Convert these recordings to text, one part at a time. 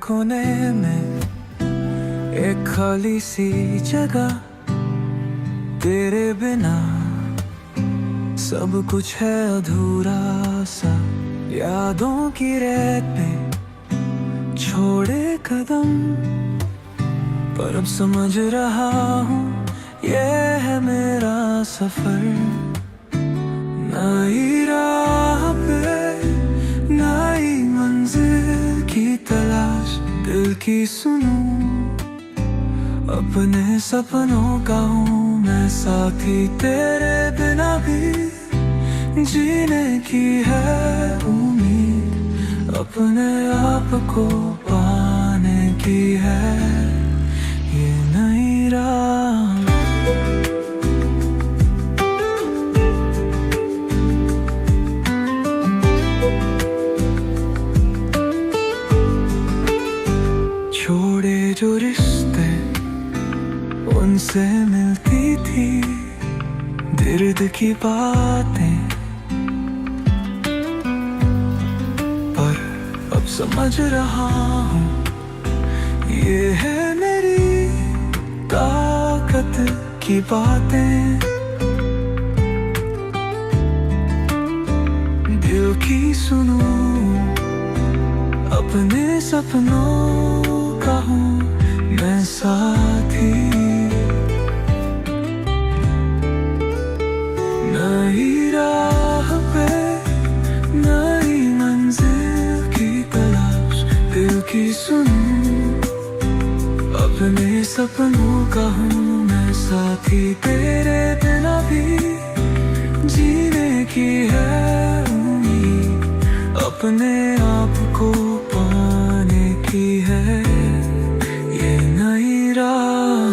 कोने में एक खाली सी जगह, तेरे बिना सब कुछ है अधूरा सा। यादों की रेत पे छोड़े कदम, पर अब समझ रहा हूँ ये है मेरा सफर। नई राह पे नई मंजिल की तलाश, दिल की सुनूं अपने सपनों का हूँ मैं साथी। तेरे बिना भी जीने की है उम्मीद, अपने आप को पाने की है ये नई राह। छोड़े जो रिश्ते उनसे मिलती थी दर्द की बातें, पर अब समझ रहा हूँ ये है मेरी ताकत की बातें। दिल की सुनूं अपने सपनों का हूँ मैं साथी। नई राह पे नई मंजिल की तलाश, दिल की सुनूं अपने सपनों का हूँ मैं साथी। तेरे बिना भी जीने की है उम्मीद, अपने आप को पाने की है ये नई राह।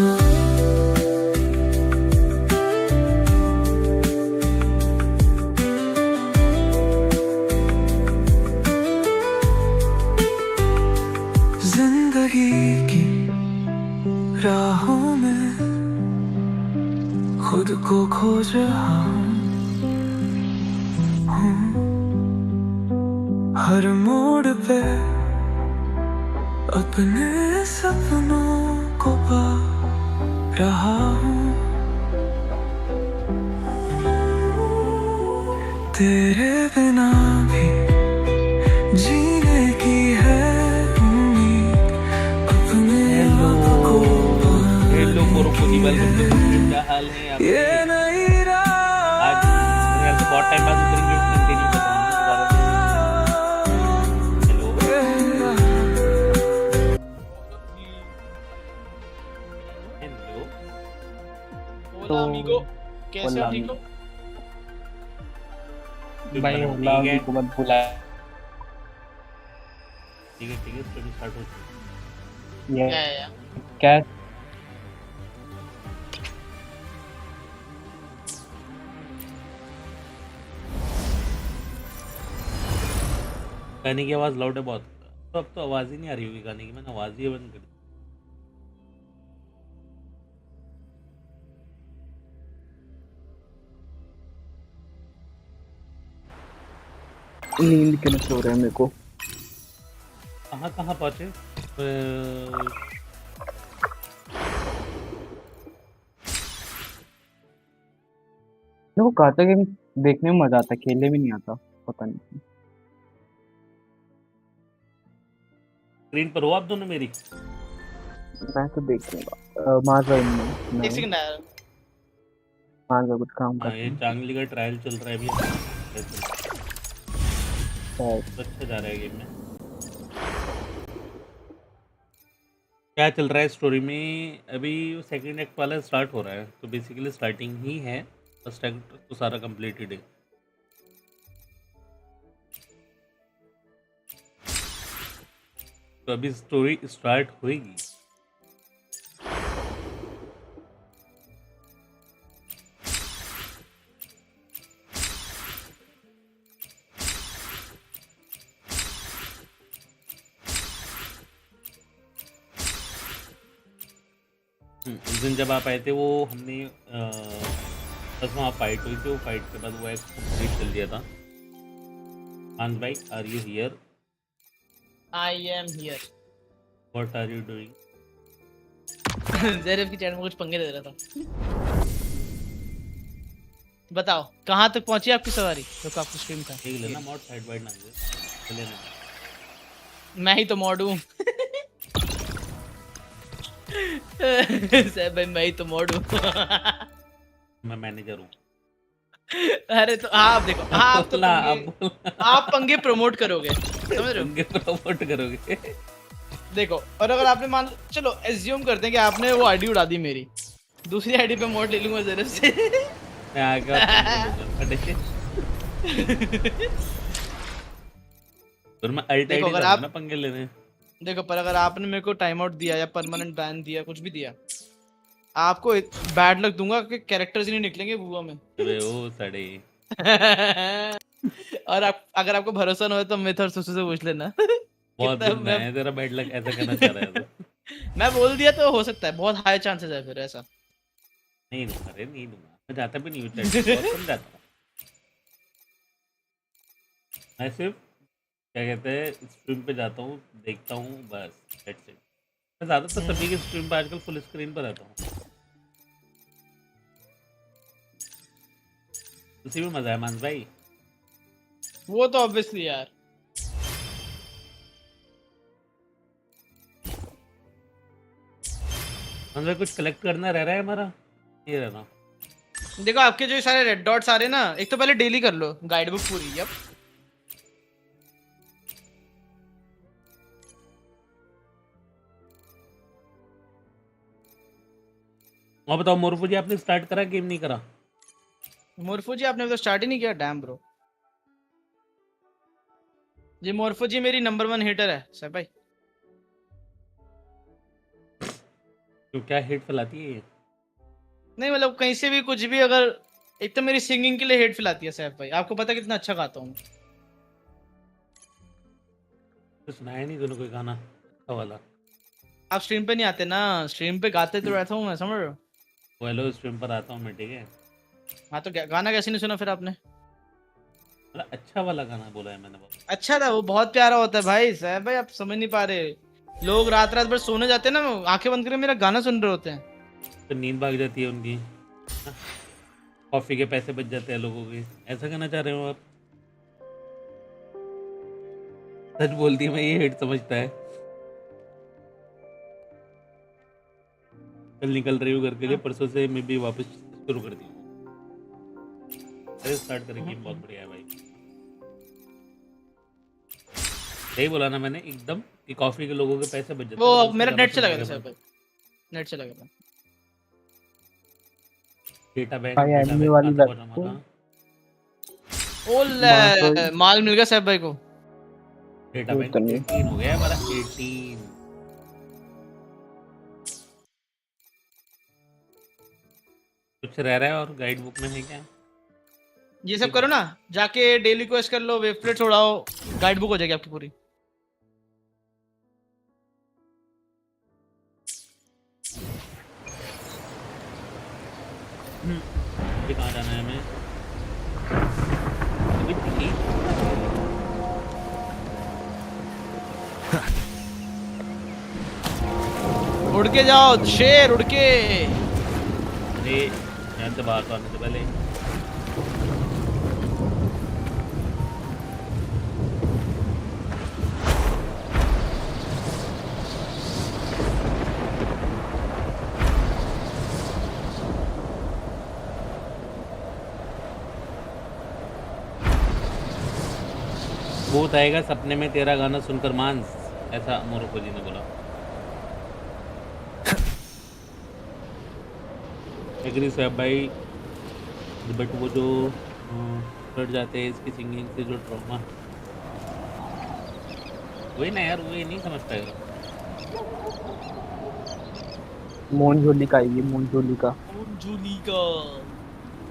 जिंदगी की राहों में खुद को खोज रहा हूँ, हर मोड़ पे अपने सपनों को पा रहा हूँ। तेरे बिना भी जीने की है उम्मीद, अपने आप को क्या हाल है आपके? ये नई राह। आज मेरे ख्याल से बहुत टाइम बाद Wuthering Waves कंटिन्यू कर रहा हूँ दोबारा से। हेलो ओला अमीगो, कैसे हो? ठीक हो भाई? ओला को मत भूला। ठीक है स्टोरी स्टार्ट हो चुकी ये या क्या गाने की आवाज़ लाउड है बहुत, तो अब तो आवाज़ ही नहीं आ रही होगी गाने की, मैंने आवाज़ ही बंद कर दी। नींद के नशे हो रहे हैं मेरे को। कहाँ पहुँचे? मेरे को कार्टून गेम देखने में मजा आता, खेलने में नहीं आता, पता नहीं। स्क्रीन पर हो आप दोनों मेरी? मैं तो देखूंगा माजा इनमें एक सेकंड यार, माजा कुछ काम हाँ, करते ये हैं। चांगली का ट्रायल चल रहा है अभी। तो अच्छा जा रहा है गेम में। क्या चल रहा है स्टोरी में? अभी सेकंड एक्ट वाला स्टार्ट हो रहा है, तो बेसिकली स्टार्टिंग ही है। फर्स्ट एक्ट तो सारा कंप्लीटेड है। तो अभी स्टोरी स्टार्ट होएगी। उस दिन जब आप आए थे वो हमने बस वहाँ फाइट हुई थी, वो फाइट के बाद वो एक कंप्लीट कर दिया था। आन भाई, are you here? I am here. What are you doing? ज़ेरिफ की चैट में कुछ पंगे दे रहा था। बताओ कहाँ तक पहुंची आपकी सवारी? रुको आपकी स्ट्रीम का देख लेना मॉड साइड बाइड ना दे चले ना। मैं ही तो मॉड हूँ। सैफ भाई मैं ही तो मॉड हूँ। मैं मैनेजर हूँ। अरे तो आप देखो आप तो बोला, पंगे अब बोला। आप पंगे प्रमोट करोगे समझ रहे हो? पंगे प्रमोट करोगे। देखो और अगर आपने मान चलो एज्यूम करते हैं कि आपने वो आईडी उड़ा दी मेरी, दूसरी आईडी पे मोड ले लूंगा ज़ेरिफ से। मैं आ गया पंगे लूंगा खड़े। फिर मैं अल्ट देखो आईडी अगर जाऊंगा आप ना पंगे लेने। देखो पर अगर आपने मेरे को टाइम आउट दिया या परमानेंट बैन दिया कुछ भी दिया, आपको बैड लक दूंगा कि कैरेक्टर्स ही नहीं निकलेंगे बुआ में। अरे ओ सड़े। और आप अगर आपको भरोसा ना हो तो मिथ और सुसु से पूछ लेना। बहुत कितना गंदा है तेरा बैड लक, ऐसा करना चाह रहा है तो। मैं बोल दिया तो हो सकता है, बहुत हाई चांसेस है फिर ऐसा। नहीं दूंगा रे, नहीं दूंगा। मैं जाता भी नहीं हूँ चैट में, बहुत कम जाता हूँ। मैं सिर्फ क्या कहते हैं स्ट्रीम पे जाता हूँ, देखता हूँ, बस दैट्स इट। मैं ज़्यादातर सभी के स्ट्रीम पे आजकल फुल स्क्रीन पर रहता हूँ। उसी में मजा है मानस भाई। वो तो ऑब्वियसली यार। मानस भाई कुछ कलेक्ट करना रह रहा है हमारा, ये रह रहा। देखो आपके जो सारे रेड डॉट्स आ रहे हैं ना, एक तो पहले डेली कर लो गाइड बुक पूरी। अब और बताओ मोरफू जी आपने स्टार्ट करा गेम नहीं करा? मोरफो जी आपने तो स्टार्ट ही नहीं किया, डैम ब्रो। जी मोरफो जी मेरी नंबर 1 हिटर है सर भाई। तो क्या हिट फैलाती है ये? नहीं मतलब कहीं से भी कुछ भी अगर, एक तो मेरी सिंगिंग के लिए हेट फैलाती है सैफ भाई, आपको पता है कितना अच्छा गाता हूँ। तो सुनाया नहीं दोनों कोई गाना अच्छा वाला? आप स्ट्रीम पे नहीं आते ना, स्ट्रीम पे गाते तो रहता हूँ मैं, समझ रहे हो? वो हेलो स्ट्रीम पर आता हूँ मैं, ठीक है। हाँ तो गाना कैसे नहीं सुना फिर आपने? मतलब अच्छा वाला गाना बोला है मैंने बहुत। अच्छा था वो, बहुत प्यारा होता है भाई। सैफ भाई आप समझ नहीं पा रहे, लोग रात रात भर सोने जाते हैं ना, आंखें बंद करके मेरा गाना सुन रहे होते हैं। तो नींद भाग जाती है उनकी, कॉफी के पैसे बच जाते हैं लोगों के। ऐसा कहना चाह रहे हो आप? सच बोलती है, मैं ये हेट समझता है। कल निकल रही हूँ घर के लिए, परसों से मैं भी वापस शुरू कर दी हूँ। अरे स्टार्ट करेंगे, बहुत बढ़िया है भाई। सही बोला ना मैंने एकदम कि कॉफी के लोगों के पैसे बच जाते हैं। वो मतलब मेरा उसका नेट गाना चला सुनने गया था के सैफ बाद। भाई, नेट चला गया था। डेटा बैंक भाई एनिमी वाली आता लग पड़ा हमारा। ओले माल मिल गया सैफ भाई को। डेटा बैंक तो नहीं 18 हो गया हमारा, 18। कुछ रह रहा है और गाइड बुक में है क्या? ये सब करो ना, जाके डेली क्वेस्ट कर लो, वेब प्लेट उड़ाओ, गाइड बुक हो जाएगी आपकी पूरी। अभी कहाँ जाना है हमें? अभी दिल्ली। उड़ के जाओ शेर, उड़ के। अरे यहाँ से बाहर तो आने से पहले भूत आएगा सपने में तेरा गाना सुनकर मांस, ऐसा मोरको जी ने बोला। एग्री साहब भाई, बट वो जो हट जाते हैं इसकी सिंगिंग से, जो ट्रॉमा, वही ना यार, वही नहीं समझ पाएगा। मोनजोली का है ये, मोनजोली का। जूली का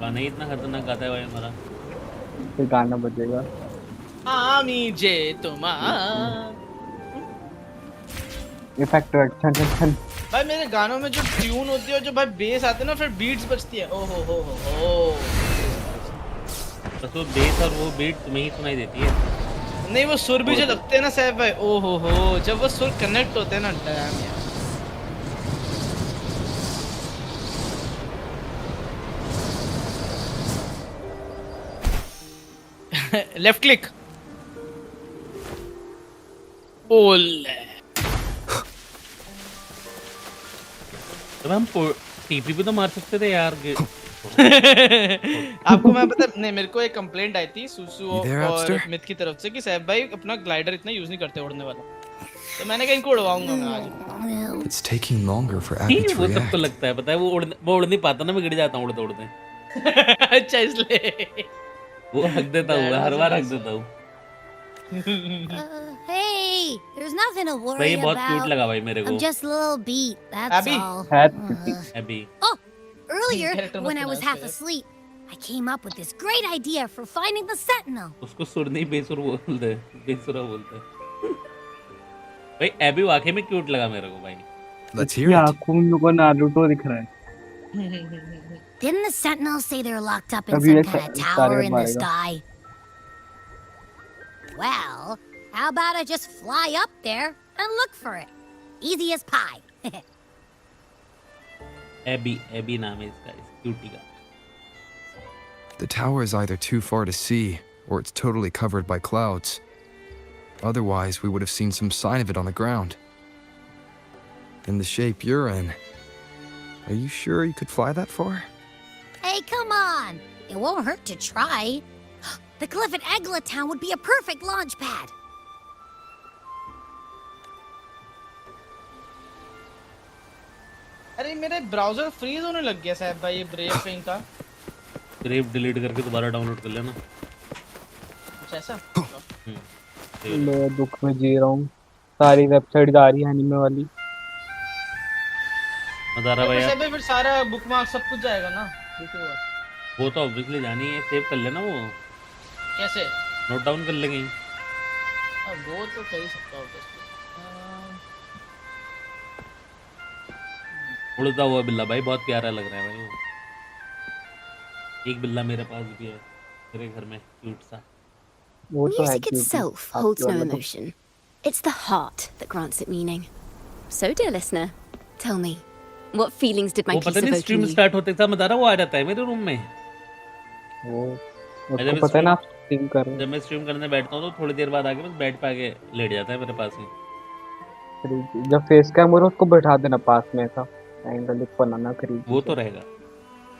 गाना ही इतना खतरनाक गाता है भाई हमारा। फिर गाना बजेगा। आमी जे तुम्हार। इफेक्ट छन छन छन। भाई मेरे गानों में जो ट्यून होती है, जो भाई बेस आते हैं ना, फिर बीट्स बजती है। ओ हो। बस वो बेस और वो बीट तुम्हें ही सुनाई देती है। नहीं वो सुर भी जो लगते हैं ना सैफ भाई, ओ हो जब वो सुर कनेक्ट होते हैं ना, डैम यार। Left click. ओले तो हम टीपी भी तो मार सकते थे यार। आपको मैं पता नहीं, मेरे को एक कंप्लेंट आई थी सुसु You there, और Upster? मिथ की तरफ से कि सैफ भाई अपना ग्लाइडर इतना यूज नहीं करते उड़ने वाला, तो मैंने कहा इनको उड़वाऊंगा मैं आज। It's taking longer for he Abby to वो सबको react. लगता है, पता है वो उड़ नहीं पाता ना, मैं गिर जाता हूँ उड़ते उड़ते। अच्छा इसलिए वो हक देता हूँ, हर बार हक देता हूँ। Hey, there's nothing to भाई worry ये बहुत क्यूट about. लगा भाई मेरे को। I'm just a little beat, that's Abby? all. है cutie. अभी Oh, earlier, Character when I must was be half nice, asleep, I came up with this great idea for finding the sentinel. उसको सुर नहीं बेसुर बोलते हैं, बेसुरा बोलते हैं। भाई एबी वाकई में क्यूट लगा मेरे को भाई। Let's ये hear it. आँखों में मेरे को नारुतो दिख रहा है। Didn't the sentinel say they're locked up in अभी some ये kind of तारे tower in the मारेगा। sky? Well, how about I just fly up there and look for it? Easy as pie. AB नाम है इसका, इस cutie का। The tower is either too far to see, or it's totally covered by clouds. Otherwise, we would have seen some sign of it on the ground. In the shape you're in, are you sure you could fly that far? Hey, come on. It won't hurt to try. The cliff at Egla Town would be a perfect launch pad. अरे मेरे browser freeze होने लग गया सैफ भाई, ये brave कहीं का। Brave delete करके दोबारा डाउनलोड कर लेना। कुछ ऐसा मैं दुख में जी रहा हूँ। सारी वेबसाइट आ रही है एनिमे वाली। मजा आ रहा भाई सैफ यार। भाई फिर सारा बुकमार्क सब कुछ जाएगा ना YouTube पर। वो तो ऑब्वियसली जानी है, सेव कर लेना, वो कैसे? नोट डाउन कर लेंगे। अब वो तो कर ही सकता हूँ उड़ता हुआ बिल्ला भाई बहुत प्यारा लग रहा है भाई वो। एक बिल्ला मेरे पास भी है मेरे घर में, क्यूट सा। वो तो है Music cutie, itself आपकी holds no वाला तो। emotion. It's the heart that grants it meaning. So, dear listener, tell me, what feelings did my वो piece पता नहीं evoke stream in you? Start होते था मदारा वो आ जाता है मेरे रूम में। वो जब उसको पता है ना आप स्ट्रीम कर रहे जब मैं स्ट्रीम करने बैठता हूँ तो थोड़ी देर बाद आके बस बेड पे आके लेट जाता है मेरे पास ही। हो। जब फेस कैम हो रहा है उसको बैठा देना पास में, ऐसा एंगल एक बनाना खरीद वो तो रहेगा।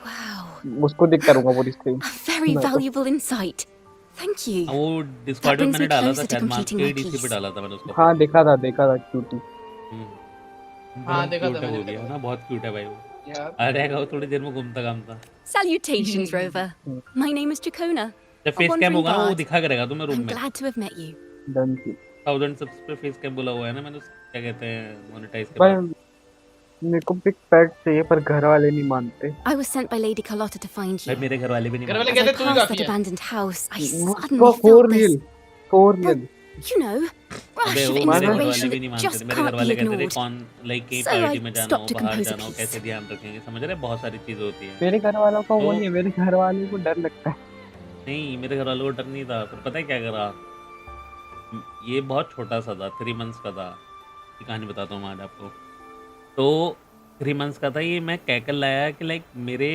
Wow, उसको देख करूंगा पूरी स्ट्रीम। a very मैं तो valuable insight. Thank you. हाँ, वो डिस्कॉर्ड में brings मैंने me डाला था closer to शायद, मार्क completing के my डीसी पे piece. डाला था मैंने उसको। हाँ देखा था क्यूटी। हाँ, देखा था क्यूट है मैंने, वो भी देखा है ना, बहुत क्यूट है भाई वो। यार। आ रहेगा वो थोड़ी देर में घूमता घामता। Salutations, Rover. My name is Jacona. जब A फेस कैम wandering होगा ना वो bard. दिखा करेगा तुम्हें रूम I'm में। glad to have met you. Done की 1000 सब्स पे फेस कैम बोला हुआ है ना मैंने, क्या कहते हैं मोनेटाइज के पर बाद। मेरे को बिग पैट चाहिए पर घर वाले नहीं मानते। I was sent by Lady Carlotta to find भाई you. मेरे घर वाले भी नहीं घर वाले As I कहते तू ही passed काफी that है। abandoned house, I वो suddenly four felt real this, four you know, rush अबे of वो मेरे घर वाले inspiration भी नहीं that मानते just थे। मेरे घर can't be वाले कहते थे ignored. कौन लाइक कहीं So पार्टी I में जाना हो, stopped to बाहर compose a जाना हो, piece. कैसे ध्यान रखेंगे, समझ रहे, बहुत सारी चीजें होती हैं। मेरे घर वालों का वो तो- नहीं है, मेरे घर वाले को डर लगता है। नहीं मेरे घर वालों को डर नहीं था, पर पता है क्या करा, ये बहुत छोटा सा था, 3 मंथ्स का था। ये कहानी बताता हूँ आज आपको। तो 3 मंथ्स का था ये, मैं कहकर लाया कि लाइक मेरे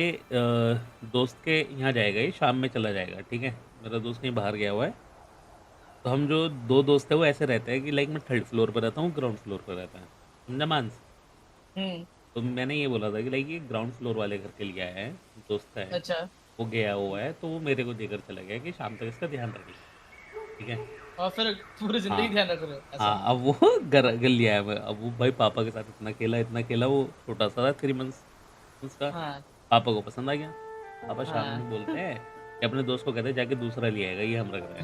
दोस्त के यहाँ जाएगा, ये शाम में चला जाएगा, ठीक है। मेरा दोस्त कहीं बाहर गया हुआ है, तो हम जो 2 दोस्त हैं वो ऐसे रहते हैं कि लाइक मैं 3rd फ्लोर पर रहता हूँ, ग्राउंड फ्लोर पर रहता है, समझा मानस। तो मैंने ये बोला था कि लाइक ये ग्राउंड फ्लोर वाले घर के लिए आया है, दोस्त है, अच्छा। वो गया हुआ है, तो वो मेरे को देकर चला गया कि शाम तक इसका ध्यान रखिए, ठीक है। और फिर पूरी जिंदगी हाँ। ध्यान रख रहे हो ऐसा? हाँ, अब वो घर लिया है मैं, अब वो भाई पापा के साथ इतना खेला, वो छोटा सा था 3 मंथ्स उसका, हाँ। पापा को पसंद आ गया। पापा शाम हाँ। में बोलते हैं कि अपने दोस्त को कहते हैं जाके दूसरा ले आएगा, ये हम रख रहे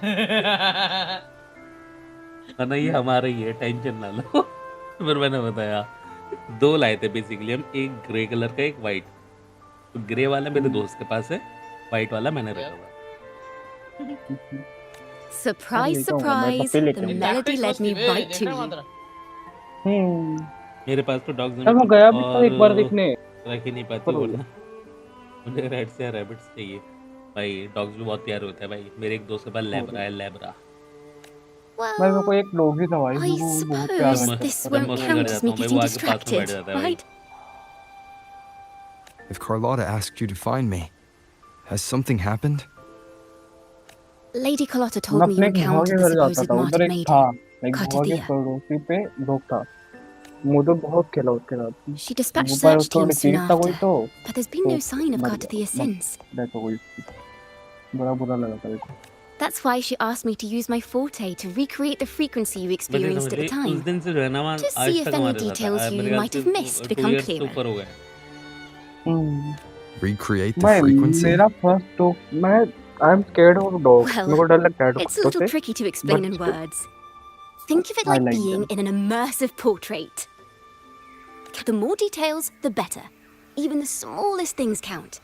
हैं ना, ये हमारा ही है, टेंशन ना लो। फिर मैंने बताया 2 लाए थे बेसिकली हम, एक ग्रे कलर का, एक वाइट। तो ग्रे वाला मेरे दोस्त के पास है, वाइट वाला मैंने रखा हुआ है। Surprise, लेके आऊंगा, मैं surprise, पप्पी लेके the आऊंगा। melody led me right to you. मेरे पास तो डॉग्स मैं गया भी था एक बार देखने। रख ही नहीं पाती पर वो ना, मुझे रेड्स या रैबिट्स चाहिए भाई। डॉग्स भी बहुत प्यारे होते हैं भाई। मेरे एक दोस्त के पास लैब्रा है, लैब्रा भाई मेरे को एक डॉगी था भाई, I मेरे को वो बहुत प्यार suppose लगता this है, मैं won't मस्ती count कर as जाता me हूँ भाई, getting वो आके पास में बैठ distracted, जाता है भाई। right? If Carlotta asked you to find me, has something happened? Lady Carlotta मैं told me you अपने एक बुआ encountered के the घर जाता supposed था, उधर martyred एक था, maiden, एक बुआ के Cartavia. पड़ोसी पे डॉग था, मुझे बहुत खेला उसके साथ, She dispatched वो पर search थोड़ी teams soon तेज था कोई after, but there's been तो no sign of मर Cartavia गया, since. डेथ हो गई उसकी, बड़ा बुरा लगा था मेरे को। That's why she asked me to use my forte to recreate the frequency you बस ये experienced समझ at the लीजिए उस time, दिन से जो है ना वहाँ to आज see तक if any हमारे साथ details है, मेरे you ख्याल might से have missed 2 become इयर्स से clearer. ऊपर हो गए। हम्म, Recreate the भाई frequency? मेरा फर्स्ट डॉग, मैं I am scared of dog, मेरे Well, को डर लगता है it's a कुत्तों little से, tricky to explain in but words. Think of it I like like being them. in an immersive portrait. The more details, the better. Even the smallest things count.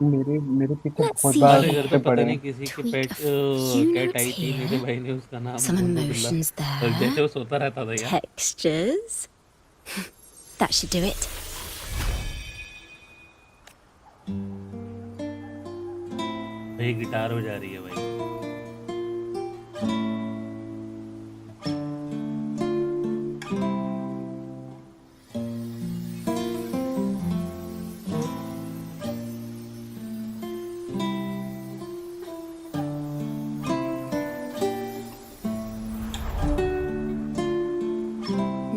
मेरे मेरे पीछे Let's बहुत see बार हमारे घर पे कुत्ते पता पड़े नहीं हैं। किसी की Tweak pet a few cat notes आई थी, मेरे here. भाई ने उसका नाम Some गोलू बिल्ला emotions रख दिया there. था, वो सोता रहता था यार। Textures. That should do it. भाई गिटार हो जा रही है भाई।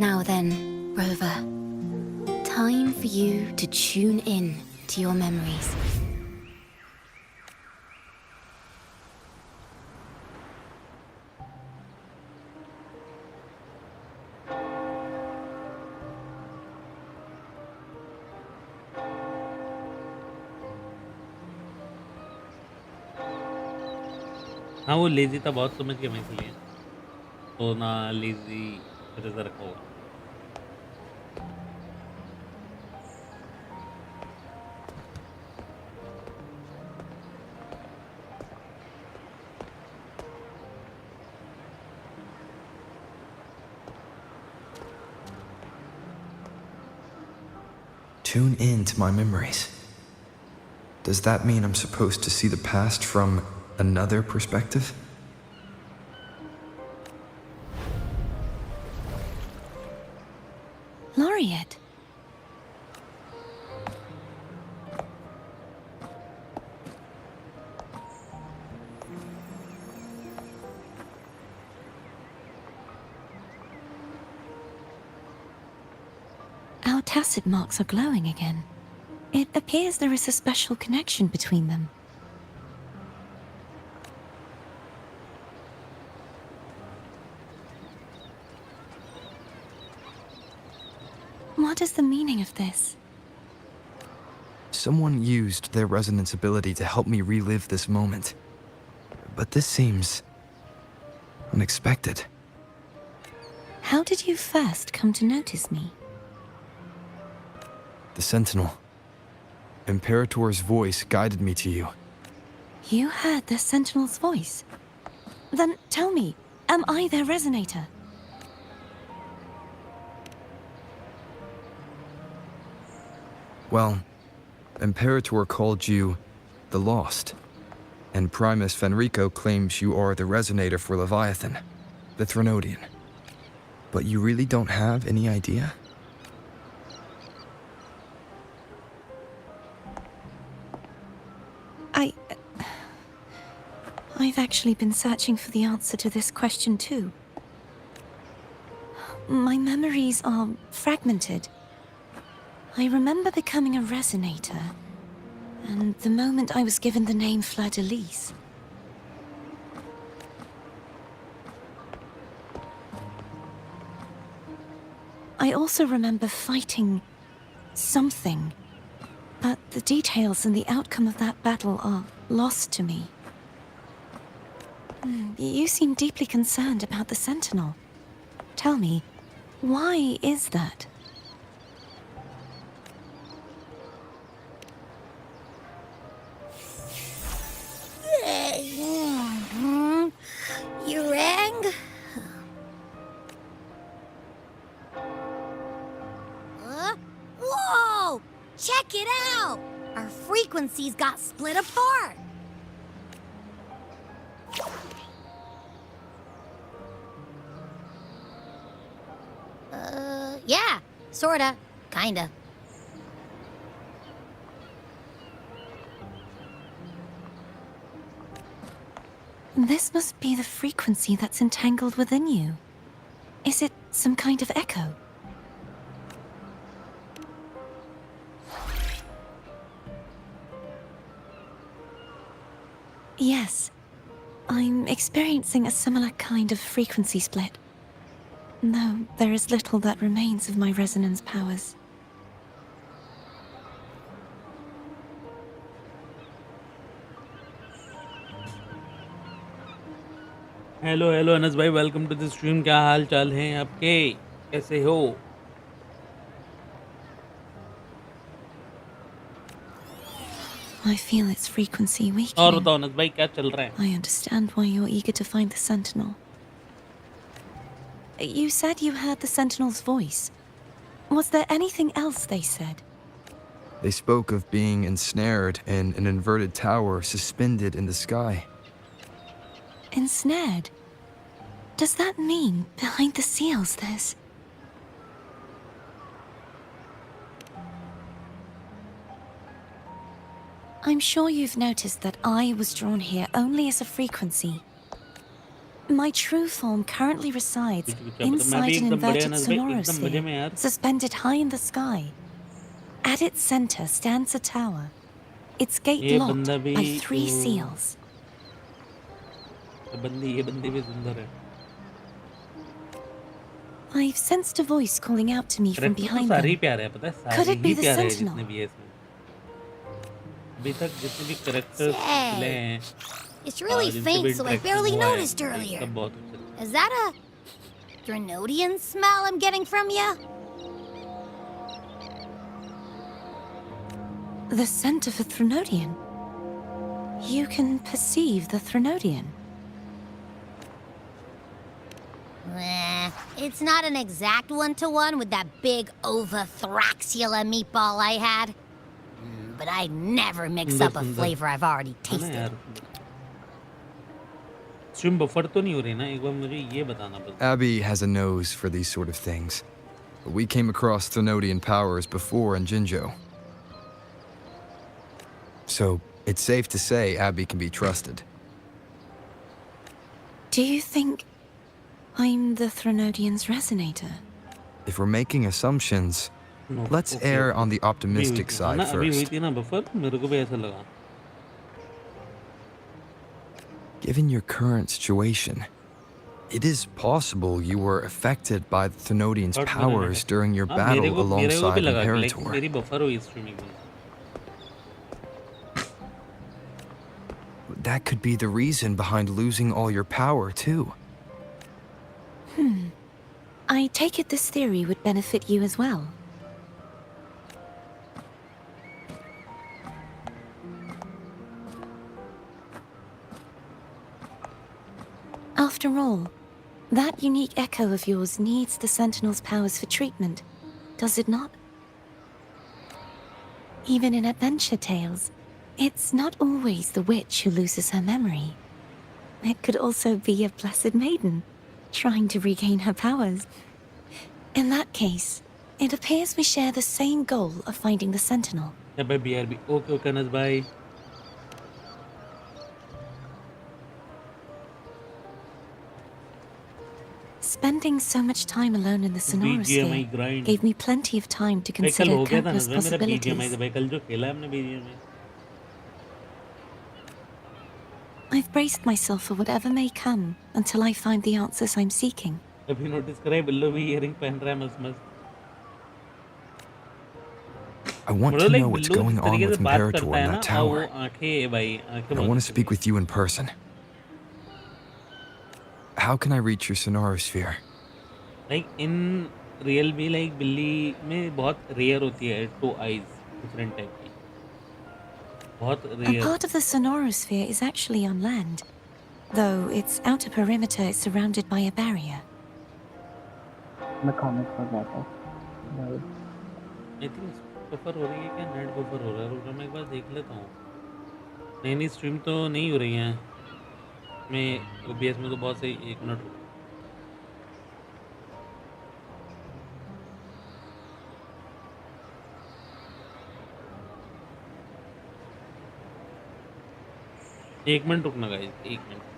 Now then, Rover. Time for you to tune in to your memories. हाँ वो लेजी था, बहुत समझ गया मैं इसलिए तो ना लेजी फिर से रखा होगा। Tune in to my memories. Does that mean I'm supposed to see the past from another perspective? Laureate. Our tacit marks are glowing again. It appears there is a special connection between them. What is the meaning of this? Someone used their resonance ability to help me relive this moment. But this seems unexpected. How did you first come to notice me? The Sentinel. Imperator's voice guided me to you. You heard the Sentinel's voice? Then tell me, am I their resonator? Well, Imperator called you the Lost, and Primus Fenrico claims you are the resonator for Leviathan, the Threnodian. But you really don't have any idea? I've actually been searching for the answer to this question too. My memories are fragmented. I remember becoming a resonator, and the moment I was given the name Fleur-de-Lis. I also remember fighting something, but the details and the outcome of that battle are lost to me. You seem deeply concerned about the Sentinel. Tell me, why is that? You rang? Our frequencies got split apart. Yeah, sorta, kinda. This must be the frequency that's entangled within you. Is it some kind of echo? Yes. I'm experiencing a similar kind of frequency split. Though there is little that remains of my resonance powers. Hello hello Anas भाई, welcome to the stream. क्या हाल चाल हैं आपके, कैसे हो? I feel its frequency और weakening. बताओ अनस भाई, क्या चल रहा है? I understand why you're eager to find the Sentinel. You said you heard the Sentinel's voice. Was there anything else they said? They spoke of being ensnared in an inverted tower suspended in the sky. Ensnared? Does that mean behind the seals there's... I'm sure you've noticed that I was drawn here only as a frequency. My true form currently resides inside an inverted sonorosphere, suspended high in the sky. At its center stands a tower, its gate ये locked बंदा भी by 3 seals. ये बंदी भी सुंदर है। I've sensed a voice calling out to me from character तो behind सारे ही them. प्यारे हैं, पता है, Could सारे it be ही the प्यारे हैं Sentinel? जितने भी है इसमें। अभी तक जितने भी कैरेक्टर्स मिले हैं, It's really जिनसे भी faint, so I interaction barely हुआ है, noticed earlier. सब बहुत अच्छे थे। Is that a Drenodian smell I'm getting from you? The scent of a Threnodian. You can perceive the Threnodian. It's not an exact one-to-one with that big Ovathraxula meatball I had. But I never mix up a flavor I've already है ना tasted. यार? Stream buffer तो नहीं हो रही ना? एक बार मुझे ये बताना बस। Abby has a nose for these sort of things. But we came across Threnodian powers before in Jinjo. So, it's safe to say Abby can be trusted. Do you think I'm the Threnodian's resonator? If we're making assumptions, No, let's okay, err okay. on the optimistic अभी side हुई first. थी ना buffer, मेरे को भी ऐसा लगा। Given your current situation, it is possible you were affected by the Thenodian's Thought मैंने powers during your हाँ, मेरे battle को भी alongside लगा कि लाइक Imperator. मेरी बफर हुई स्ट्रीमिंग में। That could be the reason behind losing all your power, too. I take it this theory would benefit you as well. After all, that unique echo of yours needs the Sentinel's powers for treatment, does it not? Even in adventure tales, it's not always the witch who loses her memory. It could also be a blessed maiden, trying to regain her powers. In that case, it appears we share the same goal of finding the Sentinel. या भाई BRB okay okay Anas भाई। Spending so much time alone in the BGMI sonorosphere grind। gave me plenty of time to भाई कल consider हो गया था countless Anas भाई मेरा BGMI possibilities. से, भाई कल जो खेला है हमने BGMI। I've braced myself for whatever may come until I find the answers I'm seeking. अभी नोटिस करा है बिल्लो भी इयररिंग पहन रहा है मस्त मस्त। I want मतलब to लाइक know what's बिल्लो going जिस on तरीके with से बात Imperator करता है in ना, that और वो tower. आंखें भाई आंखें I बहुत want to अच्छी speak थी। with you in person. How can I reach your sonorosphere? Like in real भी लाइक बिल्ली में बहुत रेयर होती है टू आईज, डिफरेंट टाइप की, बहुत A rare. part of the sonorosphere is actually on land, though its outer perimeter is surrounded by a barrier. मैं खाना खा जाता हूँ। आई थिंक बफर हो रही है क्या? नेट बफर हो रहा है, रुक जा मैं एक बार देख लेता हूँ। नई स्ट्रीम तो नहीं हो रही है मैं ओबीएस में, तो बहुत सही। 1 मिनट रुको। एक मिनट रुकना गाइस, 1 मिनट।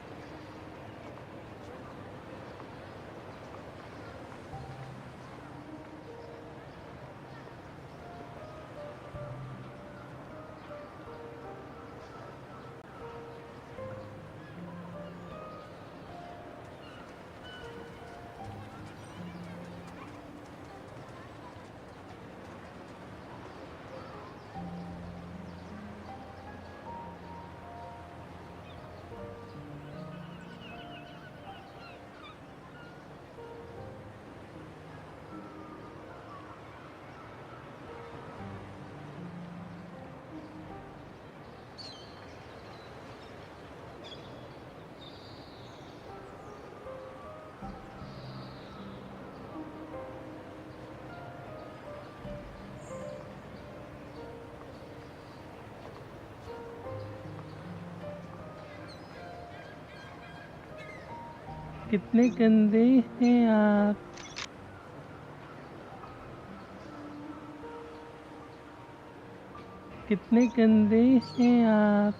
कितने गंदे हैं आप, कितने गंदे हैं आप।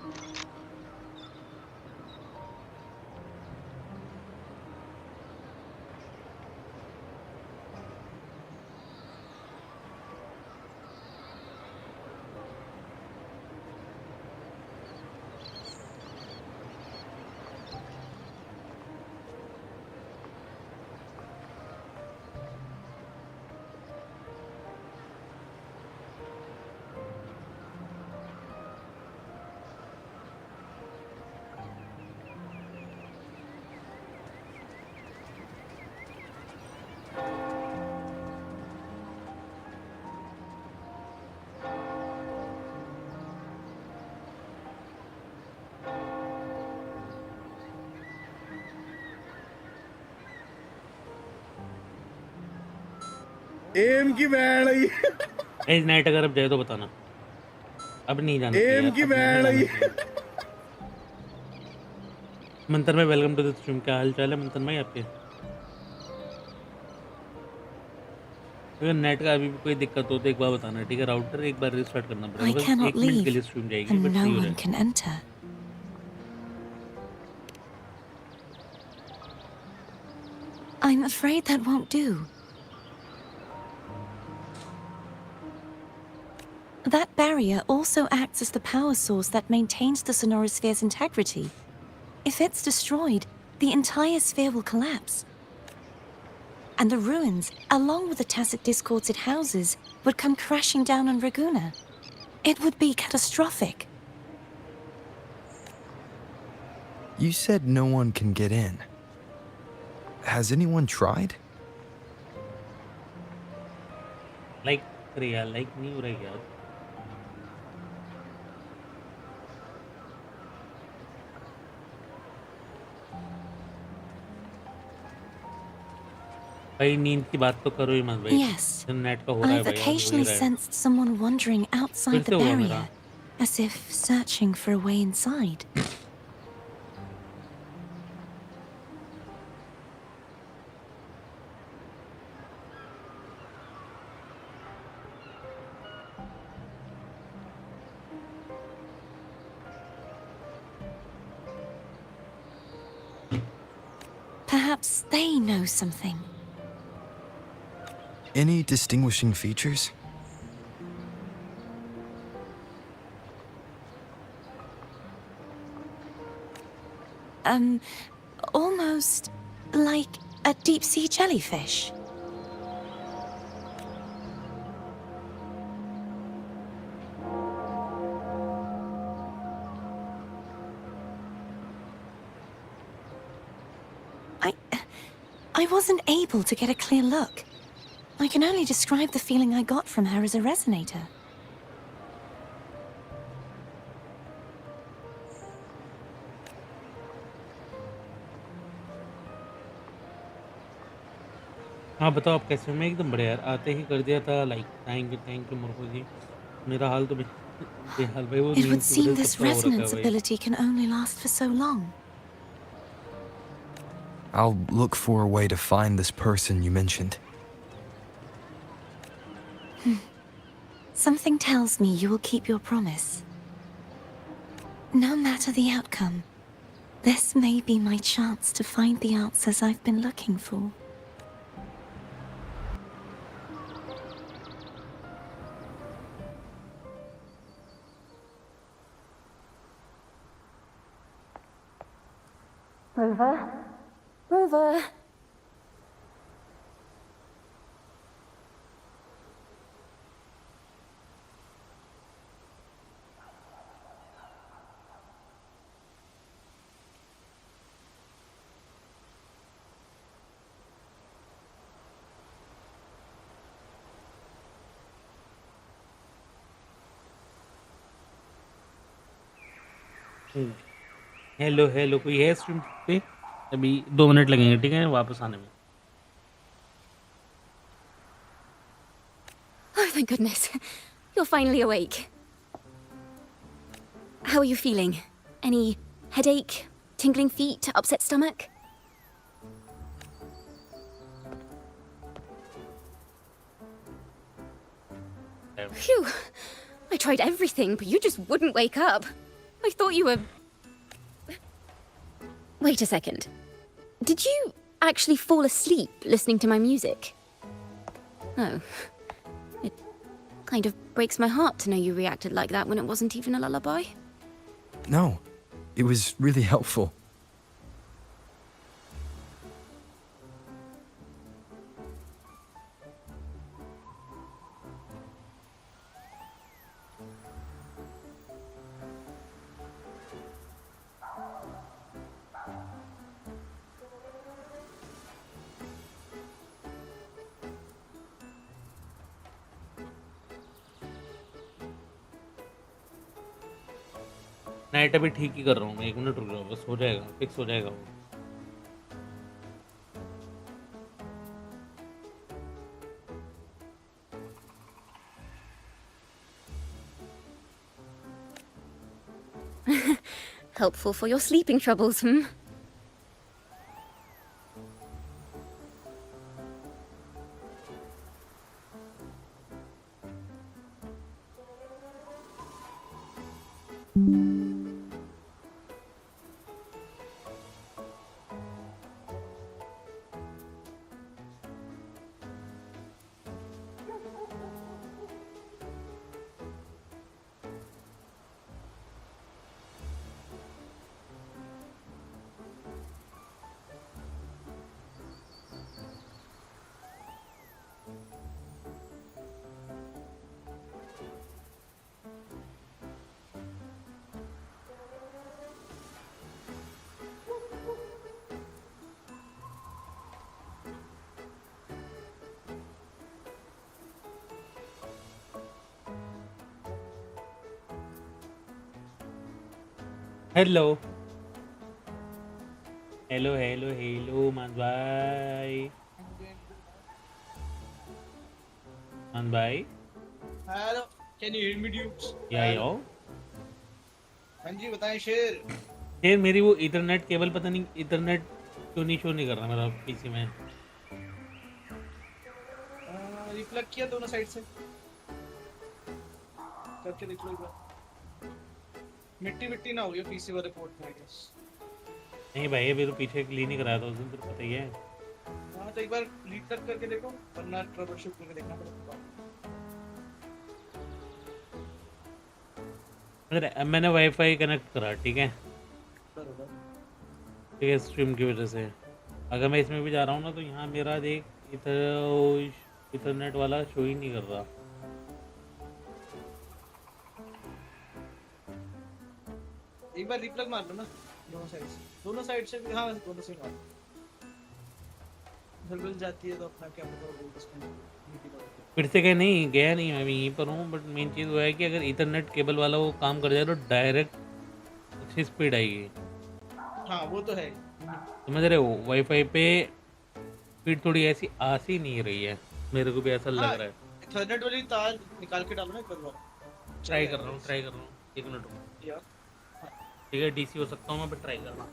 एम की बैंड आई, गाइस नेट अगर अब जाए तो बताना। अब नहीं जाना चाहिए एम यार, की अब नहीं बैंड जाना आई। चाहिए। मंथन भाई वेलकम टू द स्ट्रीम। क्या हाल चाल है मंथन भाई आपके? अगर नेट का अभी भी कोई दिक्कत हो तो एक बार बताना, ठीक है? राउटर एक बार रिस्टार्ट करना I पड़ेगा। बस cannot 1 मिनट के leave, लिए स्ट्रीम जाएगी, and बट no सही हो one जाएगा। can enter. I'm afraid that won't do. That barrier also acts as the power source that maintains the sonorosphere's integrity. If it's destroyed, the entire sphere will collapse. And the ruins, along with the tacit discords it houses, would come crashing down on Raguna. It would be catastrophic. You said no one can get in. Has anyone tried? Like अरे यार, like नहीं हो रहा है यार। भाई नींद की बात तो करो ही मत भाई। Yes, नेट का हो रहा है I've भाई, आज हो ही occasionally रहा है। sensed someone wandering फिर outside से the हुआ barrier, मेरा। as if searching for a way inside. Perhaps they know something. Any distinguishing features? Almost like a deep sea jellyfish. I wasn't able to get a clear look. I can only describe the feeling I got from her as a resonator. हाँ बताओ आप कैसे हो? मैं एकदम बढ़िया यार, आते ही कर दिया था लाइक। थैंक यू मुर्खो जी। मेरा हाल तो बेहाल भाई, वो It would नींद की वजह seem से this सबका हो रखा है resonance भाई। ability can only last for so long. I'll look for a way to find this person you mentioned. Something tells me you will keep your promise. No matter the outcome, this may be my chance to find the answers I've been looking for. Rover? Rover? Hello कोई है stream पे? अभी 2 minute लगेंगे, ठीक है वापस आने में। Oh, thank goodness. You're finally awake. How are you feeling? Any headache, tingling feet, upset stomach? Phew. I tried everything, but you just wouldn't wake up. I thought you were... Wait a second. Did you actually fall asleep listening to my music? Oh. It kind of breaks my heart to know you reacted like that when it wasn't even a lullaby. No, it was really helpful. Night अभी ठीक ही कर रहा हूँ मैं, 1 minute रुक जाओ बस, हो जाएगा, फिक्स हो जाएगा वो। Helpful for your sleeping troubles, hmm? Hello hello मान भाई। मान भाई hello, can you hear me dudes? या यो हाँ जी बताएं शेर। फिर मेरी वो इथरनेट केबल, पता नहीं इथरनेट क्यों नहीं शो नहीं कर रहा मेरा पीसी में। रिप्लग किया दोनों साइड से, करके देख लो एक बार। मिट्टी ना हो गया पीसी वाले पोर्ट में आई गेस। नहीं भाई अभी तो पीछे क्लीन ही कराया था उस दिन, तो पता ही है। हाँ तो एक बार रिप्लग करके देखो, वरना ट्रबल शूट करके देखना पड़ेगा। अगर मैंने वाईफाई कनेक्ट करा, ठीक है बरोबर। ठीक है, स्ट्रीम की वजह से। अगर मैं इसमें भी जा रहा हूँ ना तो यहाँ मेरा देख इथरनेट वाला शो ही नहीं कर रहा। एक बार रिप्लग मार लो ना दोनों साइड से भी। हाँ दोनों से मार, गलगल जाती है तो अपना क्या पता। फिर से कहीं नहीं गया, नहीं मैं यहीं पर हूँ, बट मेन चीज़ वो है कि अगर इथरनेट केबल वाला वो काम कर जाए तो डायरेक्ट अच्छी स्पीड आएगी। हाँ वो तो है। समझ रहे हो, वाईफाई पे स्पीड थोड़ी ऐसी आ सी नहीं रही है, मेरे को भी ऐसा लग हाँ रहा है। इथरनेट वाली तार निकाल के डालो ना एक बार ट्राई कर रहा हूँ, ट्राई कर रहा हूँ, 1 मिनट रुको। यार ठीक है, डीसी हो सकता हूँ मैं, बट ट्राई करना।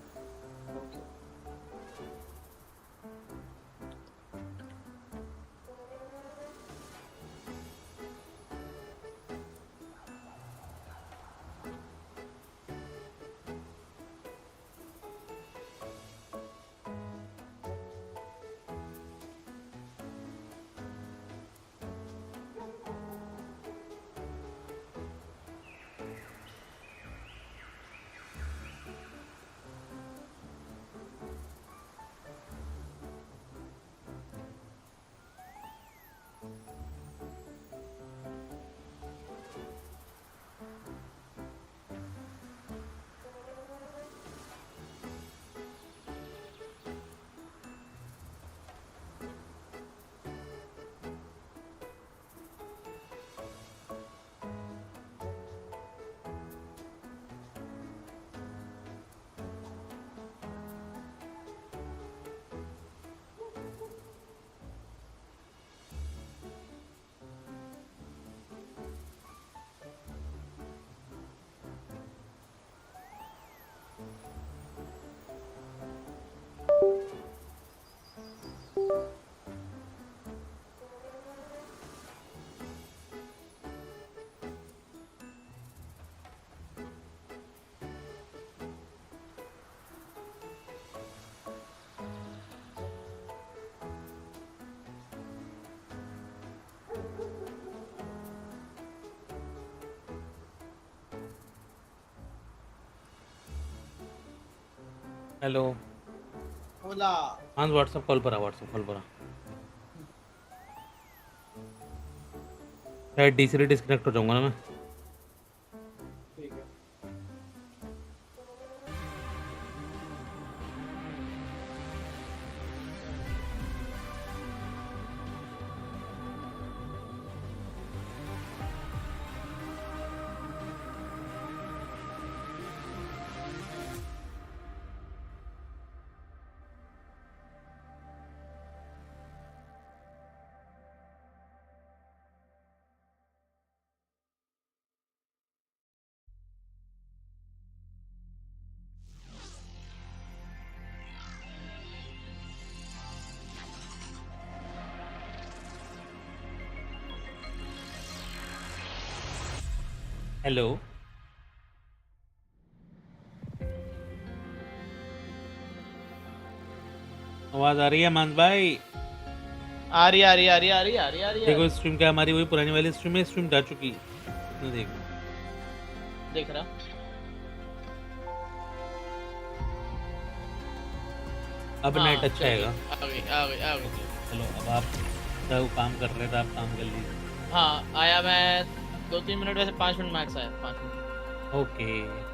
हेलो। बोला हाँ, व्हाट्सएप कॉल पर आ, व्हाट्सएप कॉल पर आ। शायद डीसी से डिस्कनेक्ट हो जाऊंगा ना मैं। ठीक है हेलो। आवाज आ रही है मानस भाई? आ रही आ रही आ रही आ रही आ रही आ रही देखो स्ट्रीम क्या हमारी वही पुरानी वाली स्ट्रीम में स्ट्रीम जा चुकी। देखो देख रहा अब नेट अच्छा आएगा। आ गई आ गई आ गई चलो अब आप क्या काम कर रहे थे, आप काम कर लीजिए। हाँ आया मैं 2-3 मिनट वैसे 5 मिनट मैक्स आया 5 minute okay.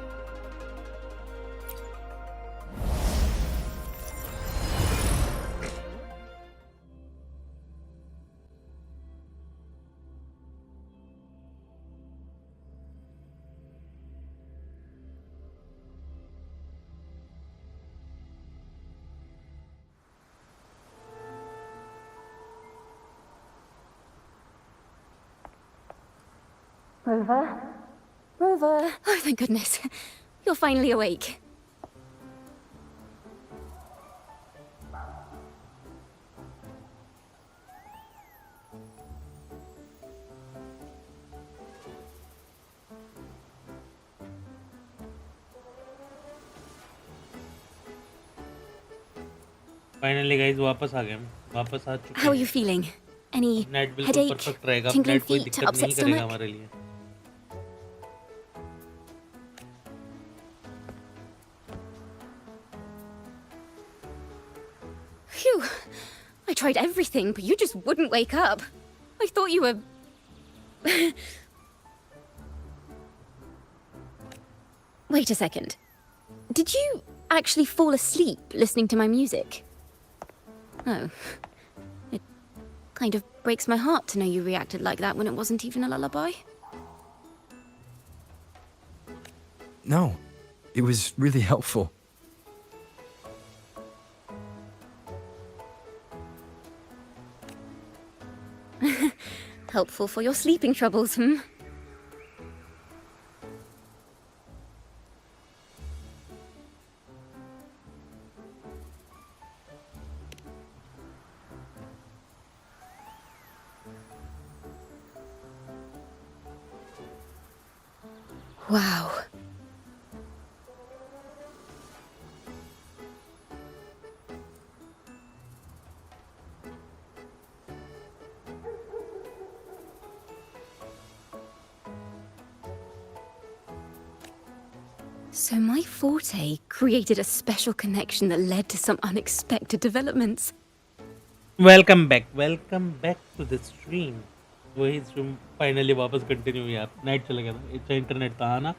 Rover? Rover! Oh, thank goodness. You're finally awake. Finally guys वापस आ गए हम, वापस आ चुके How are हैं। you feeling? Any नेट बिल्कुल headache, परफेक्ट रहेगा, tingling नेट कोई feet, दिक्कत upset नहीं करेगा stomach? हमारे लिए। Phew! I tried everything, but you just wouldn't wake up. I thought you were... Wait a second. Did you actually fall asleep listening to my music? Oh. It kind of breaks my heart to know you reacted like that when it wasn't even a lullaby. No, it was really helpful. Helpful for your sleeping troubles, hmm? Wow. So my forte created a special connection that led to some unexpected developments. Welcome back to the stream. वही stream finally वापस continue. यार net चला गया था, अच्छा internet था ना।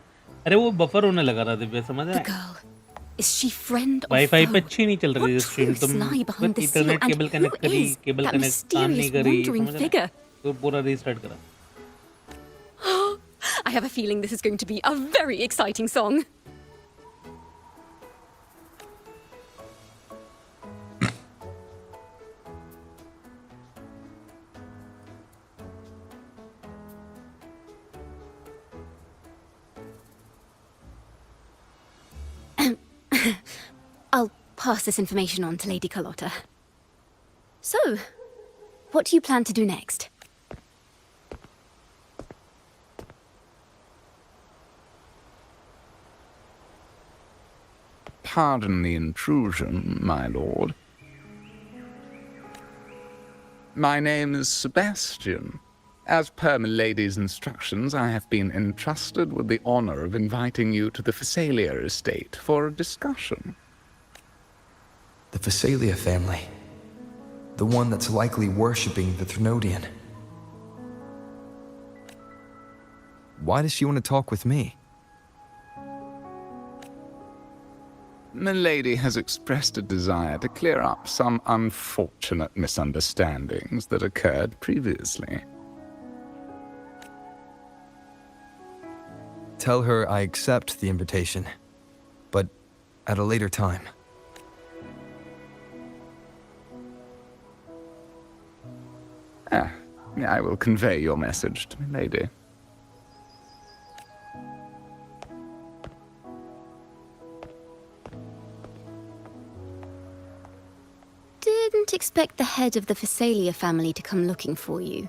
अरे वो बफर होने लगा था दिव्या, समझ रहा है? Is she friend or wifi पे foe? अच्छी नहीं चल रही थी स्ट्रीम, What तुम truths lie behind बस the seal, internet and cable who connect करी, is केबल that कनेक्ट काम नहीं mysterious करी, wandering समझ रहा है? figure? तो पूरा रीस्टार्ट करा। I have a feeling this is going to be a very exciting song. I'll pass this information on to Lady Carlotta. So, what do you plan to do next? Pardon the intrusion, my lord. My name is Sebastian. As per milady's instructions, I have been entrusted with the honor of inviting you to the Phasalia estate for a discussion. The Phasalia family. The one that's likely worshipping the Thrunodian. Why does she want to talk with me? Milady has expressed a desire to clear up some unfortunate misunderstandings that occurred previously. Tell her I accept the invitation, but at a later time. I will convey your message to Milady. Didn't expect the head of the Phasalia family to come looking for you.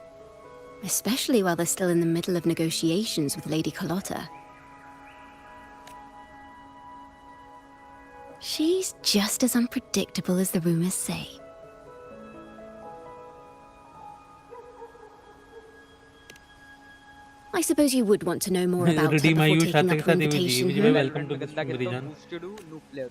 Especially while they're still in the middle of negotiations with Lady Carlotta. She's just as unpredictable as the rumors say. I suppose you would want to know more about her before taking up her invitation. Welcome to the stream मेरी जान।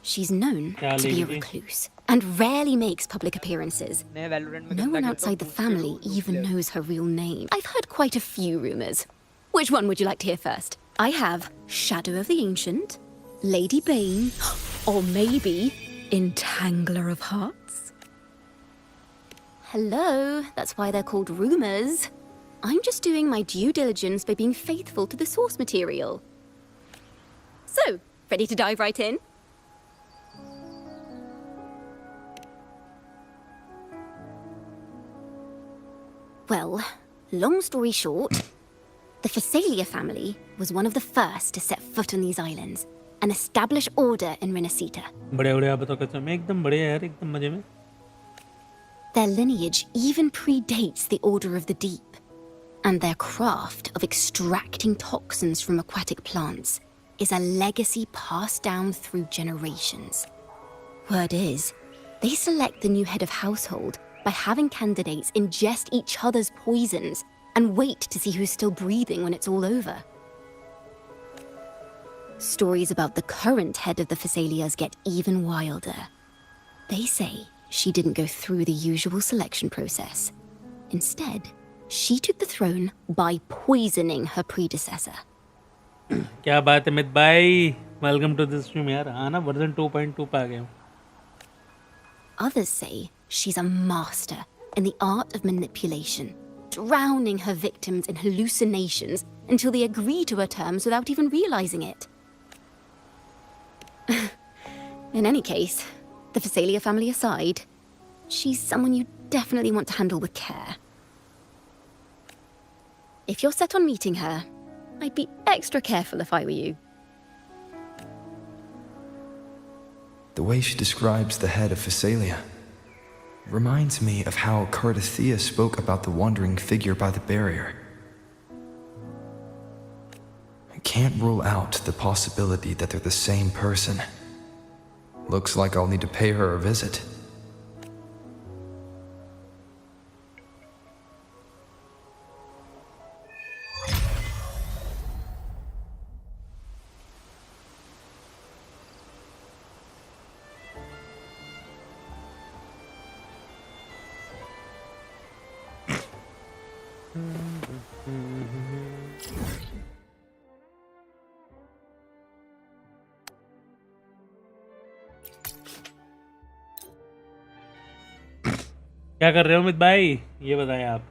She's known to be a recluse and rarely makes public appearances. No one outside the family even knows her real name. I've heard quite a few rumors. Which one would you like to hear first? I have Shadow of the Ancient, Lady Bane, or maybe Entangler of Hearts. Hello, that's why they're called rumors. I'm just doing my due diligence by being faithful to the source material. So, ready to dive right in? Well, long story short, the Phasalia family was one of the first to set foot on these islands and establish order in Renacita. बढ़िया बताओ कैसे? मैं एकदम बढ़िया यार, एकदम मजे में। Their lineage even predates the Order of the Deep, and their craft of extracting toxins from aquatic plants is a legacy passed down through generations. Word is, they select the new head of household by having candidates ingest each other's poisons and wait to see who's still breathing when it's all over. Stories about the current head of the Phasalias get even wilder. They say she didn't go through the usual selection process. Instead, she took the throne by poisoning her predecessor. क्या बात है मित भाई, welcome to the stream यार। आना version 2.2 पे आ गया हूँ। Others say she's a master in the art of manipulation, drowning her victims in hallucinations until they agree to her terms without even realizing it. In any case, the Phasalia family aside, she's someone you definitely want to handle with care. If you're set on meeting her, I'd be extra careful if I were you. The way she describes the head of Phasalia reminds me of how Cardathea spoke about the wandering figure by the barrier. I can't rule out the possibility that they're the same person. Looks like I'll need to pay her a visit. क्या कर रहे हो अमित भाई ये बताएं आप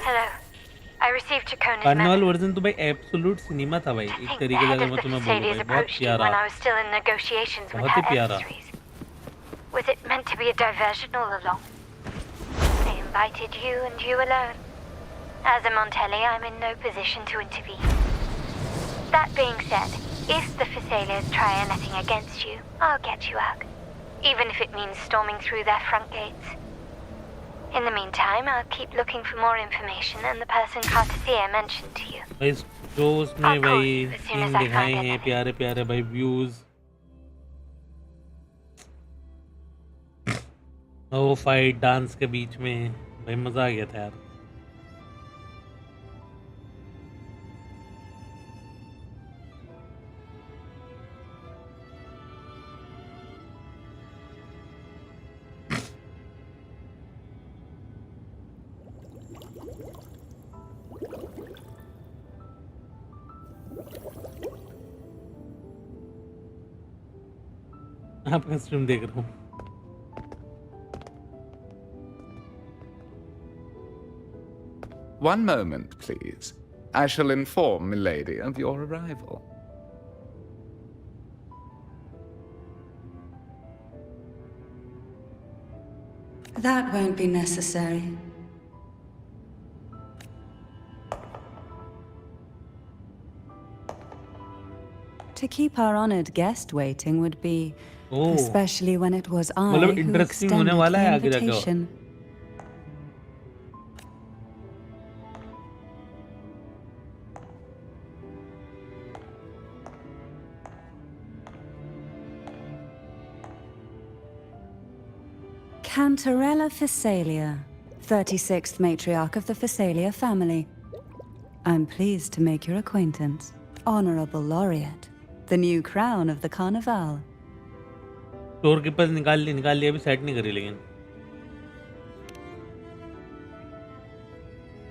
Hello. I received Chacona's carnival memo. Version तो भाई एब्सोल्यूट सिनेमा था भाई I एक think the तरीके से head अगर of मैं the तुम्हें बोलूं Thessalians भाई बहुत approached you when प्यारा I was still in negotiations with बहुत ही her प्यारा emissaries. Was it meant to be a diversion all along? They invited you and you alone. As a Montelli, I'm in no position to intervene. That being said, if the Thessalians try anything against you, I'll get you out. Even if it means storming through their front gates. In the meantime, I'll keep looking for more information and the person Cardathea mentioned to you. भाई जो उसमें I'll call भाई you as soon scene as I दिखाए find हैं anything. प्यारे प्यारे भाई views वो फाइट डांस के बीच में भाई मजा आ गया था यार आपका स्ट्रीम देख रहा हूँ One moment, please. I shall inform Milady of your arrival. That won't be necessary. To keep our honored guest waiting would be, oh especially when it was I मतलब who इंटरेस्टिंग होने extended वाला the है आगे जाके invitation. Cantarella Phasalia, 36th matriarch of the Phasalia family. I'm pleased to make your acquaintance. Honorable laureate, the new crown of the Carnival. Store के पास निकाल लिया अभी सेट नहीं करी लेकिन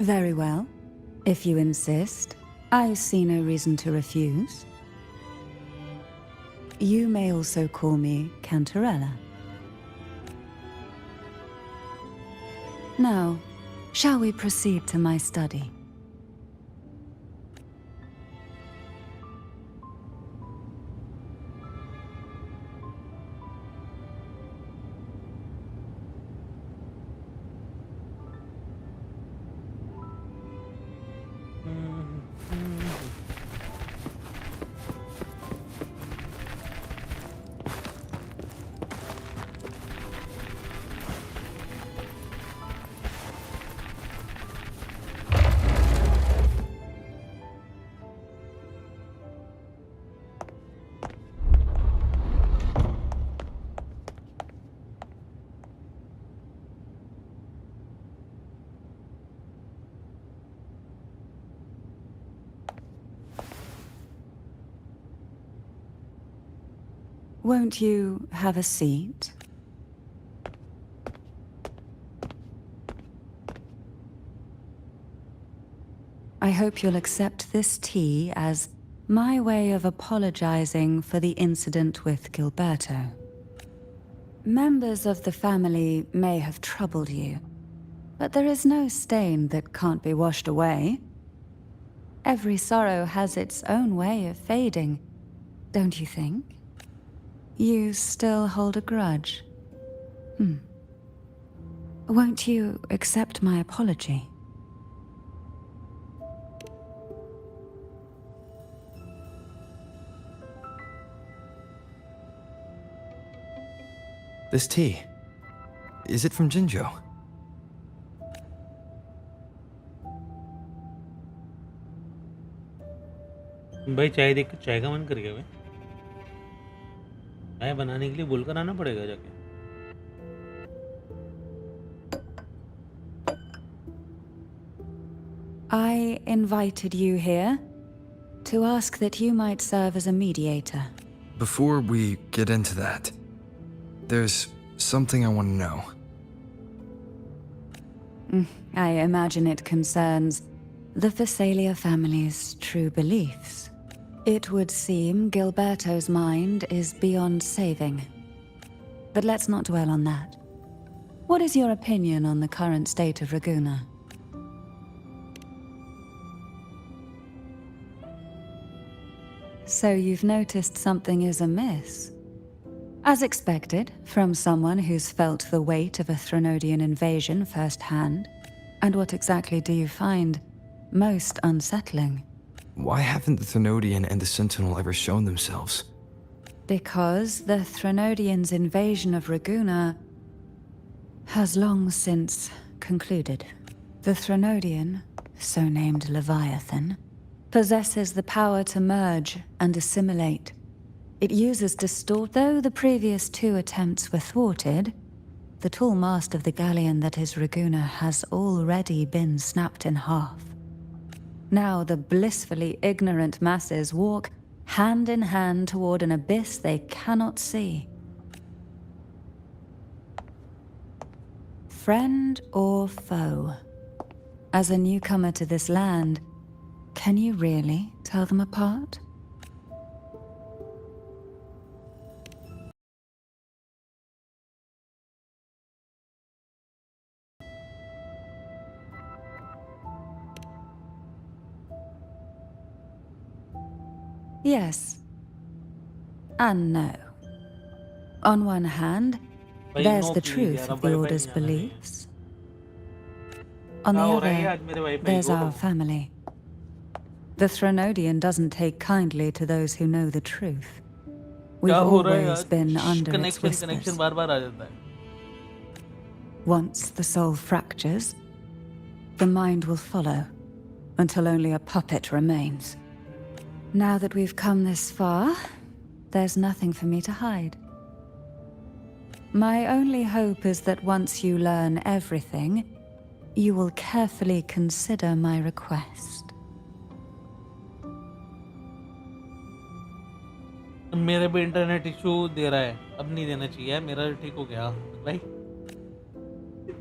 Very well. If you insist, I see no reason to refuse. You may also call me Cantarella. Now, shall we proceed to my study? Won't you have a seat? I hope you'll accept this tea as my way of apologizing for the incident with Gilberto. Members of the family may have troubled you, but there is no stain that can't be washed away. Every sorrow has its own way of fading, don't you think? You still hold a grudge? Won't you accept my apology? This tea. Is it from Jinzhou? भाई चाय देख के चाय का मन कर गया भाई। चाय बनाने के लिए बोलकर आना पड़ेगा जाके। I invited you here to ask that you might serve as a mediator. Before we get into that, there's something I want to know. I imagine it concerns the Phasalia family's true beliefs. It would seem Gilberto's mind is beyond saving. But let's not dwell on that. What is your opinion on the current state of Raguna? So you've noticed something is amiss? As expected, from someone who's felt the weight of a Threnodian invasion firsthand. And what exactly do you find most unsettling? Why haven't the Threnodian and the Sentinel ever shown themselves? Because the Threnodians' invasion of Raguna has long since concluded. The Threnodian, so named Leviathan, possesses the power to merge and assimilate. It uses distort. Though the previous two attempts were thwarted, the tall mast of the galleon that is Raguna has already been snapped in half. Now the blissfully ignorant masses walk hand in hand toward an abyss they cannot see. Friend or foe? As a newcomer to this land, can you really tell them apart? Yes. And no. On one hand, there's the truth of the Order's beliefs. On the other, there's our family. The Threnodian doesn't take kindly to those who know the truth. We've always been under its whispers. Once the soul fractures, the mind will follow, until only a puppet remains. Now that we've come this far, there's nothing for me to hide. My only hope is that once you learn everything, you will carefully consider my request. मेरे पे internet issue दे रहा है, अब नहीं देना चाहिए। मेरा ठीक हो गया भाई,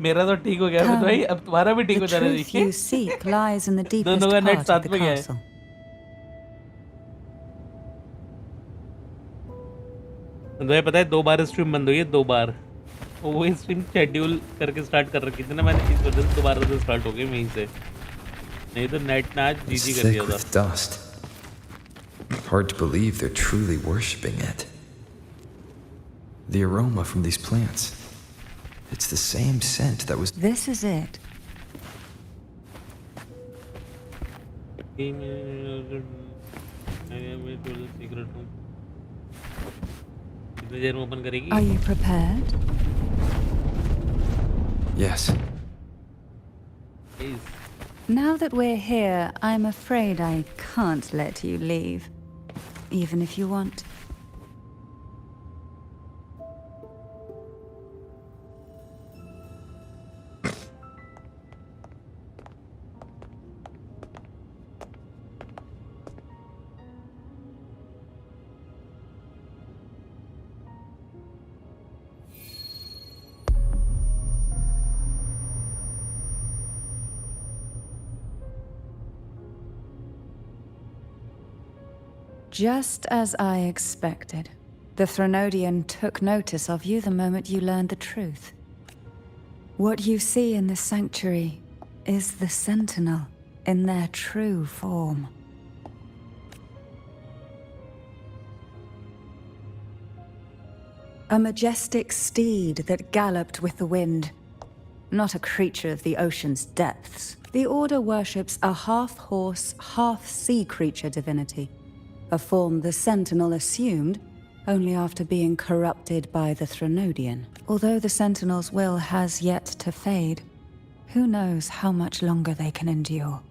मेरा तो ठीक हो गया भाई, अब तुम्हारा भी ठीक हो जाना चाहिए। दोनों का नेट साथ में गया है। तुम्हें पता है 2 बार स्ट्रीम बंद हुई है, 2 बार। वो स्ट्रीम शेड्यूल करके स्टार्ट कर रखी थी ना मैंने, इस वजह से दोबारा से स्टार्ट हो गई वहीं से, नहीं तो नेट ने आज जीजी कर दिया था। Dust. Hard to believe they're truly worshipping it. The aroma from these plants. It's the same scent that was... This is it. Are you prepared? Yes. Now that we're here, I'm afraid I can't let you leave. Even if you want. Just as I expected. The Threnodian took notice of you the moment you learned the truth. What you see in the sanctuary is the Sentinel in their true form. A majestic steed that galloped with the wind. Not a creature of the ocean's depths. The Order worships a half-horse, half-sea creature divinity. A form the Sentinel assumed only after being corrupted by the Threnodian. Although the Sentinel's will has yet to fade, who knows how much longer they can endure.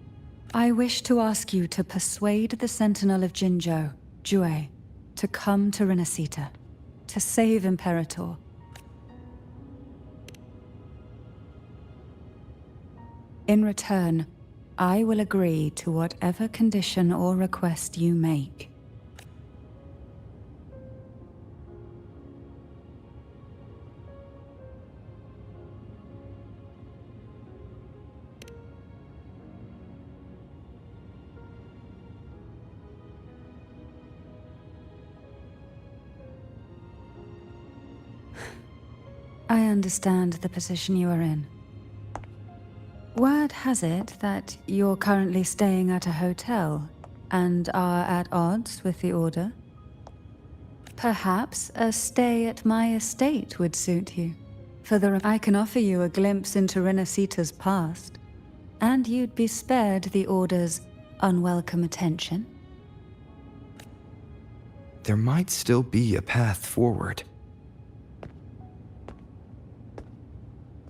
I wish to ask you to persuade the Sentinel of Jinzhou, Jue, to come to Renacita, to save Imperator. In return, I will agree to whatever condition or request you make. I understand the position you are in. Word has it that you're currently staying at a hotel and are at odds with the Order. Perhaps a stay at my estate would suit you. I can offer you a glimpse into Renacita's past, and you'd be spared the Order's unwelcome attention. There might still be a path forward.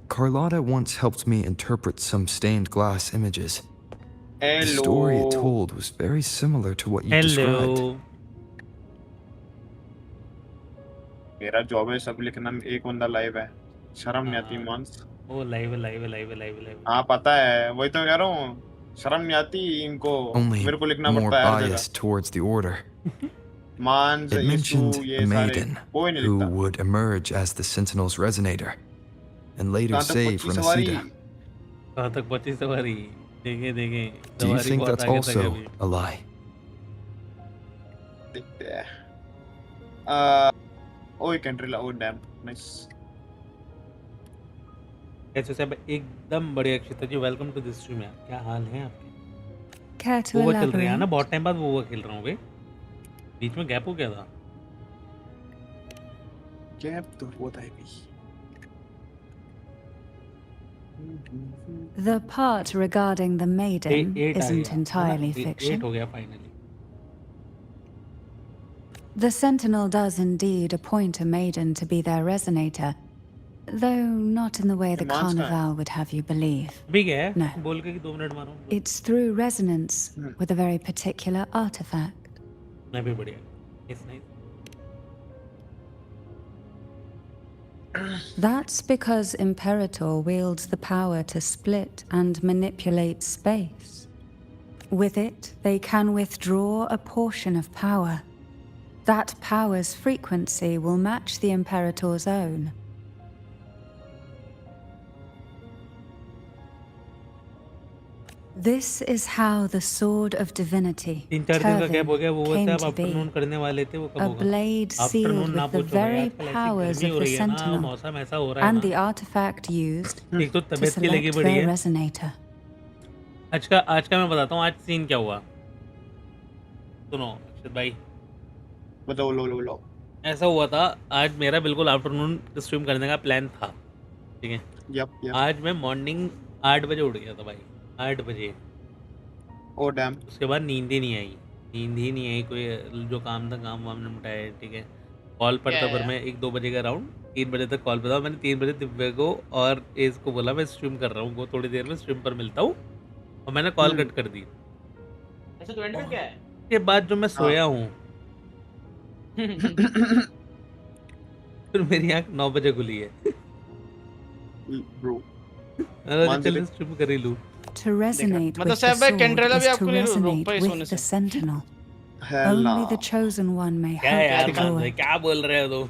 Carlotta once helped me interpret some stained glass images. The story it told was very similar to what you described. मेरा job है सब लिखना, एक बंदा live है, शर्म नहीं आती मांस। वो लाइव हाँ पता है, वही तो कह रहा हूँ, शर्म नहीं आती इनको, मेरे को Only लिखना more पड़ता है हर biased जगह। towards the Order. मांस It यीशु mentioned ये a सारे maiden कोई नहीं who लिखता। would emerge as the Sentinel's resonator and later कहाँ तक save पहुंची सवारी? Renacita. कहाँ तक पहुंची सवारी? देखें Do you सवारी think बहुत that's आगे तक है also अभी। a lie? देखते हैं। ओए कंट्री ओ डैम नाइस। कैसे साहब एकदम बढ़िया अक्षिता जी, वेलकम टू दिस स्ट्रीम यार। क्या हाल है आपके? Care to वो चल रही है ना, elaborate? बहुत टाइम बाद वो खेल रहा हूँ बे। बीच में गैप हो गया था। गैप तो होता है भाई। The part regarding the maiden 8 uh isn't गया, entirely है ना? 8 fiction. हो गया finally. The Sentinel does indeed appoint a maiden to be their resonator, though not in the way the Demands का है। Carnival would have you believe. भी गया है? No. बोल के कि 2 मिनट मारो। It's through resonance with a very particular artifact. मैं भी बढ़िया। It's nice. That's because Imperator wields the power to split and manipulate space. With it, they can withdraw a portion of power. That power's frequency will match the Imperator's own. This is how the Sword of Divinity, 3-4 दिन का gap हो गया। वो Turvin, वैसे came आप to be. Afternoon करने वाले थे, वो कब A होगा? blade sealed आफ्टरनून ना with the पूछो भाई, very आजकल ऐसी powers गर्मी of हो the रही है ना, Sentinel, मौसम ऐसा हो रहा है and ना। the artifact used एक तो to तबीयत की लगी select पड़ी their है। resonator. आज का मैं बताता हूँ आज सीन क्या हुआ। सुनो अक्षत भाई, बताओ लो। ऐसा हुआ था, आज मेरा बिल्कुल आफ्टरनून स्ट्रीम करने का प्लान था, ठीक है। यप। आज मैं मॉर्निंग 8 बजे उठ गया था भाई, 8 बजे। Oh damn. उसके बाद नींद ही नहीं आई, कोई जो काम था काम वाम निपटाया, ठीक है। कॉल पर था, पर मैं 1-2 बजे का अराउंड 3 बजे तक कॉल पर था। मैंने 3 बजे दिव्या को और एज को बोला मैं स्ट्रीम कर रहा हूँ, वो थोड़ी देर में स्ट्रीम पर मिलता हूँ, और मैंने कॉल कट कर दी। ऐसा तो एंड में क्या है? के बाद जो मैं सोया हूँ फिर मेरी आँख 9 बजे खुली है। ब्रो चल स्ट्रीम कर ही लूँ। To resonate with मतलब the साहब भाई sword कैंड्रेला भी is to आपको नहीं रोक resonate पाई with सोने the से। Sentinel. Hell Only no. the chosen one may क्या hope यार to draw भाई, it. क्या बोल रहे हो तुम?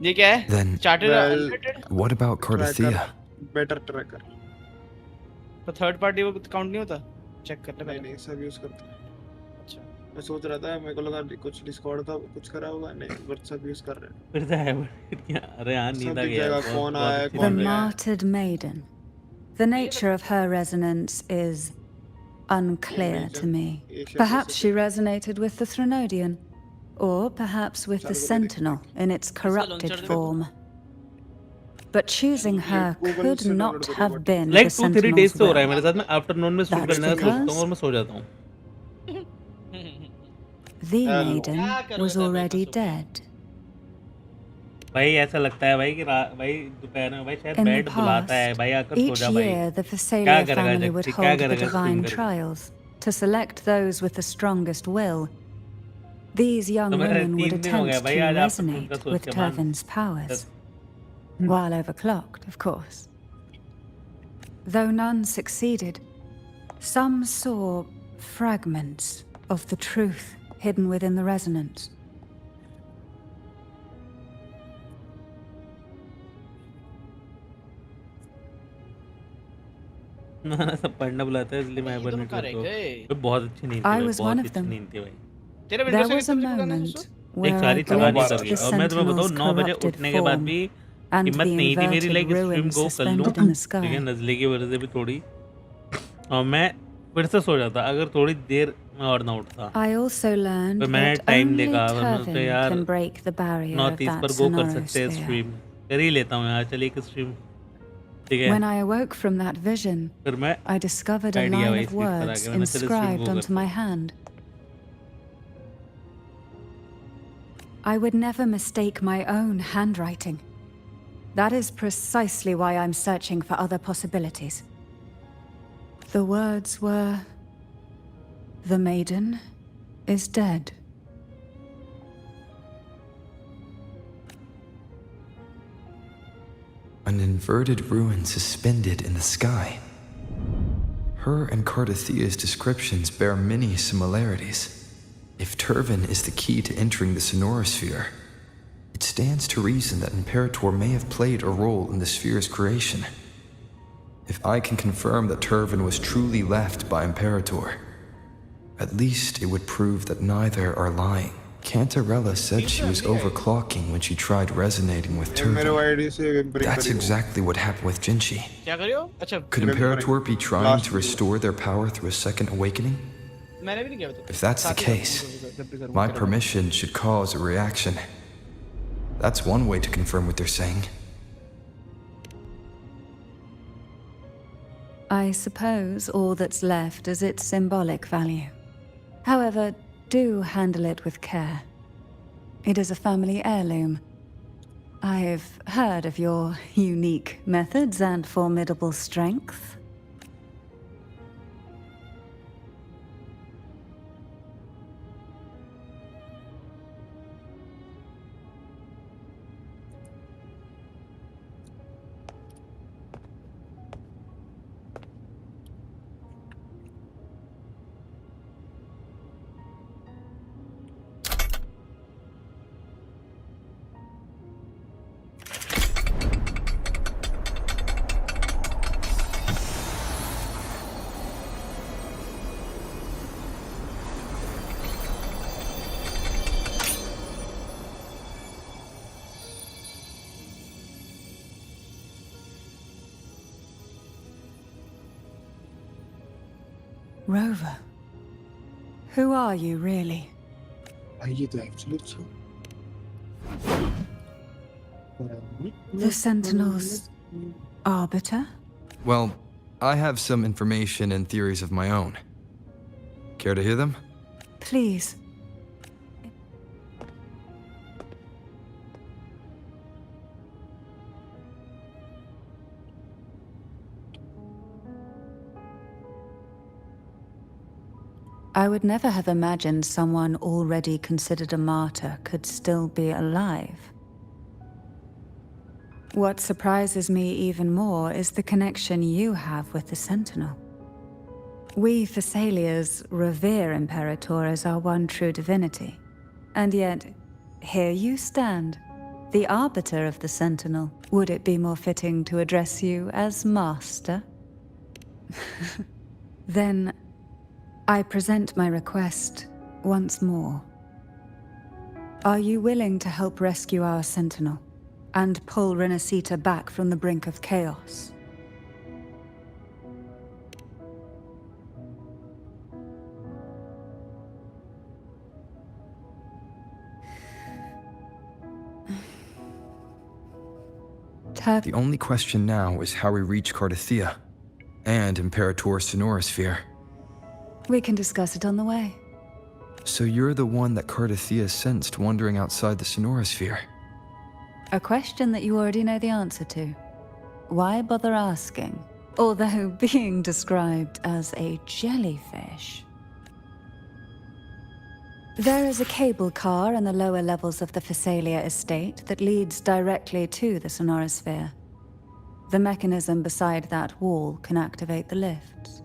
ये क्या है? Then chartered Well, unlimited? what about Cardathea? Better tracker. तो थर्ड पार्टी वो काउंट नहीं होता? चेक कर ले पहले। नहीं सब यूज करते हैं। अच्छा। मैं सोच रहा था, मेरे को लगा कुछ डिस्कॉर्ड था, कुछ करा होगा, नहीं व्हाट्सएप यूज कर रहे हैं। फिर तो है क्या? अरे यार नींद सब आ दिख गया। जाएगा, कौन आया है, The कौन नहीं आया। martyred maiden. The nature of her resonance is unclear to me. Perhaps she resonated with the Threnodian, or perhaps with the Sentinel in its corrupted form. But choosing her could not have been like the 2-3 days Sentinel's से हो रहा है will. मेरे साथ। मैं afternoon में stream That's करने का सोचता because- हूँ और मैं सो जाता हूँ। the Hello. maiden was already dead. भाई ऐसा लगता है भाई कि भाई दोपहर में भाई शायद In the बेड बुलाता है past, भाई आकर सो each जा भाई year the क्या Phasalia करेगा family would जक्सी क्या hold the करेगा divine स्ट्रीम करके trials to select those with the strongest will. These young तो मैं women would 3 दिन हो गए attempt भाई to आज आपसे फोन का resonate सोच with के मान Turvin's powers, while overclocked, of course. Though none succeeded, some saw fragments of the truth hidden within the resonance. ना सब पढ़ना बुलाता है इसलिए मैं ये तुम हाइबरनेट कहाँ करता रह हूँ गए? भाई बहुत अच्छी नींद थी I भाई was बहुत one ही of अच्छी them. नींद थी भाई तेरे विंडो There से was a कितने बजे पुराना है moment दोस्तों? एक where I सारी तबाह नहीं कर glimpsed रही the और मैं तुम्हें बताऊँ Sentinel's 9 बजे corrupted उठने के बाद form भी and हिम्मत the नहीं थी मेरी inverted लाइक स्ट्रीम ruins को कर लूँ suspended in the लेकिन sky. नज़ले की वजह से भी थोड़ी और मैं फिर से सो जाता अगर थोड़ी देर मैं और ना उठता I also learned फिर मैंने that टाइम only देखा फिर मैंने सोचा Turvin यार can break the barrier of north east that पर गो कर सकते हैं sonorosphere. स्ट्रीम कर ही लेता हूँ यार चलिए एक स्ट्रीम ठीक है When I awoke from that vision, फिर मैं I discovered a idea line भाई of स्लीप पर words आके मैंने चले स्ट्रीम inscribed गो onto करते my hand. I would never mistake my own handwriting. That is precisely why I'm searching for other possibilities. The words were, "The maiden is dead." An inverted ruin suspended in the sky. Her and Cardathia's descriptions bear many similarities. If Turvin is the key to entering the sonorosphere, it stands to reason that Imperator may have played a role in the sphere's creation. If I can confirm that Turvin was truly left by Imperator, at least it would prove that neither are lying. Cantarella said she was overclocking when she tried resonating with Turvin. That's exactly what happened with Jinchi. क्या करियो? अच्छा Could Imperator be trying to restore their power through a second awakening? मैंने भी नहीं किया If that's the case, my permission should cause a reaction. That's one way to confirm what they're saying. I suppose all that's left is its symbolic value. However, do handle it with care. It is a family heirloom. I've heard of your unique methods and formidable strength. Rover, who are you really? The Sentinel's arbiter? Well, I have some information and theories of my own. Care to hear them? Please. I would never have imagined someone already considered a martyr could still be alive. What surprises me even more is the connection you have with the Sentinel. We Thessalians revere Imperator as our one true divinity. And yet, here you stand, the arbiter of the Sentinel. Would it be more fitting to address you as Master? Then, I present my request once more. Are you willing to help rescue our Sentinel and pull Renacita back from the brink of chaos? The only question now is how we reach Cardathia and Imperator's sonorosphere. We can discuss it on the way. So you're the one that Cardathea sensed wandering outside the Sonorosphere. A question that you already know the answer to. Why bother asking? Although being described as a jellyfish. There is a cable car in the lower levels of the Phasalia estate that leads directly to the Sonorosphere. The mechanism beside that wall can activate the lifts.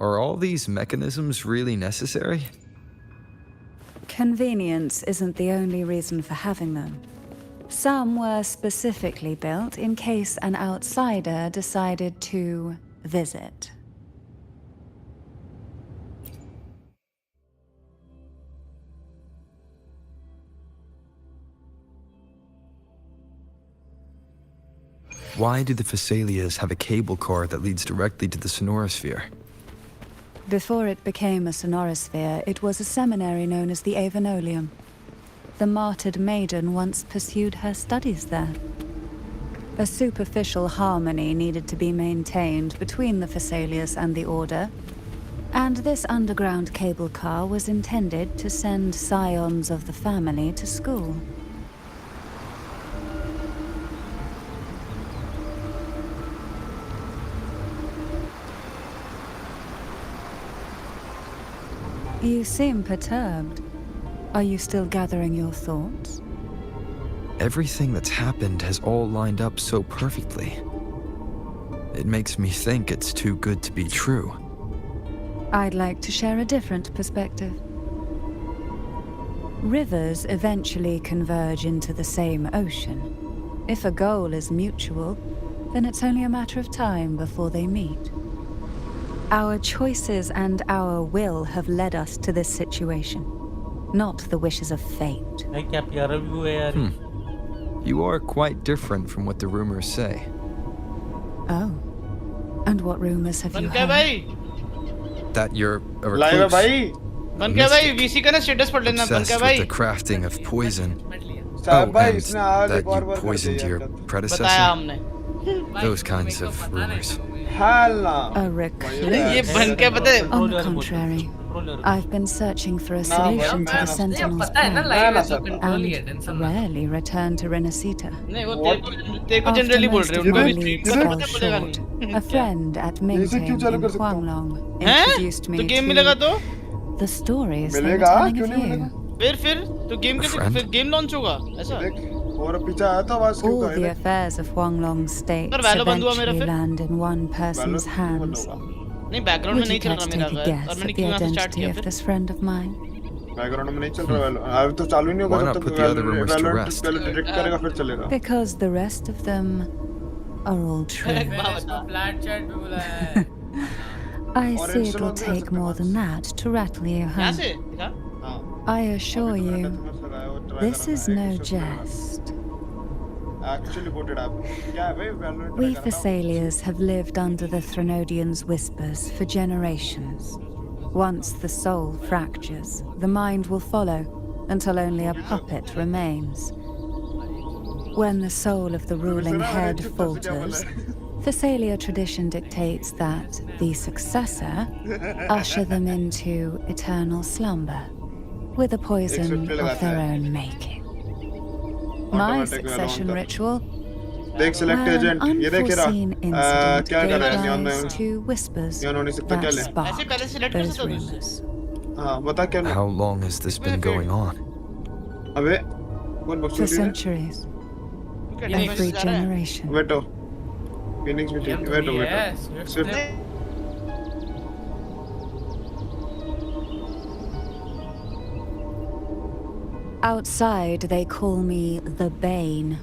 Are all these mechanisms really necessary? Convenience isn't the only reason for having them. Some were specifically built in case an outsider decided to visit. Why do the Phasalias have a cable car that leads directly to the Sonorosphere? Before it became a Sonorosphere, it was a seminary known as the Avenolium. The martyred maiden once pursued her studies there. A superficial harmony needed to be maintained between the Phasalias and the Order, and this underground cable car was intended to send scions of the family to school. You seem perturbed. Are you still gathering your thoughts? Everything that's happened has all lined up so perfectly. It makes me think it's too good to be true. I'd like to share a different perspective. Rivers eventually converge into the same ocean. If a goal is mutual, then it's only a matter of time before they meet. Our choices and our will have led us to this situation, not the wishes of fate. You are quite different from what the rumors say. Oh. And what rumors have you बन क्या heard? भाई? That you're a live है recluse, भाई बन क्या भाई? VC का ना स्टेटस पढ़ लेना बन क्या obsessed भाई? with the crafting of poison. साहब Oh, भाई and इसने आज that एक और you बार कर poisoned दिया your यार। बताया predecessor? हमने. Those kinds of rumors. हाला A recluse? ये बन क्या पता है? On the contrary, I've been searching for a solution to the Sentinel's पता है ना plan, लाइव है तो कंट्रोल ही है टेंशन and ना rarely return to Renacita. नहीं वो तेरे को After जनरली बोल most रहे of हो. my उनको भी leads stream fell करना पड़ेगा short, नहीं. a friend at क्यों Mingting चालू in कर सकता हूँ? Huanglong हैं? introduced me तो गेम मिलेगा to तो? the stories they were मिलेगा telling क्यों of नहीं you. मिलेगा फिर तो गेम A कैसे friend? फिर गेम लॉन्च होगा ऐसा? देख और पीछे आया था आवाज क्यों All का the है affairs of Huanglong states पर वैलो बंद हुआ मेरा eventually फिर? land in one person's बंद hands. होगा नहीं बैकग्राउंड में Would you नहीं चल care रहा to मेरा take a घर और guess मैंने at क्यों the यहाँ से स्टार्ट identity किया of फिर? this friend of mine? Background में नहीं चल रहा वैलो अब तो चालू नहीं होगा Why जब not तक put the other rumors to वैलो rest? पहले डिटेक्ट करेगा फिर चलेगा Because the rest of them are all true. मैंने इसको फ्लैट चैट पे बुलाया है. I और see इंस्टॉल it'll भी कर take सकते more हैं than that to rattle you, यहाँ huh? से दिखा? हाँ I assure अभी तो मैंने you, SMS लगाया और try this करा is था, no एक शब्द लगा। jest. Actually voted आप क्या है भाई वैलो We Thessalians have lived under the Threnodians' whispers for generations. Once the soul fractures, the mind will follow until only a puppet remains. When the soul of the ruling head falters, Thessalia tradition dictates that the successor usher them into eternal slumber with a poison of their own making. My succession ritual, देख select where an agent ये देख रहा unforeseen incident क्या कर रहा है gave neon rise में to whispers neon होने सकता क्या that ले ऐसे sparked पहले सिलेक्ट कर those सकता rumors. हाँ बता क्या ले How long has this been going on? अबे कौन For बकचोदी है centuries, तुझे? every generation. वेटो फिनिक्स भी ठीक है veto veto Swift Outside, they call me the Bane,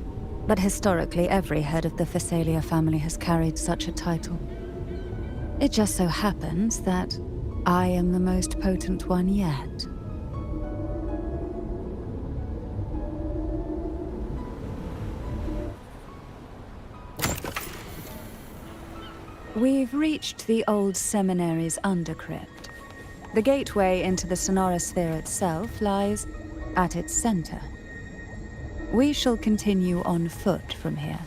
but historically every head of the Phasalia family has carried such a title. It just so happens that I am the most potent one yet. We've reached the old seminary's undercrypt. The gateway into the Sonorosphere itself lies at its center. We shall continue on foot from here.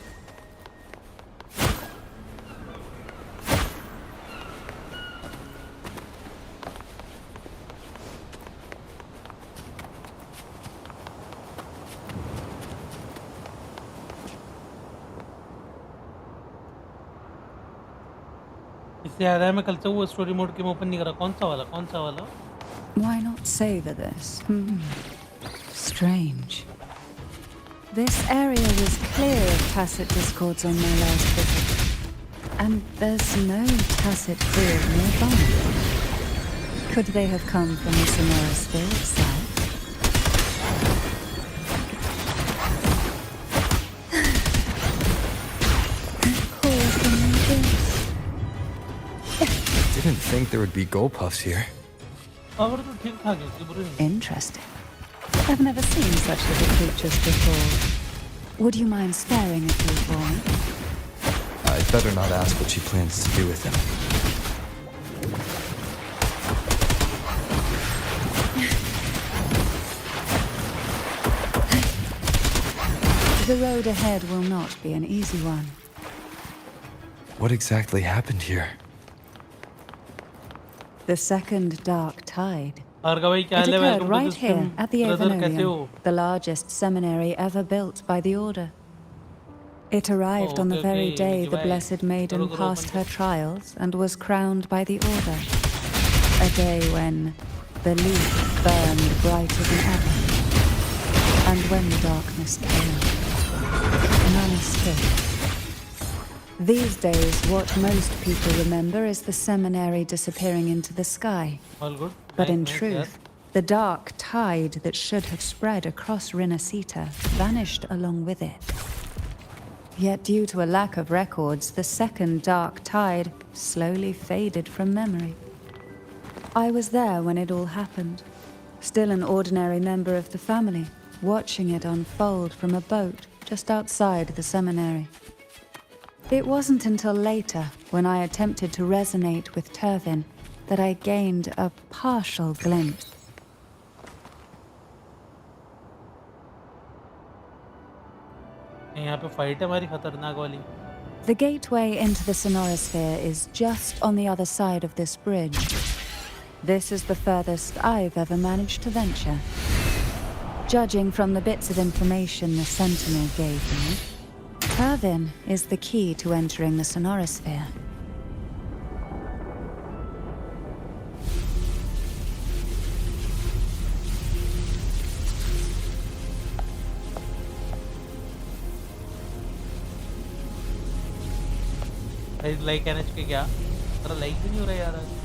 से याद है मैं कल से वो story mode game open नहीं करा कौन सा वाला Why not savor this? Strange. This area was clear of tacit discords on my last visit. And there's no tacit field nearby. Could they have come from the Sonoros sphere itself? Didn't think there would be gold puffs here. Power तो ठीक ठाक है इसकी बुरी नहीं Interesting. I've never seen such little creatures before. Would you mind sparing a few for me? I'd better not ask what she plans to do with them. The road ahead will not be an easy one. What exactly happened here? The second dark tide. और भाई क्या It हाल है occurred welcome to right the here stream at the brother कैसे हो Avenorium, the largest seminary ever built by the Order. It arrived on the okay, very okay, day okay, the bye. Blessed Maiden Karo, passed open her trials and was crowned by the Order. A day when the leaf burned brighter than ever. And when the darkness came, none escaped. These days, what most people remember is the seminary disappearing into the sky. All good. But in Nice, truth, the dark tide that should have spread across Rinasita vanished along with it. Yet due to a lack of records, the second dark tide slowly faded from memory. I was there when it all happened, still an ordinary member of the family, watching it unfold from a boat just outside the seminary. It wasn't until later, when I attempted to resonate with Turvin, that I gained a partial glimpse. यहाँ पे fight है हमारी खतरनाक वाली The gateway into the Sonorosphere is just on the other side of this bridge. This is the furthest I've ever managed to venture. Judging from the bits of information the Sentinel gave me, Turvin is the key to entering the Sonorosphere. Like NH के क्या तेरा like भी नहीं हो रहा यार आज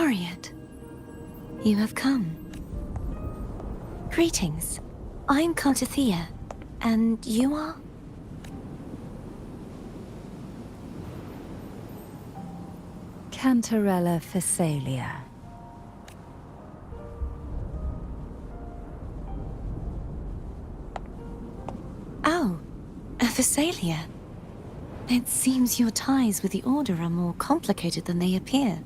Laureate, you have come. Greetings. I'm Cartathea, and you are? Cantarella Phasalia. Oh, a Phasalia. It seems your ties with the Order are more complicated than they appear.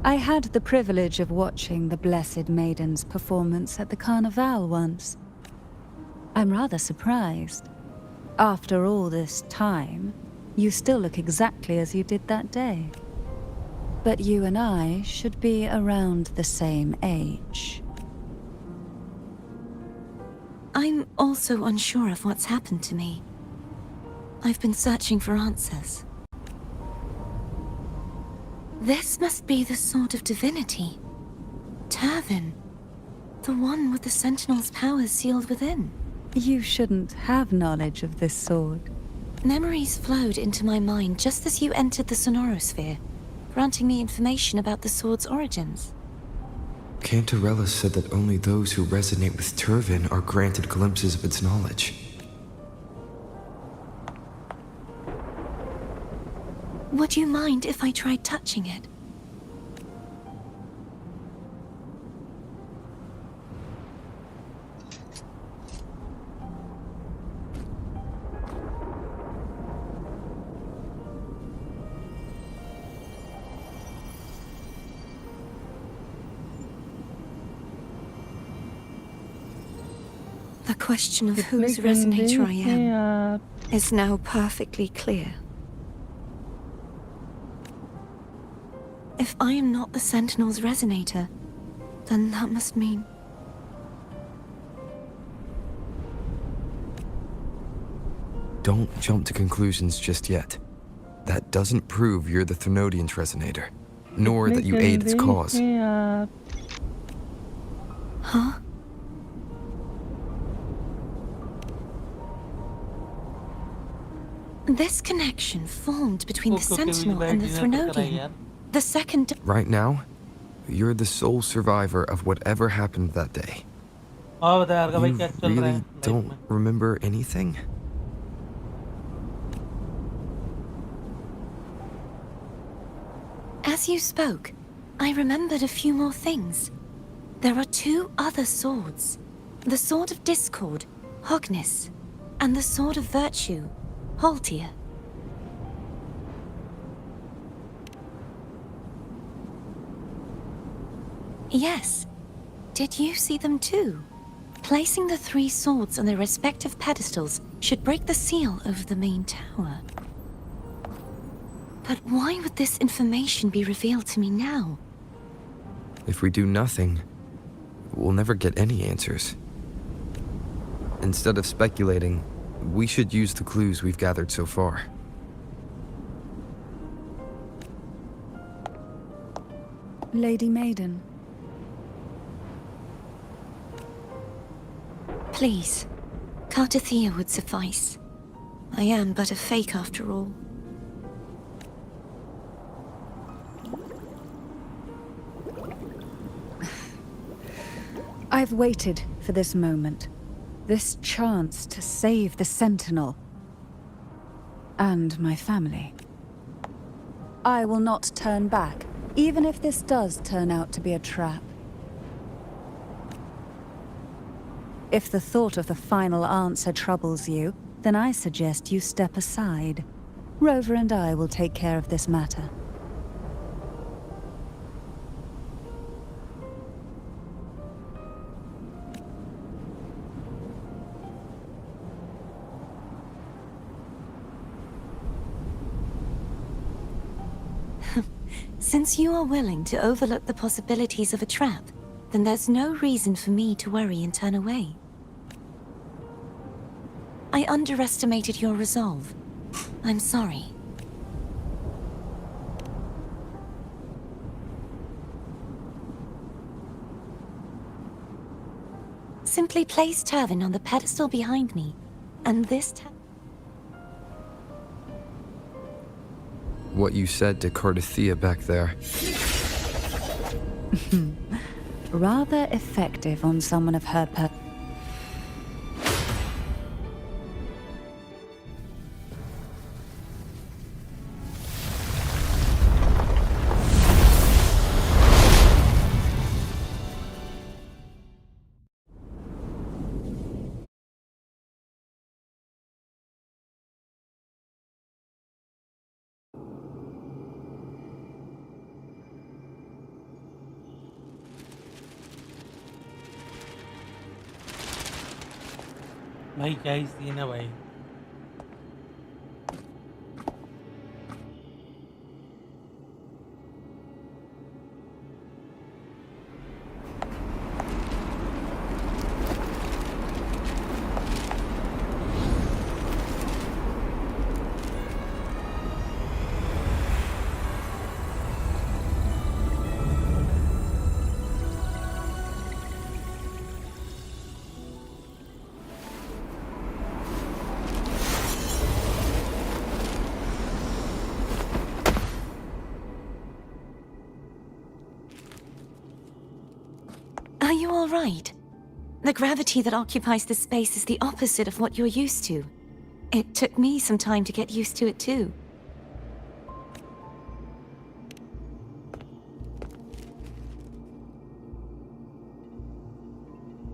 I had the privilege of watching the Blessed Maiden's performance at the Carnival once. I'm rather surprised. After all this time, you still look exactly as you did that day. But you and I should be around the same age. I'm also unsure of what's happened to me. I've been searching for answers. This must be the Sword of Divinity. Turvin. The one with the Sentinel's powers sealed within. You shouldn't have knowledge of this sword. Memories flowed into my mind just as you entered the Sonorosphere, granting me information about the sword's origins. Cantarella said that only those who resonate with Turvin are granted glimpses of its knowledge. Would you mind if I tried touching it? The question of whose resonator I am is now perfectly clear. If I am not the Sentinel's resonator, then that must mean... Don't jump to conclusions just yet. That doesn't prove you're the Thenodian's resonator, nor that you aid its cause. Huh? This connection formed between the Sentinel and the Thenodian. The second... Right now, you're the sole survivor of whatever happened that day. You really don't remember anything? As you spoke, I remembered a few more things. There are 2 other swords. The Sword of Discord, Hognis, and the Sword of Virtue, Haltia. Yes. Did you see them too? Placing the 3 swords on their respective pedestals should break the seal over the main tower. But why would this information be revealed to me now? If we do nothing, we'll never get any answers. Instead of speculating, we should use the clues we've gathered so far. Lady Maiden. Please, Cartathea would suffice. I am but a fake after all. I've waited for this moment. This chance to save the Sentinel. And my family. I will not turn back, even if this does turn out to be a trap. If the thought of the final answer troubles you, then I suggest you step aside. Rover and I will take care of this matter. Since you are willing to overlook the possibilities of a trap, then there's no reason for me to worry and turn away. I underestimated your resolve. I'm sorry. Simply place Turvin on the pedestal behind me, and this What you said to Cartathea back there. Rather effective on someone of her भाई क्या ही scene है भाई you all right? The gravity that occupies this space is the opposite of what you're used to. It took me some time to get used to it too.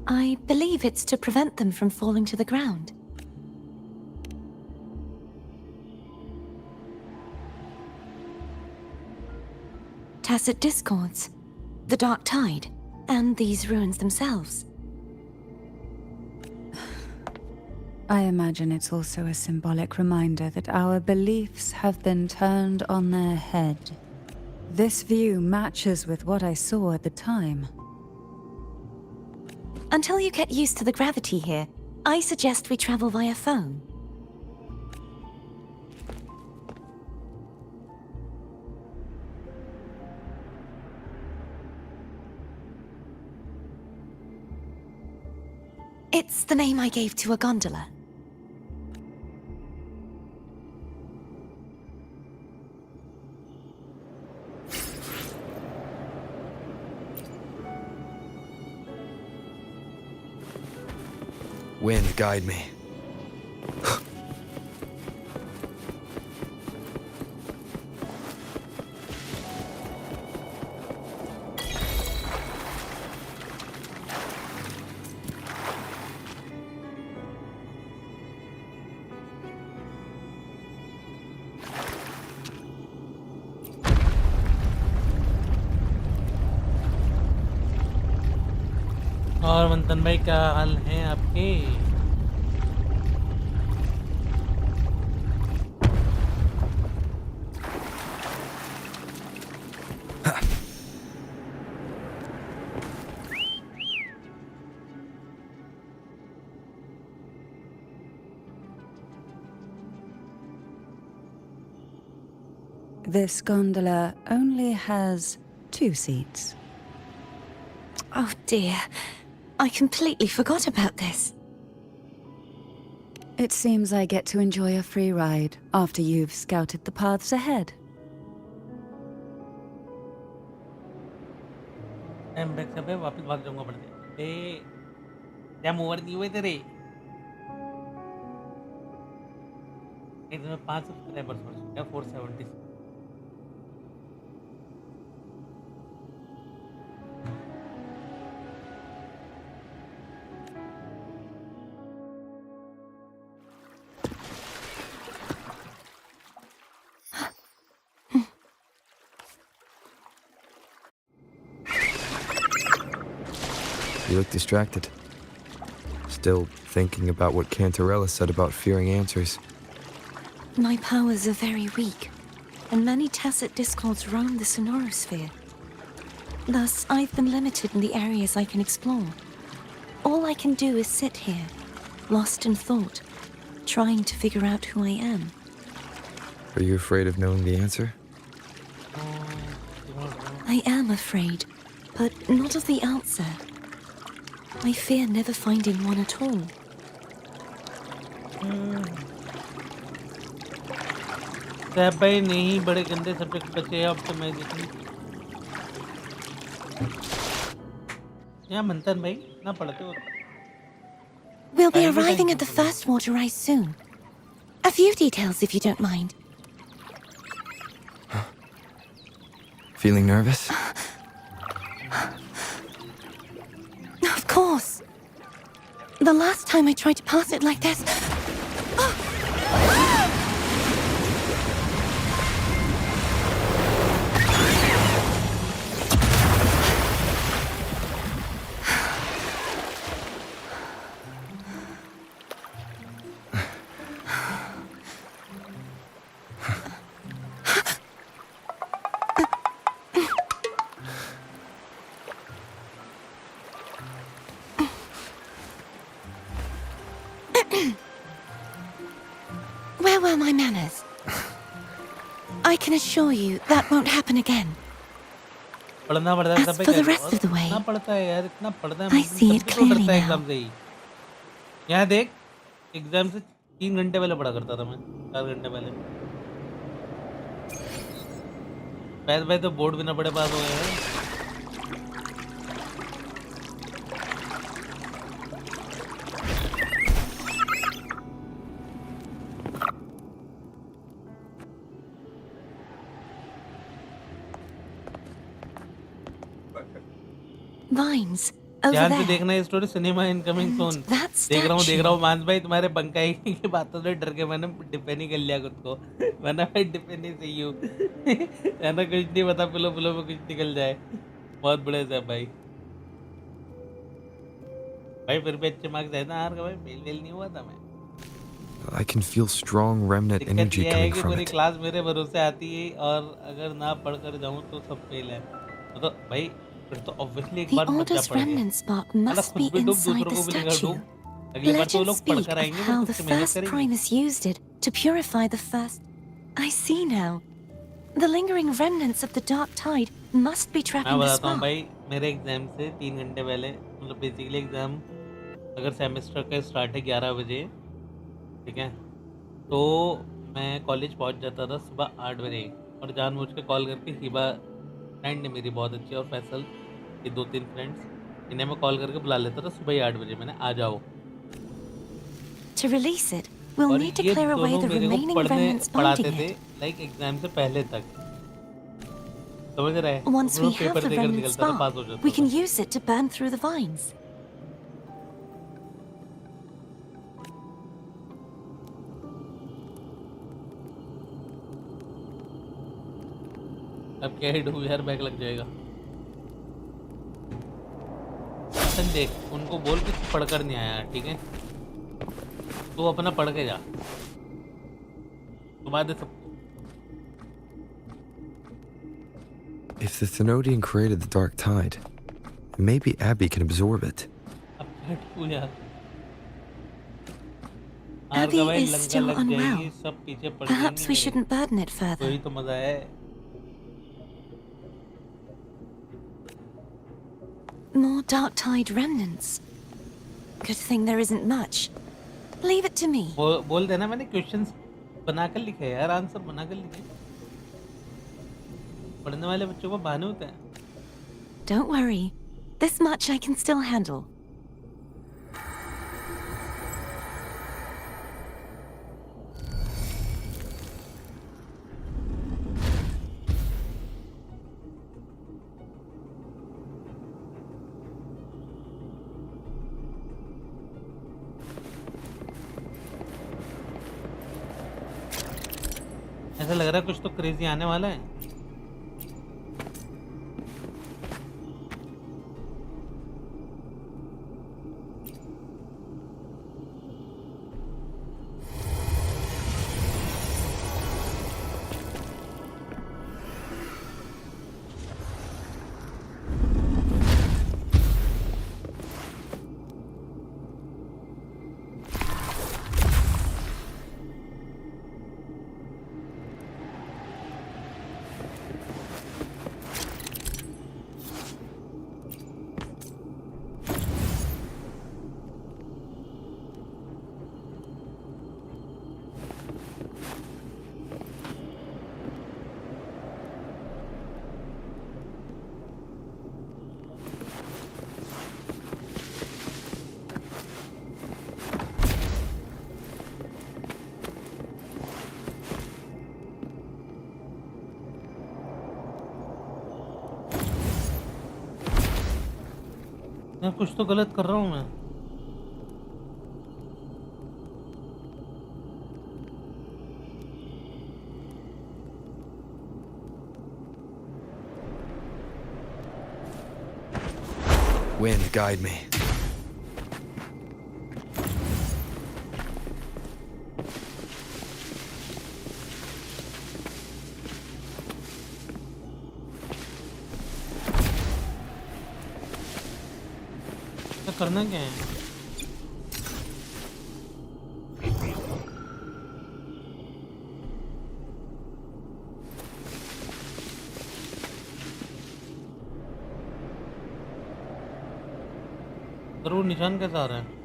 I believe it's to prevent them from falling to the ground. Tacit discords, the dark tide, and these ruins themselves. I imagine it's also a symbolic reminder that our beliefs have been turned on their head. This view matches with what I saw at the time. Until you get used to the gravity here, I suggest we travel via phone. It's the name I gave to a gondola. Wind, guide me. और मंथन भाई क्या हाल है आपके? This gondola only has 2 seats. Oh dear, I completely forgot about this. It seems I get to enjoy a free ride after you've scouted the paths ahead. Time back से वापस भाग जाऊंगा पड़ते ए क्या मूवर नहीं हुए तेरे एक दिन में 5 सब्सक्राइबर्स हो चुके हैं 470 You look distracted. Still thinking about what Cantarella said about fearing answers. My powers are very weak, and many tacit discords roam the sonorosphere. Thus, I've been limited in the areas I can explore. All I can do is sit here, lost in thought, trying to figure out who I am. Are you afraid of knowing the answer? I am afraid, but not of the answer. I fear never finding one at all. Saif भाई नहीं बड़े गंदे subject बचे हैं optimisation या मंथन भाई ना पढ़ते हो We'll be arriving at the first water rise soon. A few details if you don't mind. Feeling nervous? Of course. The last time I tried to pass it like this... Where were my manners? I can assure you that won't happen again. पढ़ना पड़ता है As for the rest of the way, इतना पढ़ता है यार इतना पढ़ता है I see it clearly now. Exam से ही यहाँ देख एग्जाम से 3 घंटे पहले पढ़ा करता था मैं 4 घंटे पहले भाई तो बोर्ड भी ना पढ़े पास हो गए हैं vines over ध्यान से there. देखना ये story, cinema incoming And soon. that देख रहा statue. हूँ मानस भाई, तुम्हारे बंकाई की बातों से डर के मैंने डिपेंड ही कर लिया खुद को। वरना भाई डिपेंड ही सही हूँ। है ना, कुछ नहीं पता, पिलो पिलो में कुछ निकल जाए। बहुत बड़े से भाई। भाई फिर भी अच्छे मार्क्स आए ना, हार का भाई, फेल वेल नहीं हुआ था मैं। I can feel strong remnant दिक्कत energy ये है coming कि from पूरी it. क्लास मेरे भरोसे आती है और अगर ना पढ़ कर जाऊँ तो सब फेल है। तो भाई फिर तो ऑब्वियसली एक The बार मत जा Order's पढ़ के। remnant spark साला must खुद be भी डूब, inside दूसरों the को भी लेकर statue. डूब। अगली बार तो वो Legends लोग पढ़ speak कर of आएंगे, how फिर the कुछ मेहनत first करेंगे। Primus used it to purify the first. I see now. The lingering remnants of the dark tide must be मैं trapping the बताता हूँ spark. भाई, मेरे एग्जाम से 3 घंटे पहले, मतलब बेसिकली एग्जाम अगर सेमेस्टर का स्टार्ट है 11 बजे, ठीक है, तो मैं कॉलेज पहुंच जाता था सुबह 8 बजे, और जानबूझ के कॉल करके हिबा फ्रेंड है मेरी बहुत अच्छी, और फैसल, ये 2-3 फ्रेंड्स, इन्हें मैं कॉल करके बुला लेता था सुबह ही 8 बजे, मैंने आ जाओ। To release it, we'll और need to ये clear away दोनों the मेरे को remaining remnants पढ़ाते binding थे, it. लाइक एग्जाम से पहले तक, समझ रहे हैं? Once और we मैं have पेपर the देकर remnant निकलता था, पास हो spark, जाता we can था। use it to burn through the vines. अब क्या ही डूब यार, बैग लग जाएगा। चल देख, उनको बोल के पढ़कर नहीं आया, ठीक है, तू अपना पढ़ के जा, तो बाद सब। If the Thenodian created the dark tide, maybe Abby can absorb it. अब बैठ तू यार। Abby का भाई is लंका still लग unwell. जाएगी, सब पीछे पड़ Perhaps जाएंगे we मेरे। shouldn't burden it further. वही तो मजा है। More dark tide remnants. Good thing there isn't much. Leave it to me. बोल देना, मैंने क्वेश्चंस बनाकर लिखे यार, आंसर बनाकर लिखे। पढ़ने वाले बच्चों को बहाने होते हैं। Don't worry. This much I can still handle. ऐसा लग रहा है कुछ तो क्रेजी आने वाला है। मैं कुछ तो गलत कर रहा हूँ मैं। Wind, guide me. तो करना क्या है? जरूर निशान कैसा आ रहा है?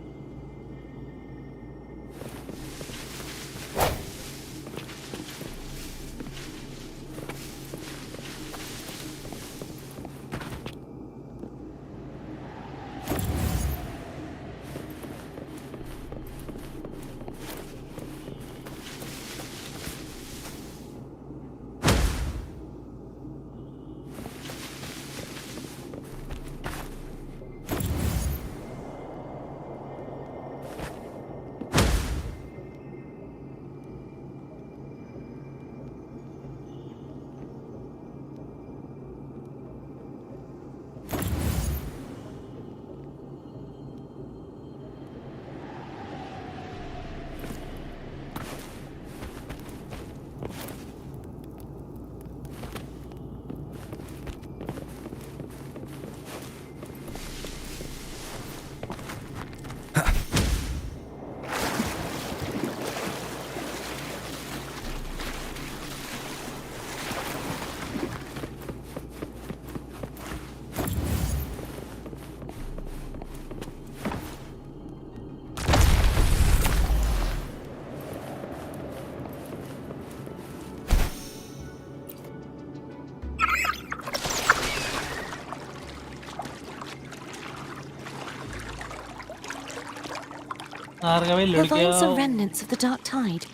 हार गए भाई The लड़कियां। vines are remnants of the dark tide.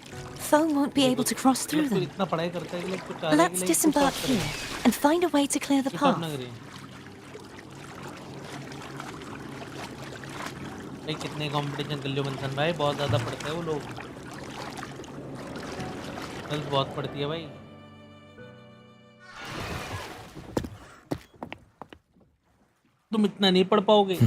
Foe won't be able to cross through मतलब them. इतना पढ़ाई करता है कि लाइक कुछ चाह रहा है कि Let's like push disembark up here करें। and find a way to clear the push up ना path. करें। भाई कितने कंपटीशन कर लियो मंथन भाई, बहुत ज़्यादा पढ़ते हैं वो लोग, गर्ल्स बहुत पढ़ती है भाई। तुम इतना नहीं पढ़ पाओगे।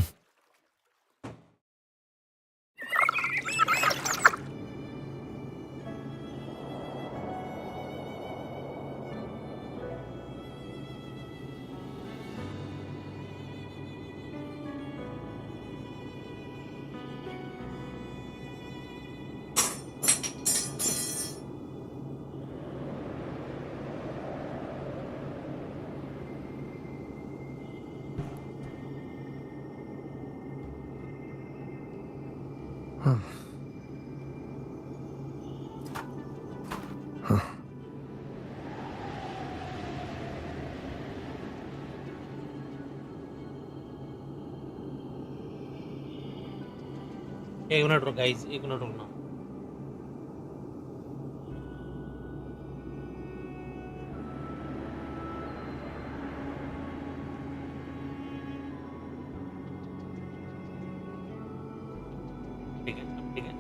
एक मिनट रुक गाइस, एक मिनट रुकना। ठीक है, अब ठीक है।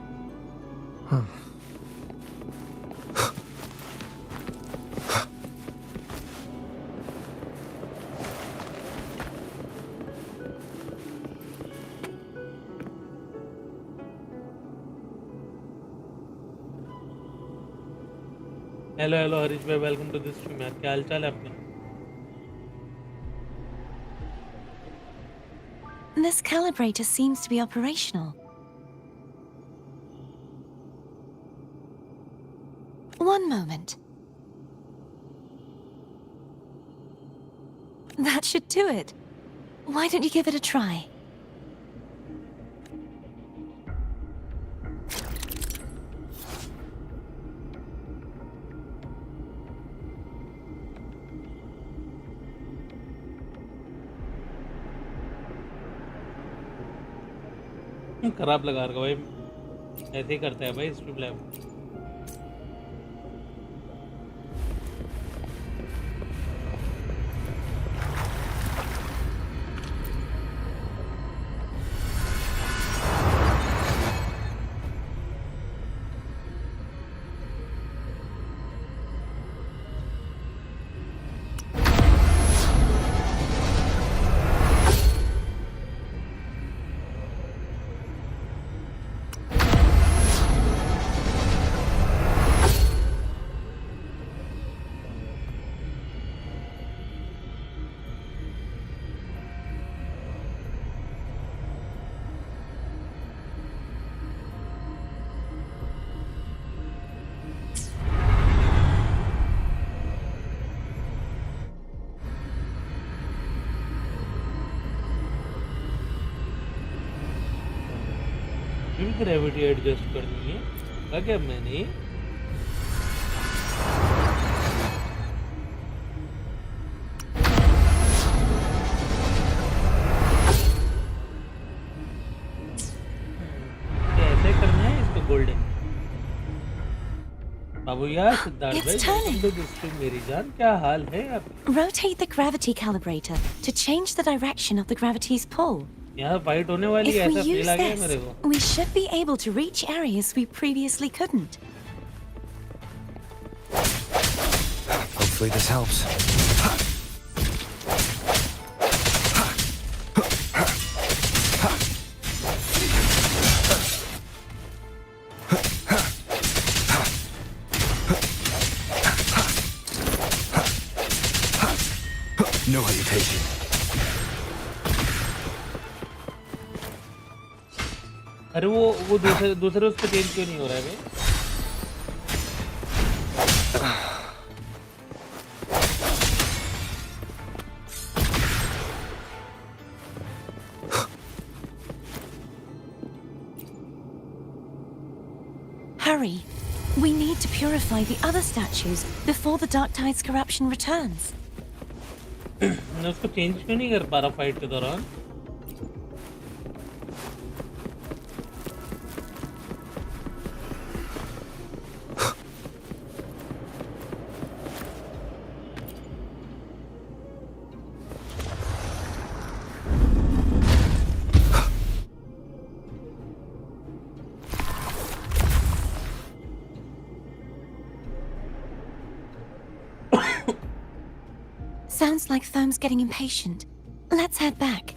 हेलो हेलो हरीश भाई, वेलकम टू दिस स्ट्रीम यार। क्या हाल चाल है आपके? This calibrator seems to be operational. One moment. That should do it. Why don't you give it a try? खराब लगा रहा भाई, ऐसे ही करता है भाई स्ट्रीम लैब। ग्रेविटी एडजस्ट करनी है क्या मैंने? कैसे करना है इसको गोल्डन? बाबू यार सिद्धार्थ भाई, welcome to this stream मेरी जान, क्या हाल है आपका? Rotate the gravity calibrator to change the direction of the gravity's pull. यहाँ फाइट होने वाली है, If we ऐसा फील use आ गया this, मेरे को। we should be able to reach areas we previously couldn't. Hopefully this helps. No hesitation. अरे वो दूसरे उस पे चेंज क्यों नहीं हो रहा है भाई? Hurry. We need to purify the other statues before the Dark Tide's corruption returns. मैं उसको चेंज क्यों नहीं कर पा रहा फाइट के दौरान? Sounds like Foam's getting impatient. Let's head back.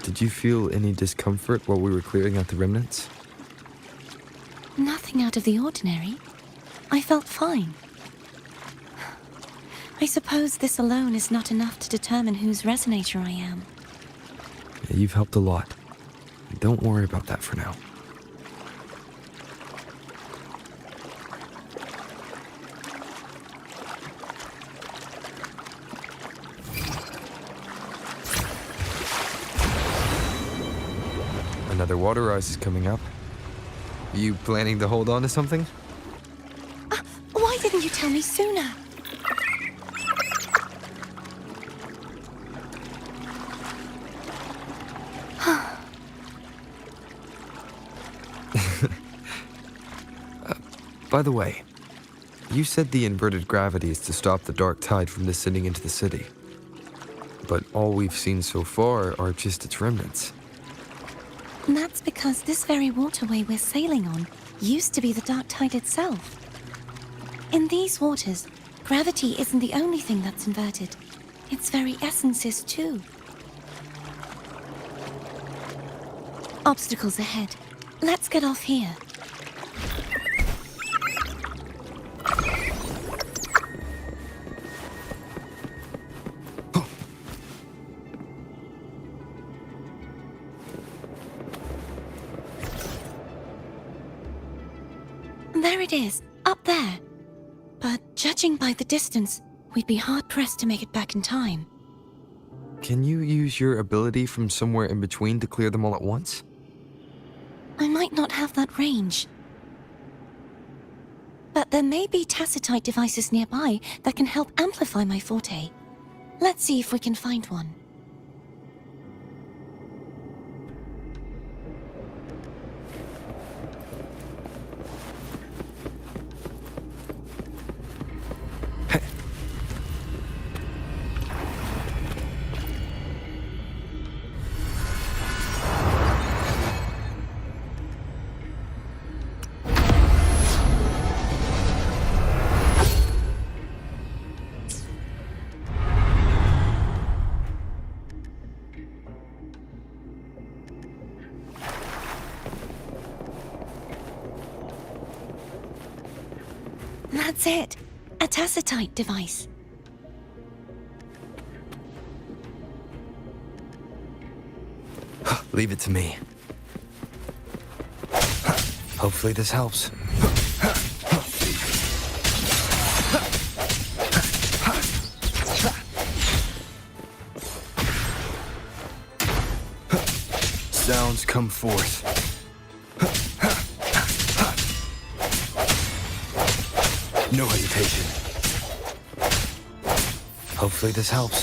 Did you feel any discomfort while we were clearing out the remnants? Nothing out of the ordinary. I felt fine. I suppose this alone is not enough to determine whose resonator I am. Yeah, you've helped a lot. Don't worry about that for now. Another water rise is coming up. Are you planning to hold on to something? Why didn't you tell me sooner? By the way, you said the inverted gravity is to stop the dark tide from descending into the city. But all we've seen so far are just its remnants. That's because this very waterway we're sailing on used to be the dark tide itself. In these waters, gravity isn't the only thing that's inverted. Its very essence is too. Obstacles ahead. Let's get off here. There it is, up there. But judging by the distance, we'd be hard-pressed to make it back in time. Can you use your ability from somewhere in between to clear them all at once? I might not have that range. But there may be tacitite devices nearby that can help amplify my forte. Let's see if we can find one. That's it. A tacitite device. Leave it to me. Hopefully this helps. Sounds come forth. No hesitation. Hopefully this helps.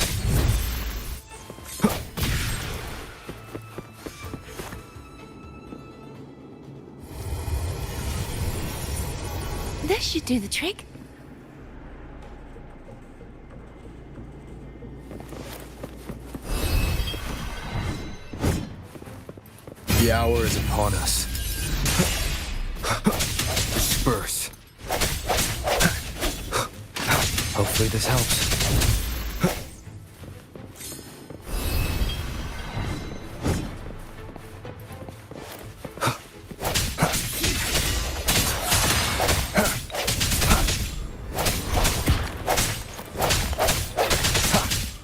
This should do the trick. The hour is upon us. Disperse. Hopefully this helps.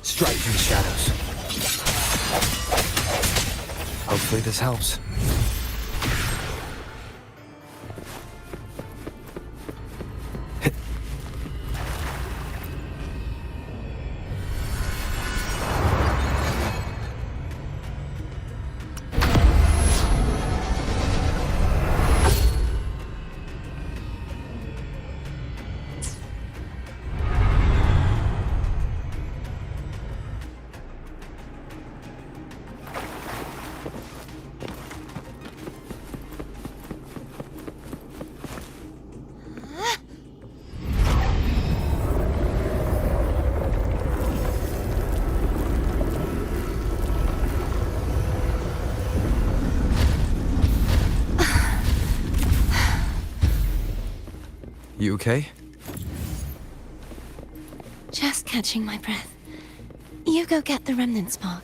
Strike through the shadows. Hopefully this helps. You okay? Just catching my breath. You go get the remnant spark.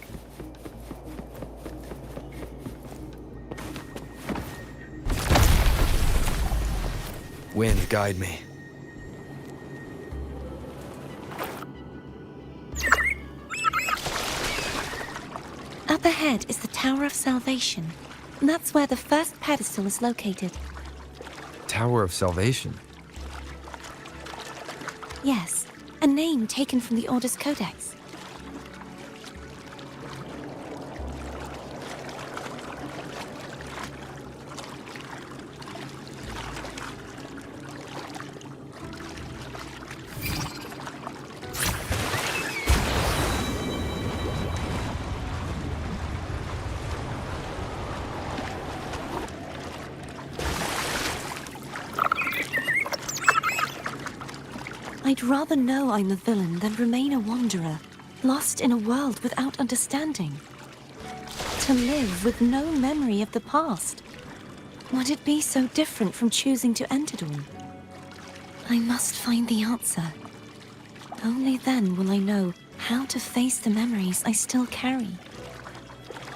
Wind, guide me. Up ahead is the Tower of Salvation. That's where the first pedestal is located. Tower of Salvation. Yes, a name taken from the Order's Codex. I'd rather know I'm a villain than remain a wanderer, lost in a world without understanding. To live with no memory of the past. Would it be so different from choosing to end it all? I must find the answer. Only then will I know how to face the memories I still carry.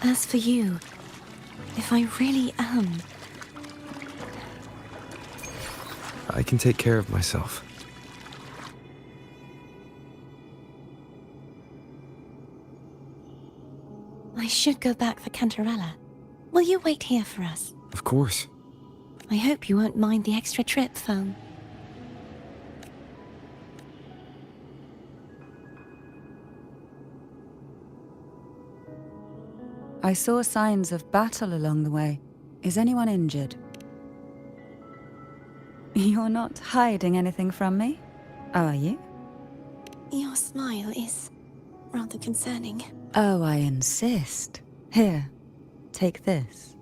As for you, if I really am... I can take care of myself. I should go back for Cantarella. Will you wait here for us? Of course. I hope you won't mind the extra trip, Phone. I saw signs of battle along the way. Is anyone injured? You're not hiding anything from me, are you? Your smile is rather concerning. Oh, I insist. Here, take this.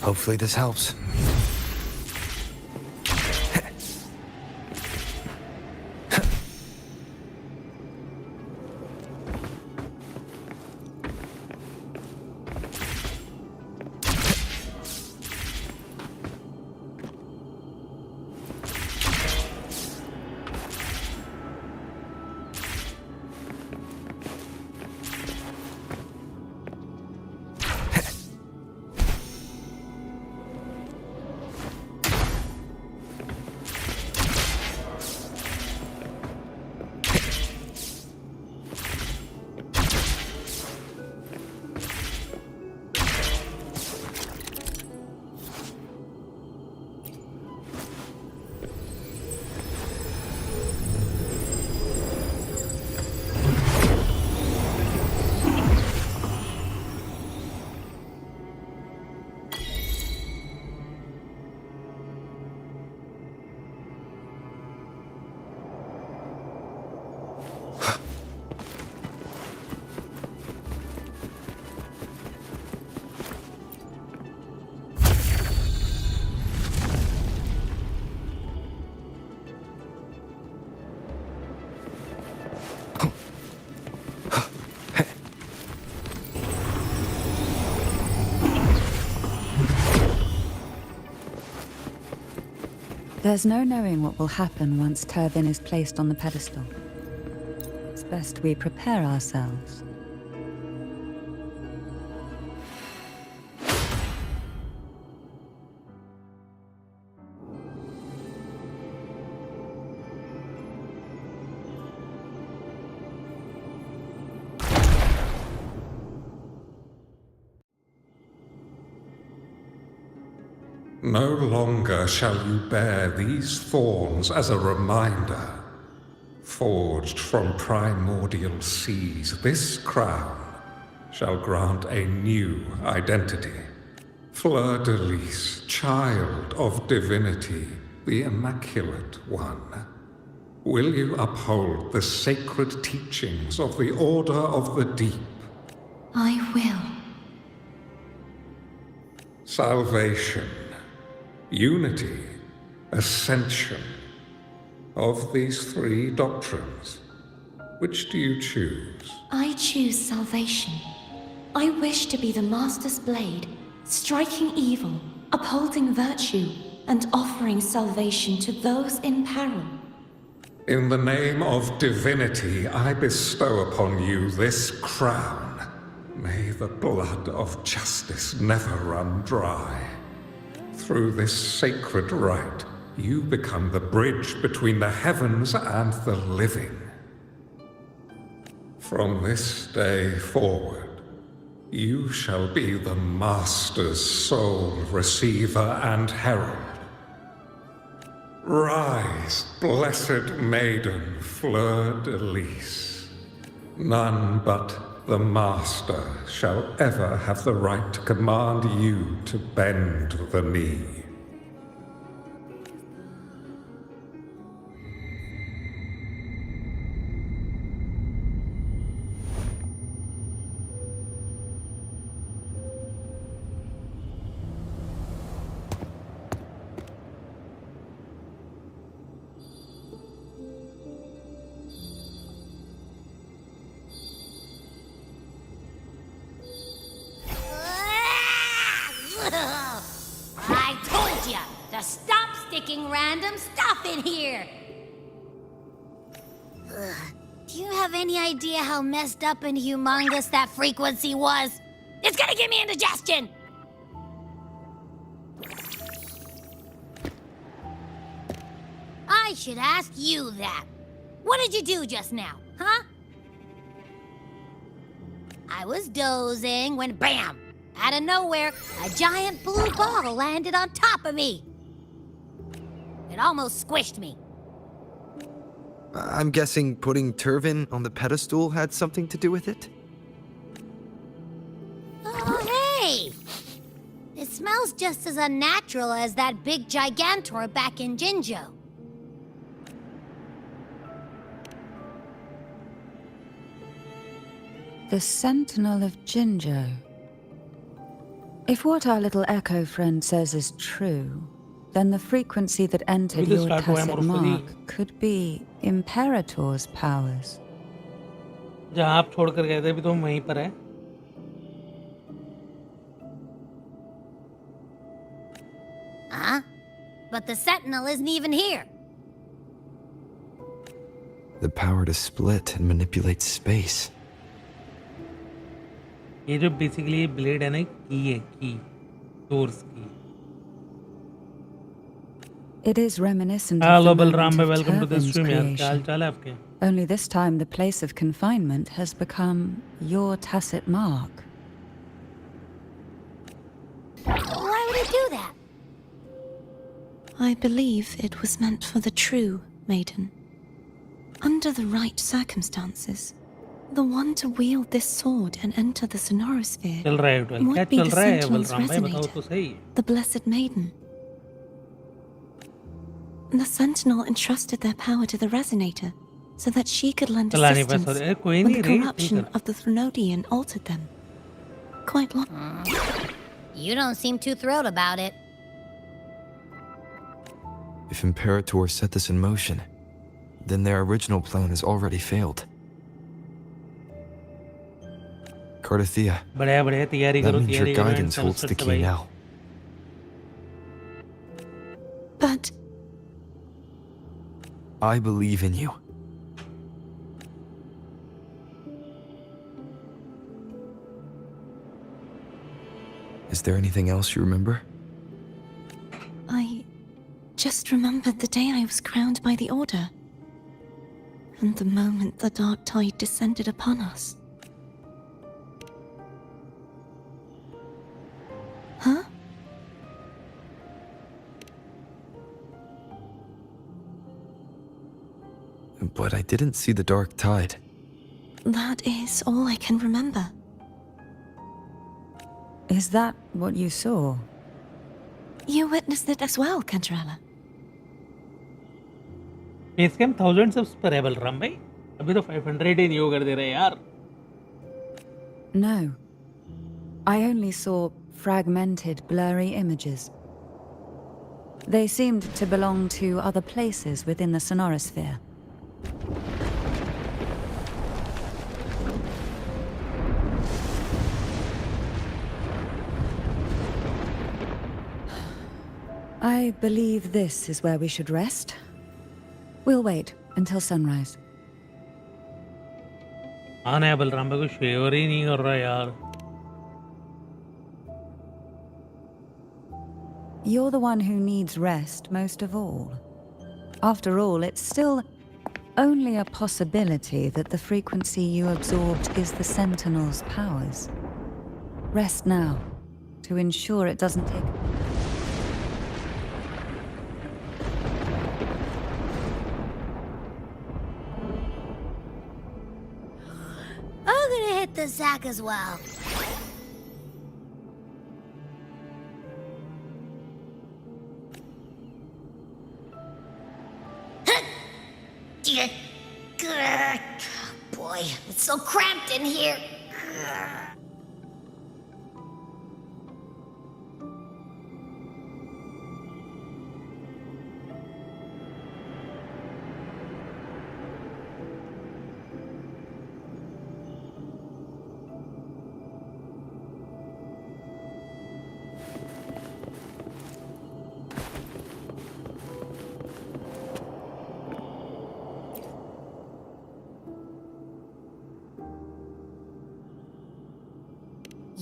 Hopefully this helps. There's no knowing what will happen once Turvin is placed on the pedestal. It's best we prepare ourselves. No longer shall you bear these thorns as a reminder. Forged from primordial seas, this crown shall grant a new identity. Fleur-de-Lis, child of divinity, the Immaculate One. Will you uphold the sacred teachings of the Order of the Deep? I will. Salvation, unity, ascension. Of these three doctrines, which do you choose? I choose salvation. I wish to be the Master's blade, striking evil, upholding virtue, and offering salvation to those in peril. In the name of divinity, I bestow upon you this crown. May the blood of justice never run dry. Through this sacred rite, you become the bridge between the heavens and the living. From this day forward, you shall be the Master's sole receiver and herald. Rise, blessed maiden Fleur-de-Lis. None but the Master shall ever have the right to command you to bend the knee. I told ya to stop sticking random stuff in here. Ugh. Do you have any idea how messed up and humongous that frequency was? It's gonna give me indigestion! I should ask you that. What did you do just now, huh? I was dozing when BAM! Out of nowhere, a giant blue ball landed on top of me. It almost squished me. I'm guessing putting Turvin on the pedestal had something to do with it? Oh, hey! It smells just as unnatural as that big gigantor back in Jinzhou. The Sentinel of Jinzhou. If what our little echo friend says is true, then the frequency that entered अभी तो your start हुआ है tacit morphology। mark could be Imperator's powers. जहाँ आप छोड़ कर गए थे अभी तो हम वहीं पर है। Huh? But the Sentinel isn't even here. The power to split and manipulate space. ये जो बेसिकली ब्लेड है ना, की है, की सोर्स की। It is reminiscent of hello the Balram moment भाई, of welcome to the Turbin's stream यार। क्या हाल creation. चाल है आपके? Only this time the place of confinement has become your tacit mark. Why would he do that? I believe it was meant for the true maiden. Under the right circumstances, the one to wield this sword and enter the sonorosphere चल रहा है twelve, क्या would be चल the रहा है Sentinel's Balram भाई, बताओ तो resonator, सही। the blessed maiden. The Sentinel entrusted their power to the resonator so that she could lend चला नहीं assistance पाया, कोई when नहीं the रे, corruption of the Threnodian altered them. Quite You don't seem too thrilled about it. If Imperator set this in motion, then their original plan has already failed. Cardathea, बढ़िया बढ़िया, तैयारी that करो, means your तैयारी करो, and guidance holds semester the से key भाई। now. But I believe in you. Is there anything else you remember? I just remembered the day I was crowned by the Order, and the moment the dark tide descended upon us. Huh? But I didn't see the dark tide. That is all I can remember. Is that what you saw? You witnessed it as well, Cantrella. Base camp 1000 subs पर है बलराम भाई, अभी तो 500 ही नहीं हो कर दे रहे यार। No. I only saw fragmented, blurry images. They seemed to belong to other places within the sonorosphere. I believe this is where we should rest. We'll wait until sunrise. आना है बलराम भाई, को शेवर ही नहीं कर रहा यार। You're the one who needs rest most of all. After all, it's still only a possibility that the frequency you absorbed is the Sentinel's powers. Rest now, to ensure it doesn't take... I'm gonna hit the sack as well. Boy, it's so cramped in here.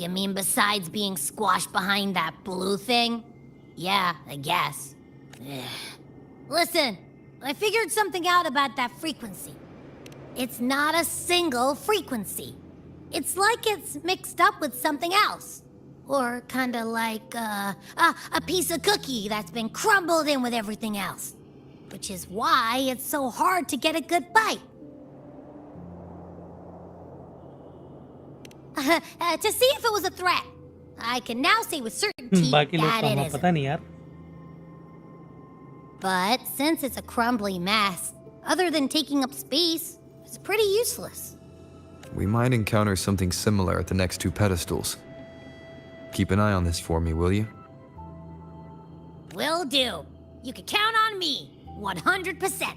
You mean besides being squashed behind that blue thing? Yeah, I guess. Ugh. Listen, I figured something out about that frequency. It's not a single frequency. It's like it's mixed up with something else. Or kinda like a piece of cookie that's been crumbled in with everything else. Which is why it's so hard to get a good bite. To see if it was a threat. I can now say with certainty बाकी लोग that को it हमें isn't. पता नहीं यार। But since it's a crumbly mess, other than taking up space, it's pretty useless. We might encounter something similar at the next two pedestals. Keep an eye on this for me, will you? Will do. You can count on me. 100%.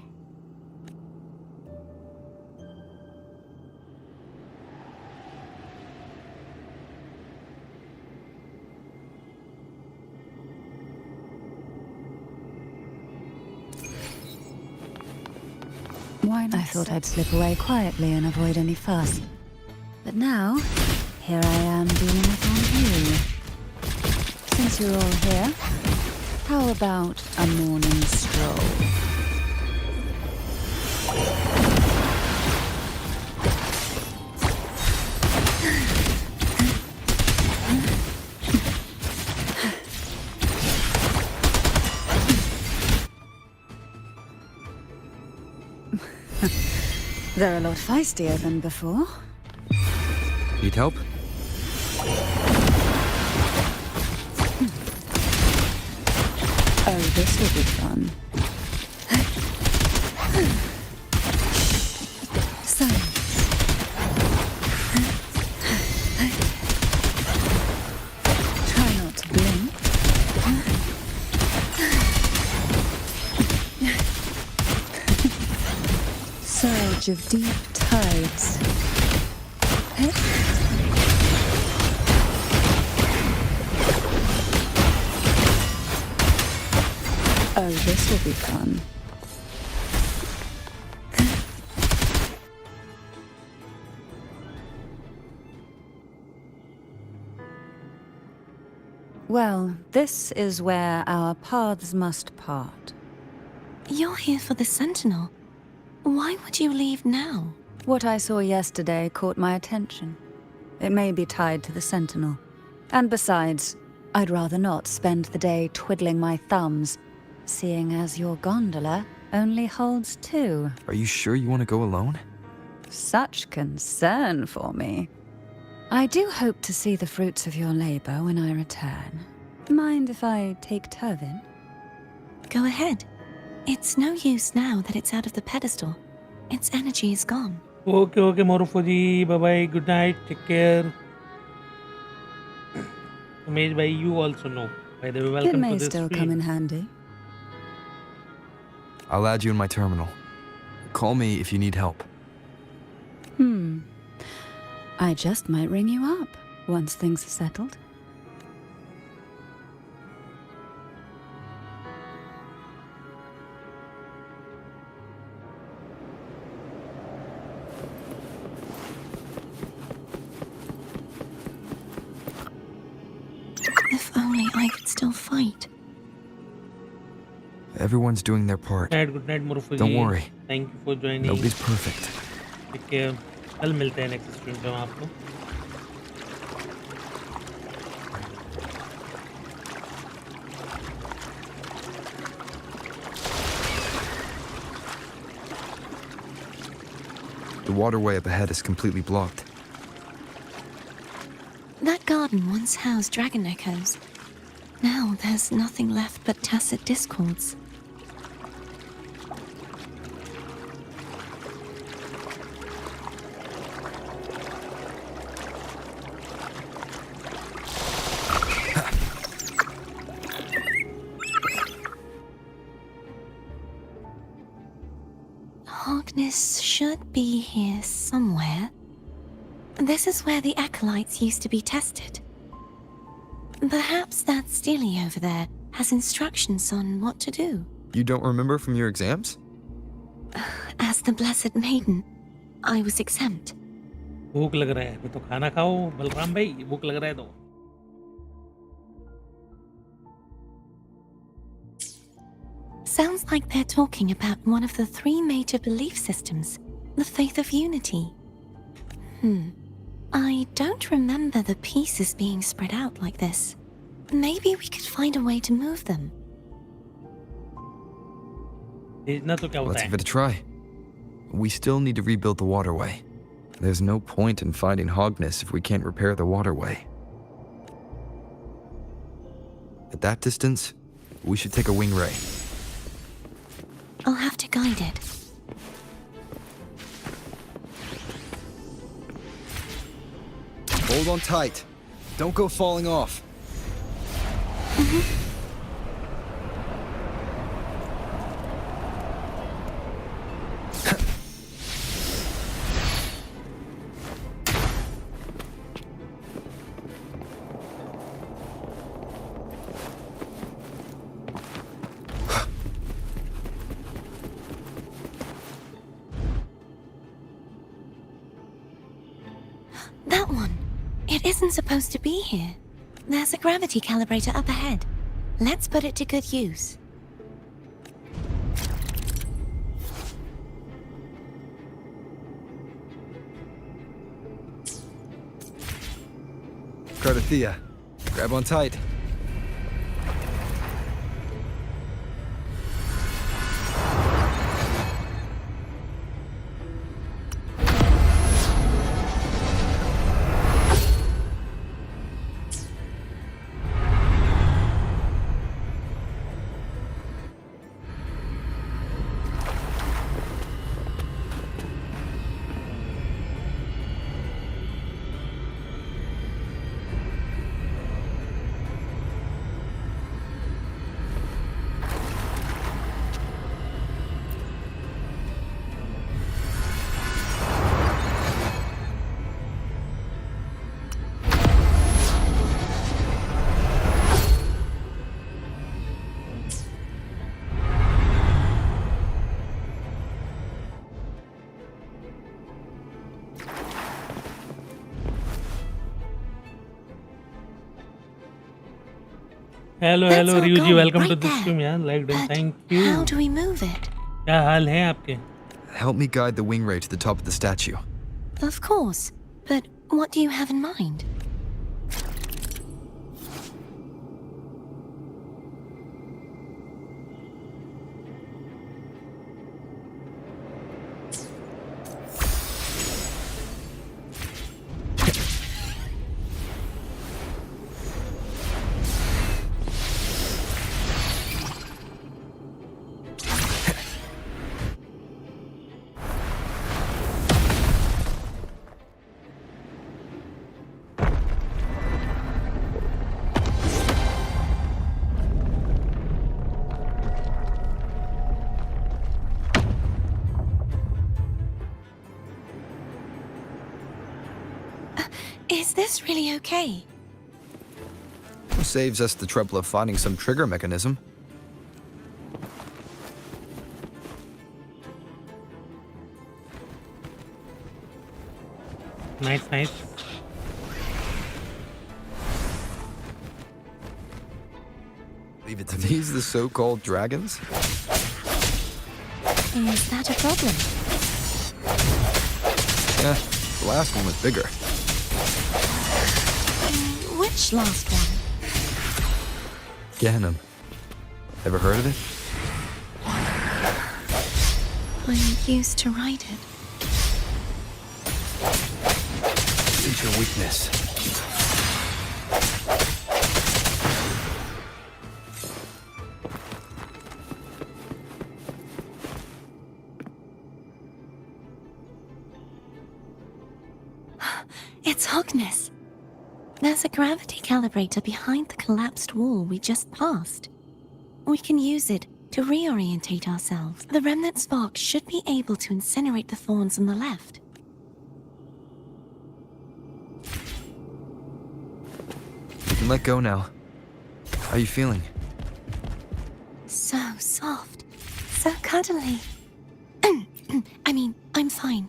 Why not? I thought I'd slip away quietly and avoid any fuss. But now, here I am dealing with all of you. Since you're all here, how about a morning stroll? They're a lot feistier than before. Need help? Oh, this will be fun. Silence. Try not to blink. Surge of deep tides. Oh, this will be fun. Well, this is where our paths must part. You're here for the Sentinel. Why would you leave now? What I saw yesterday caught my attention. It may be tied to the Sentinel. And besides, I'd rather not spend the day twiddling my thumbs, seeing as your gondola only holds 2. Are you sure you want to go alone? Such concern for me. I do hope to see the fruits of your labor when I return. Mind if I take Turvin? Go ahead. It's no use now that it's out of the pedestal. Its energy is gone. Okay, Morphoji. Bye-bye. Good night. Take care. Umesh bhai, you also know. By the way, It welcome to may this still stream. come in handy. I'll add you in my terminal. Call me if you need help. I just might ring you up once things are settled. If only I could still fight. Everyone's doing their part. Good night, Morphoji. Don't worry. Thank you for joining. Nobody's perfect. Take care. कल मिलते हैं next stream पे हम आपको. The waterway up ahead is completely blocked. That garden once housed dragon echoes. Now there's nothing left but tacit discords. Harkness should be here somewhere. This is where the acolytes used to be tested. Perhaps that Steely over there has instructions on what to do. You don't remember from your exams? As the Blessed Maiden, I was exempt. भूख लग रहा है तो खाना खाओ बलराम भाई. भूख लग रहा है तो. Sounds like they're talking about one of the 3 major belief systems, the faith of unity. I don't remember the pieces being spread out like this. Maybe we could find a way to move them. भेजना तो क्या होता Let's है? give it a try. We still need to rebuild the waterway. There's no point in fighting Hogness if we can't repair the waterway. At that distance, we should take a wing ray. I'll have to guide it. Hold on tight. Don't go falling off. That one. It isn't supposed to be here. There's a gravity calibrator up ahead. Let's put it to good use. Cardothea, grab on tight. Hello That's hello our रियू जी, goal, welcome to right this there. Stream यार, like done, But thank you. how do we move it? क्या हाल है आपके? Help me guide the wing ray to the top of the statue. Of course. But what do you have in mind? Is this really okay? Saves us the trouble of finding some trigger mechanism. Nice nice. Leave it to these the so-called dragons? Is that a problem? Yeah, the last one was bigger. Which last one? Ganem. Ever heard of it? I used to ride it. It's your weakness. It's Hogness. There's a gravity calibrator behind the collapsed wall we just passed. We can use it to reorientate ourselves. The remnant spark should be able to incinerate the thorns on the left. You can let go now. How are you feeling? So soft. So cuddly. I mean, I'm fine.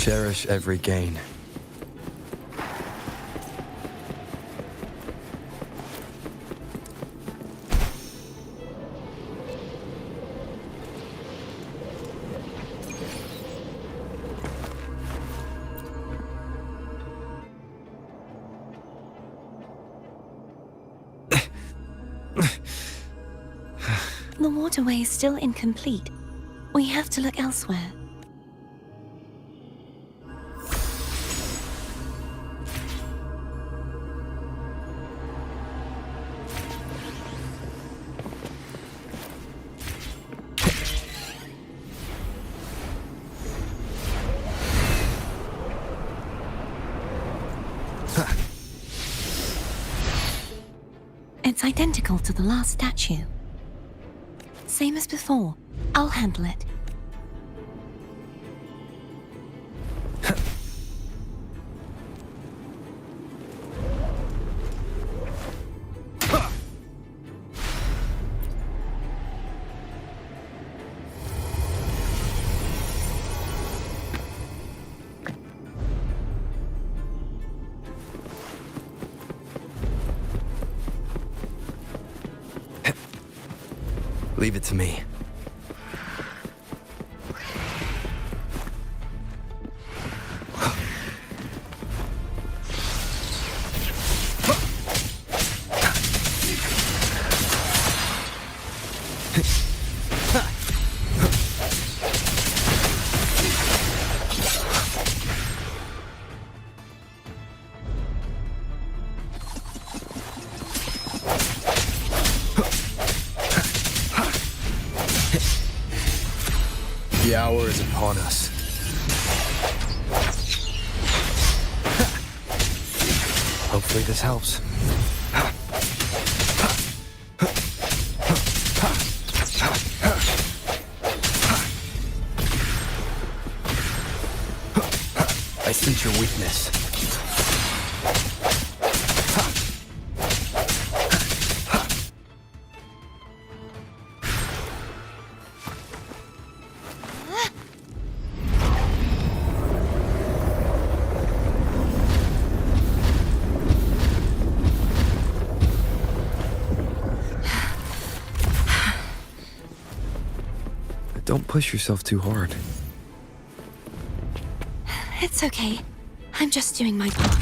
Cherish every gain. The waterway is still incomplete. We have to look elsewhere. It's identical to the last statue. Same as before. I'll handle it. Leave it to me. The hour is upon us. Hopefully this helps. I sense your weakness. Don't push yourself too hard. It's okay. I'm just doing my part.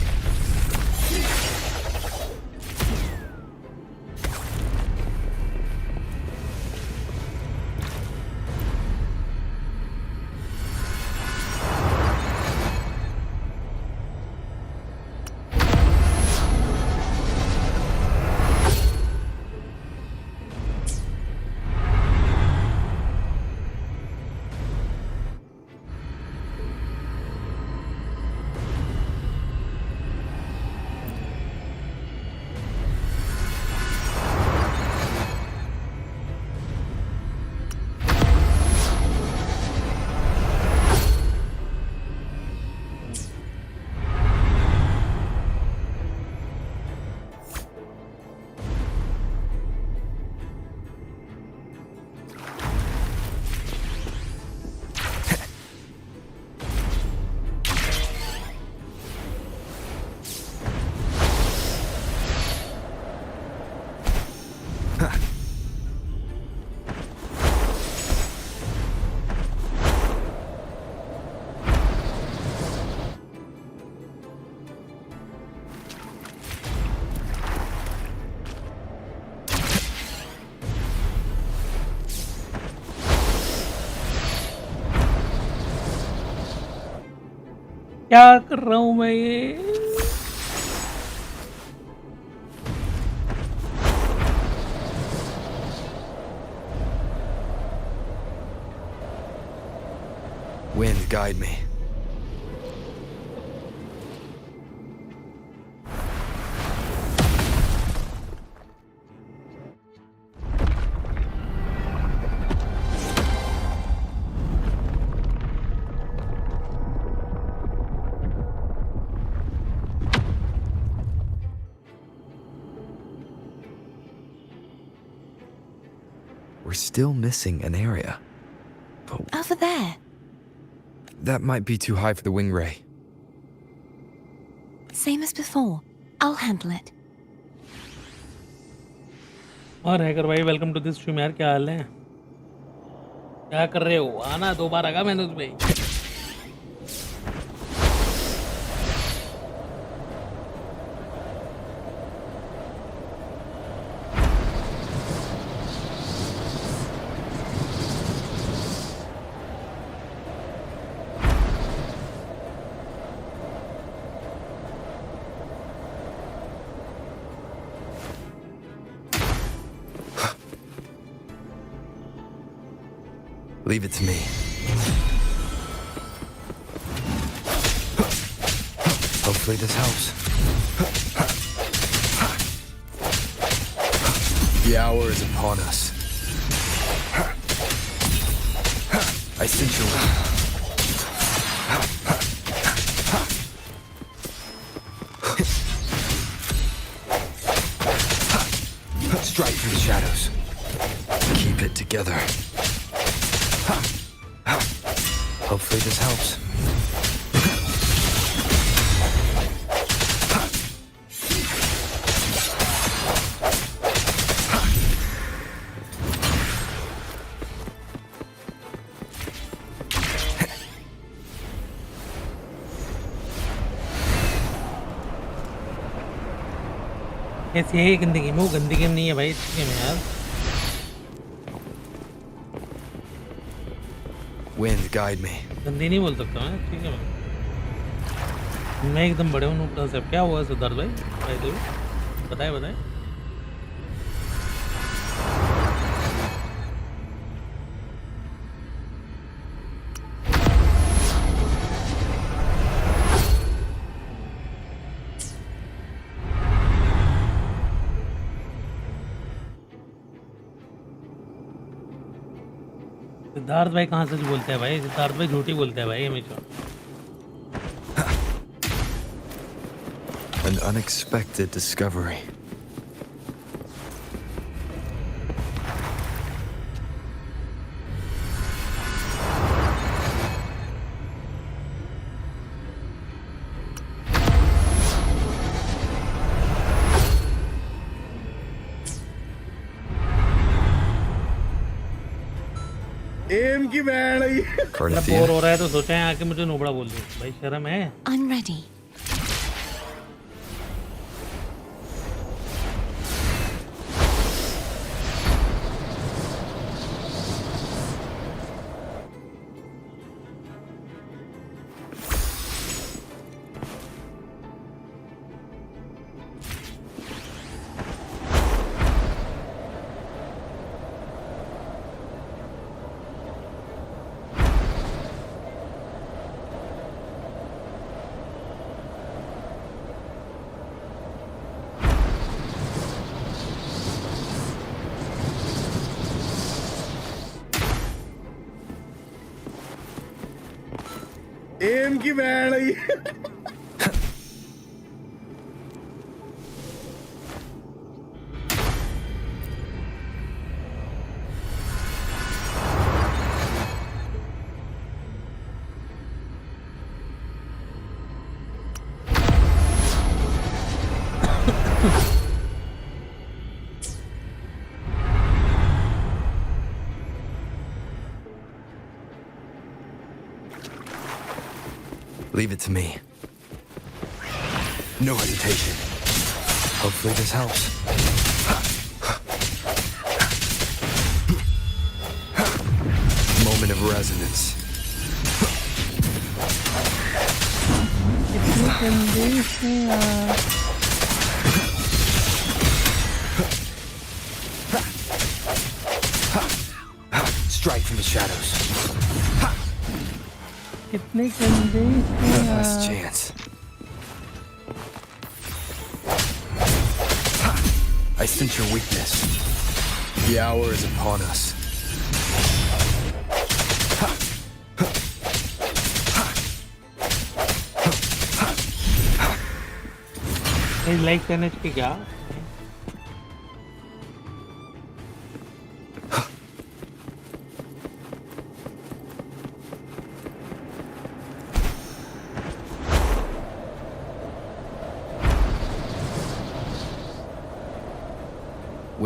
क्या कर रहा हूँ मैं ये? Wind, guide me. We're still missing an area. But Over there. That might be too high for the wing ray. Same as before. I'll handle it. और hacker भाई welcome to this stream यार, क्या हाल है? क्या कर रहे हो? आना 2 बार आगा मैंने उसमें। Leave it to me. Hopefully this helps. The hour is upon us. I sense your strike through the shadows. Keep it together. Hopefully this helps. कैसी है ये गंदी गेम? वो गंदी गेम नहीं है भाई, अच्छी गेम है यार। Wind, guide me. गंदी नहीं बोल सकता मैं, ठीक है मैं एकदम बड़े हूँ नूबड़ा से। क्या हुआ सिद्धार्थ भाई? बताए बताए। सिद्धार्थ भाई कहाँ सच बोलते हैं भाई? सिद्धार्थ भाई झूठी बोलते हैं भाई हमेशा। An unexpected discovery. एम की बैंड है। बोर हो रहा है तो सोचा है आके मुझे नोबड़ा बोल दो भाई, शर्म है। I'm ready. एम की बैंड है। Leave it to me. No hesitation. Hopefully this helps. Moment of resonance. Strike from the shadows. कितने गंदे Last chance. I sense your weakness. The hour is upon us. Like करने की क्या?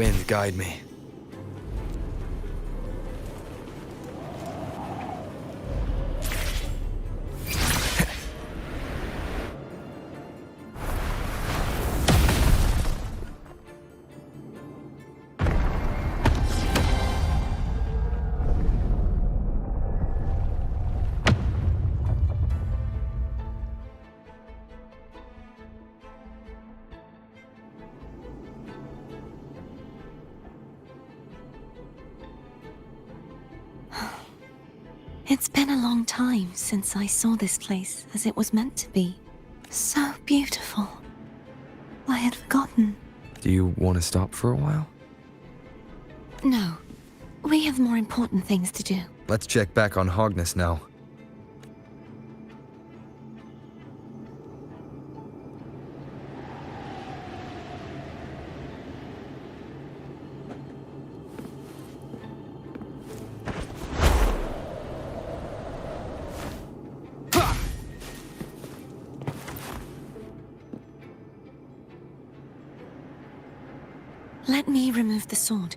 wind guide me. It's been a long time since I saw this place as it was meant to be. So beautiful. I had forgotten. Do you want to stop for a while? No. We have more important things to do. Let's check back on Hogness now. Let me remove the sword.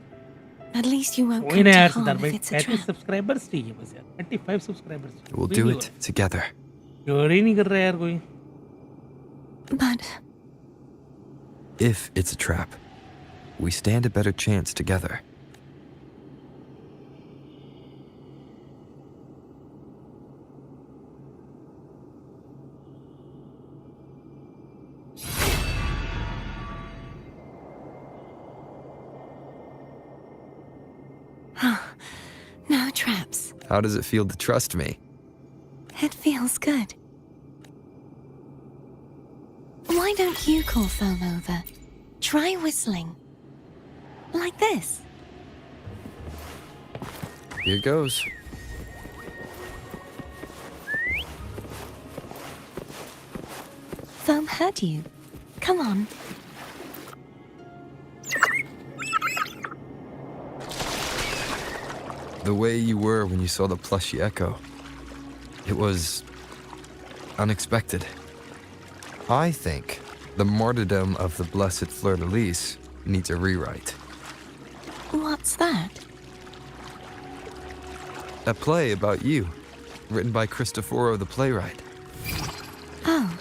At least you won't कोई come ना to यार harm Siddharth if भाई it's a 35 trap. Subscribers चाहिए बस यार 35 subscribers We'll do it together. Sure ही नहीं कर रहा यार कोई But If it's a trap, we stand a better chance together. no traps. How does it feel to trust me? It feels good. Why don't you call Foam over? Try whistling. Like this. Here goes. Foam heard you. Come on. The way you were when you saw the plushy echo. It was unexpected. I think the martyrdom of the blessed fleur-de-lis needs a rewrite. What's that? A play about you, written by Cristoforo the playwright. Oh.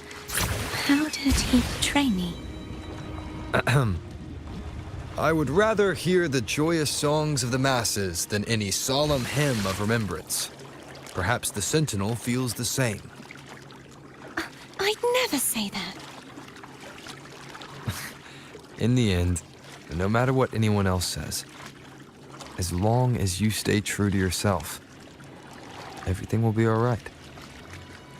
How did he portray me? I would rather hear the joyous songs of the masses than any solemn hymn of remembrance. Perhaps the Sentinel feels the same. I'd never say that. In the end, no matter what anyone else says, as long as you stay true to yourself, everything will be all right.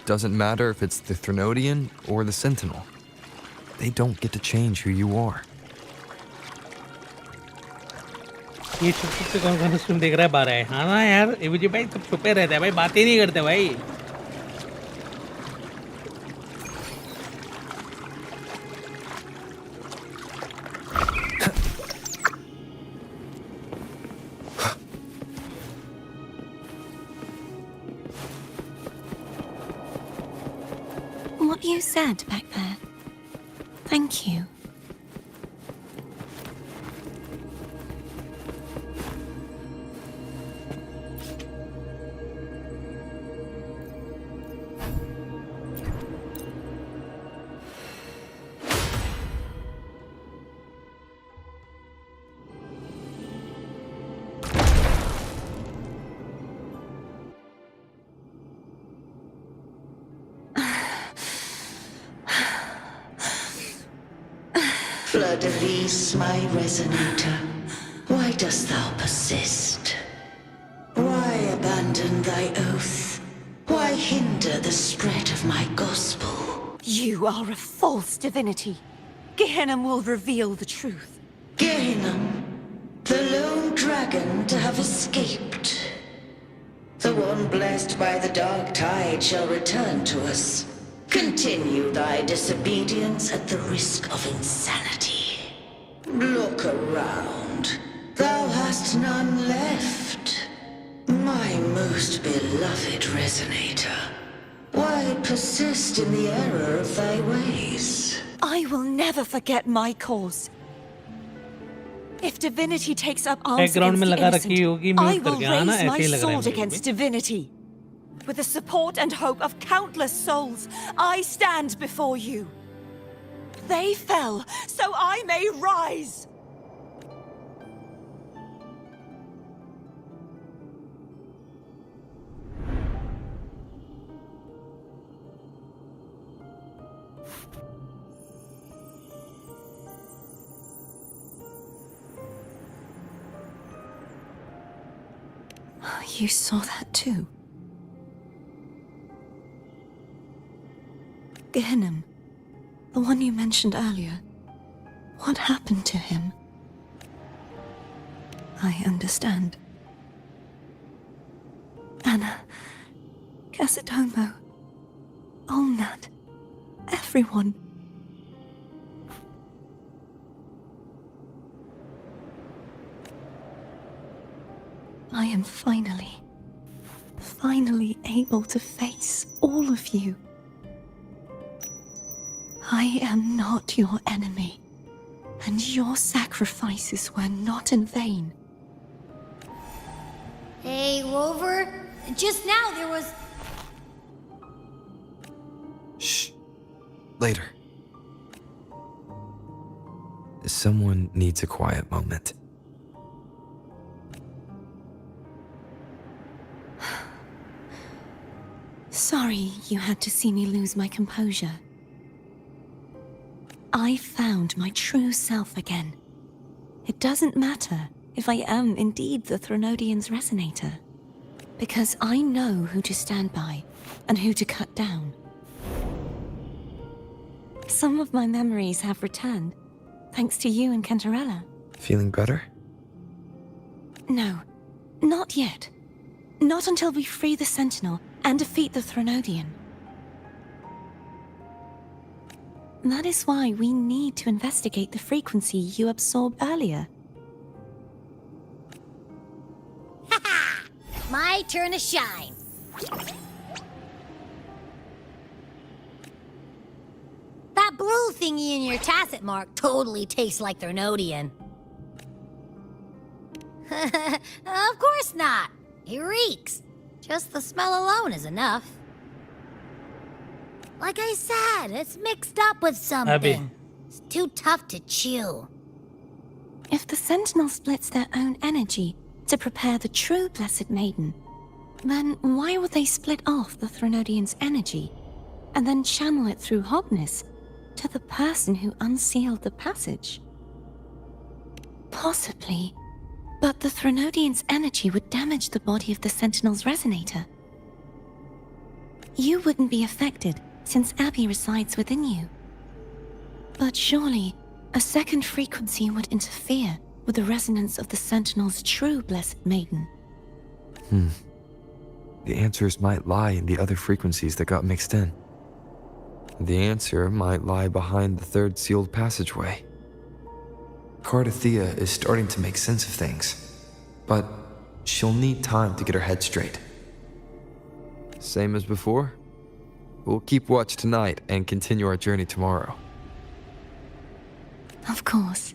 Doesn't matter if it's the Threnodian or the Sentinel. They don't get to change who you are. ये छुप छुप के कौन कौन stream देख रहा है 12 है हाँ ना यार एवीजी भाई सब छुपे रहते हैं भाई बातें नहीं करते भाई What you said back there. Thank you. Fleur-de-lis, my resonator, why dost thou persist? Why abandon thy oath? Why hinder the spread of my gospel? You are a false divinity. Gehenna will reveal the truth. Gehenna, the lone dragon to have escaped. The one blessed by the dark tide shall return to us. Continue thy disobedience at the risk of insanity. Look around. Thou hast none left. My most beloved resonator. Why persist in the error of thy ways? I will never forget my cause. If divinity takes up arms background में against the लगा रखी innocent, होगी I mute will करके, हाँ ना, raise my ऐसे ही लग रहा है sword मुझे against भी। divinity. With the support and hope of countless souls, I stand before you. They fell, so I may rise. You saw that too? Gehenna, the one you mentioned earlier. What happened to him? I understand. Anna, Casadomo, Olnat, everyone. I am finally able to face all of you. I am not your enemy, and your sacrifices were not in vain. Hey, Rover, just now there was... Shh. Later. Someone needs a quiet moment. Sorry you had to see me lose my composure. I found my true self again. It doesn't matter if I am indeed the Threnodian's resonator, because I know who to stand by and who to cut down. Some of my memories have returned, thanks to you and Cantarella. Feeling better? No, not yet. Not until we free the Sentinel and defeat the Threnodian. That is why we need to investigate the frequency you absorbed earlier. My turn to shine. That blue thingy in your tacit mark totally tastes like Threnodian. Of course not. It reeks. Just the smell alone is enough. Like I said, it's mixed up with something. It's too tough to chew. If the Sentinel splits their own energy to prepare the true Blessed Maiden, then why would they split off the Threnodian's energy and then channel it through Hobness to the person who unsealed the passage? Possibly, but the Threnodian's energy would damage the body of the Sentinel's resonator. You wouldn't be affected since Abby resides within you. But surely, a second frequency would interfere with the resonance of the Sentinel's true Blessed Maiden. The answers might lie in the other frequencies that got mixed in. The answer might lie behind the third sealed passageway. Cardathea is starting to make sense of things, but she'll need time to get her head straight. Same as before? We'll keep watch tonight and continue our journey tomorrow. Of course.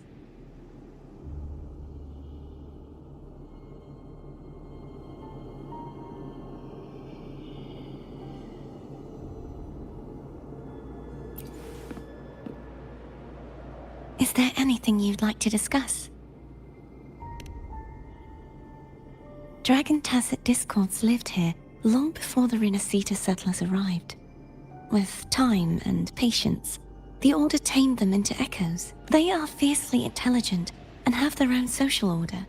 Is there anything you'd like to discuss? Dragon Tacet discords lived here long before the Renacita settlers arrived. With time and patience, the Order tamed them into echoes. They are fiercely intelligent and have their own social order.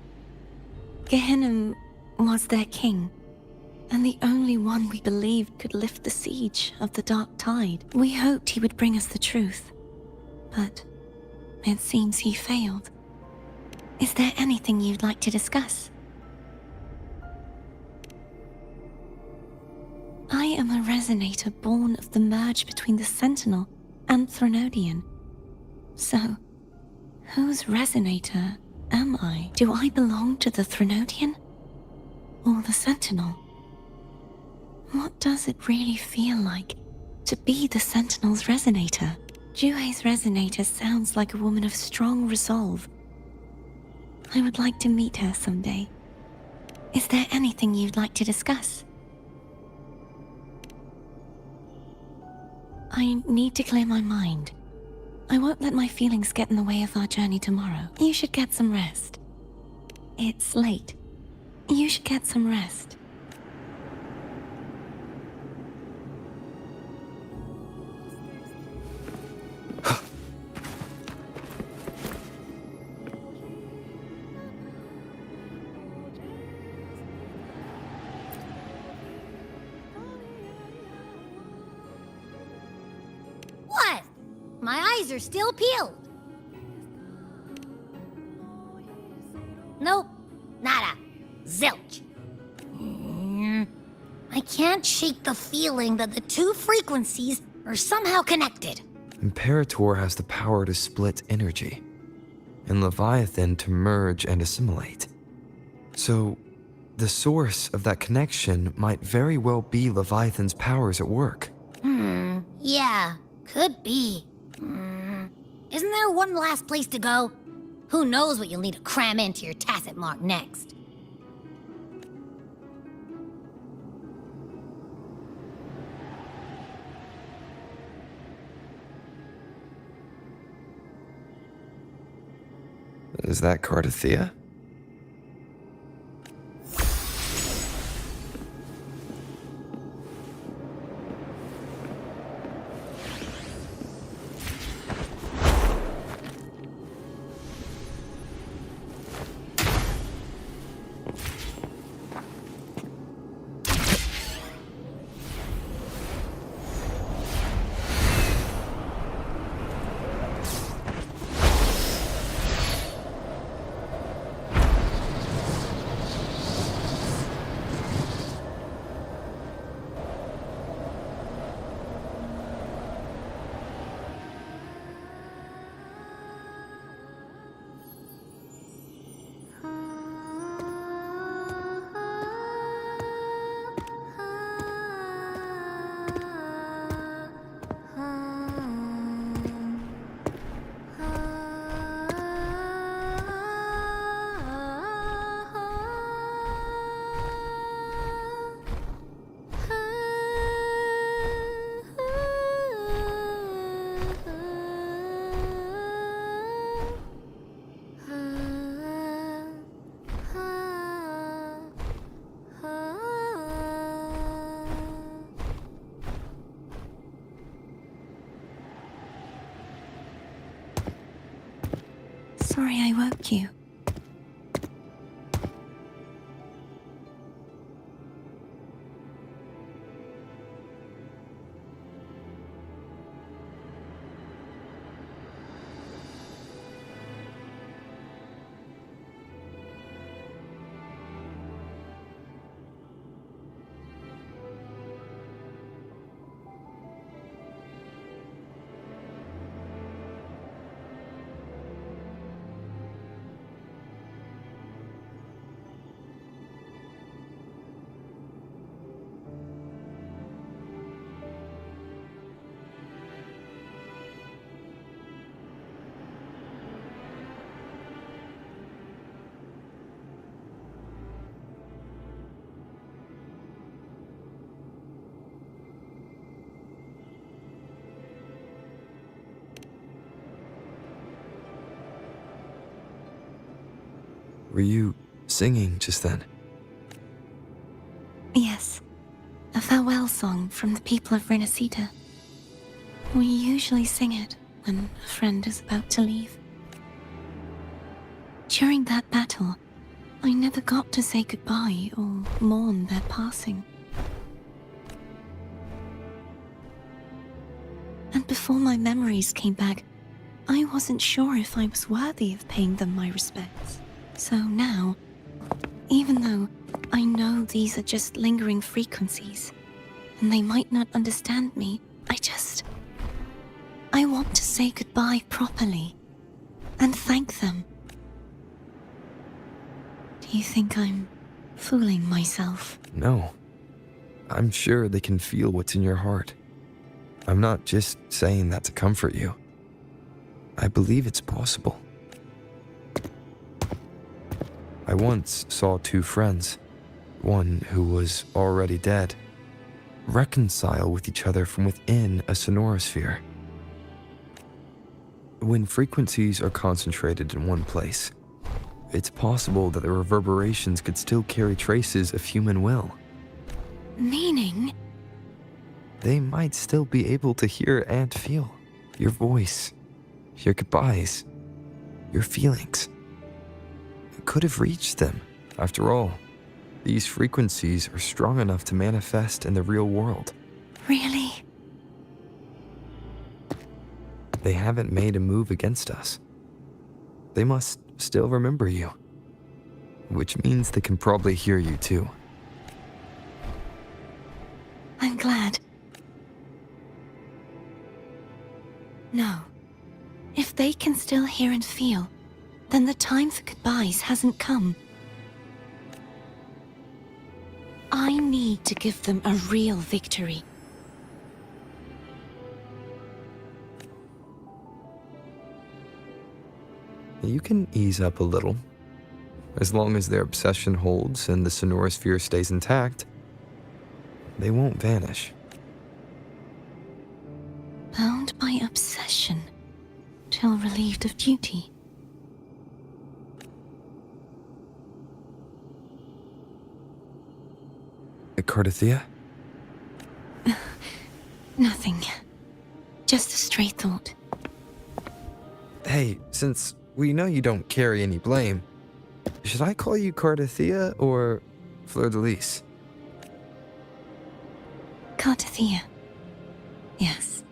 Gehenna was their king, and the only one we believed could lift the siege of the Dark Tide. We hoped he would bring us the truth, but it seems he failed. Is there anything you'd like to discuss? I am a resonator born of the merge between the Sentinel and Threnodian. So, whose resonator am I? Do I belong to the Threnodian? Or the Sentinel? What does it really feel like to be the Sentinel's resonator? Juhe's resonator sounds like a woman of strong resolve. I would like to meet her someday. Is there anything you'd like to discuss? I need to clear my mind. I won't let my feelings get in the way of our journey tomorrow. You should get some rest. It's late. You should get some rest. What? My eyes are still peeled. Nope. Nada. Zilch. I can't shake the feeling that the two frequencies are somehow connected. Imperator has the power to split energy, and Leviathan to merge and assimilate. So, the source of that connection might very well be Leviathan's powers at work. Yeah, could be. Isn't there one last place to go? Who knows what you'll need to cram into your tacit mark next? Is that Cardathea? Sorry I woke you. Were you singing just then? Yes, a farewell song from the people of Renacita. We usually sing it when a friend is about to leave. During that battle, I never got to say goodbye or mourn their passing. And before my memories came back, I wasn't sure if I was worthy of paying them my respects. So now, even though I know these are just lingering frequencies, and they might not understand me, I want to say goodbye properly, and thank them. Do you think I'm fooling myself? No. I'm sure they can feel what's in your heart. I'm not just saying that to comfort you. I believe it's possible. I once saw two friends, one who was already dead, reconcile with each other from within a sonorosphere. When frequencies are concentrated in one place, it's possible that the reverberations could still carry traces of human will. Meaning? They might still be able to hear and feel your voice, your goodbyes, your feelings. It could have reached them. After all, these frequencies are strong enough to manifest in the real world. Really? They haven't made a move against us. They must still remember you, which means they can probably hear you too. I'm glad. No. If they can still hear and feel, then the time for goodbyes hasn't come. I need to give them a real victory. You can ease up a little. As long as their obsession holds and the sonorosphere stays intact, they won't vanish. Bound by obsession, till relieved of duty. Cardathia? Nothing. Just a stray thought. Hey, since we know you don't carry any blame, should I call you Cardathia or Fleur de Lis? Cardathia. Yes.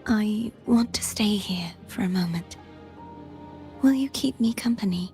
I want to stay here for a moment. Will you keep me company?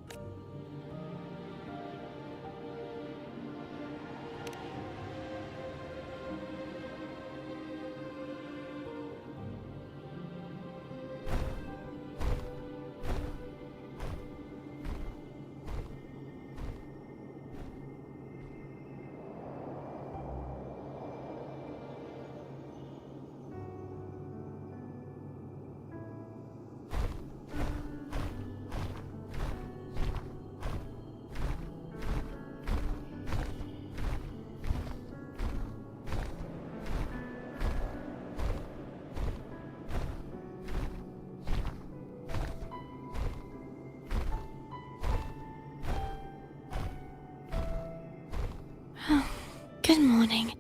Good morning.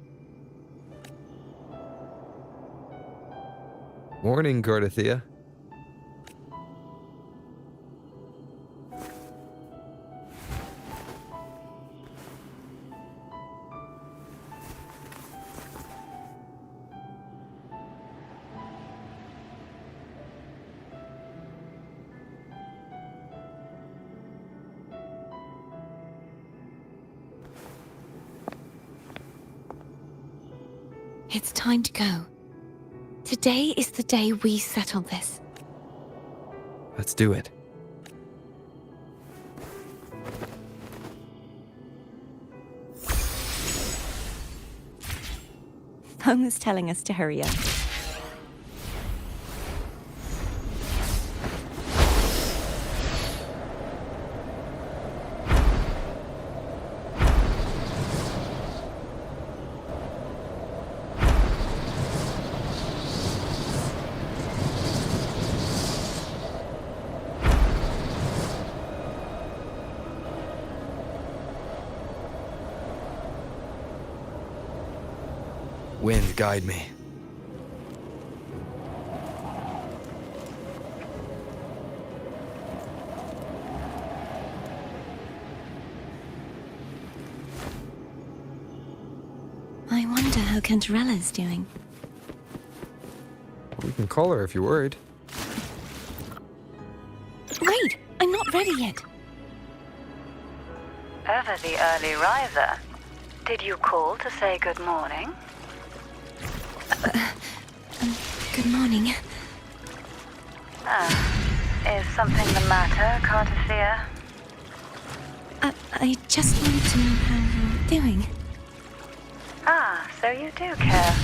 Morning, Cardathia. It's time to go. Today is the day we settle this. Let's do it. Phone was telling us to hurry up. Wind, guide me. I wonder how Cantarella's doing. We can call her if you're worried. Wait, I'm not ready yet. Ever the early riser. Did you call to say good morning? Good morning. Is something the matter, Cardathia? I just wanted to know how you're doing. Ah, so you do care.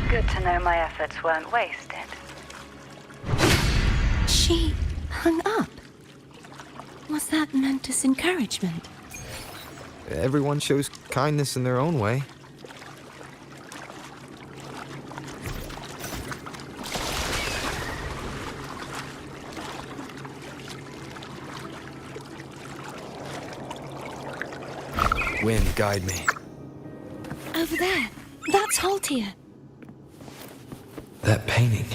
Good to know my efforts weren't wasted. She hung up. Was that meant as encouragement? Everyone shows kindness in their own way. Wind, guide me. Over there. That's Haltia. That painting.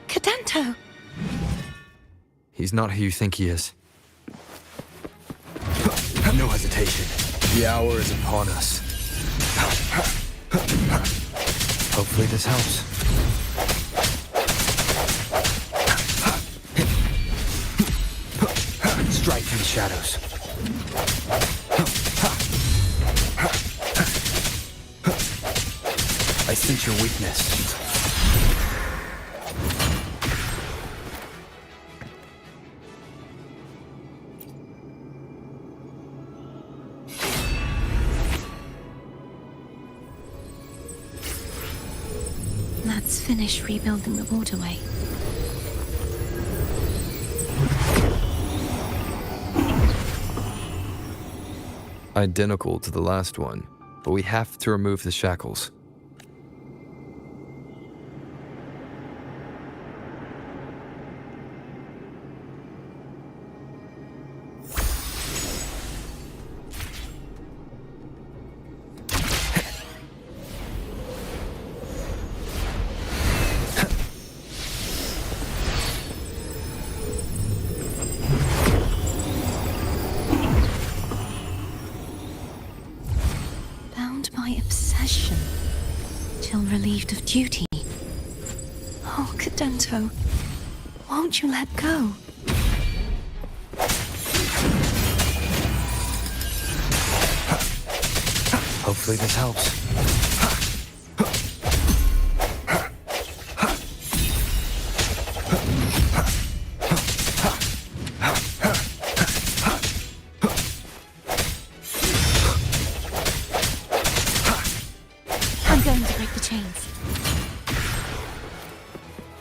Cadento! He's not who you think he is. No hesitation. The hour is upon us. Hopefully this helps. Strike through the shadows. I sense your weakness. Let's finish rebuilding the waterway. Identical to the last one, but we have to remove the shackles. Obsession till relieved of duty. Oh, Cadento, won't you let go? Hopefully this helps.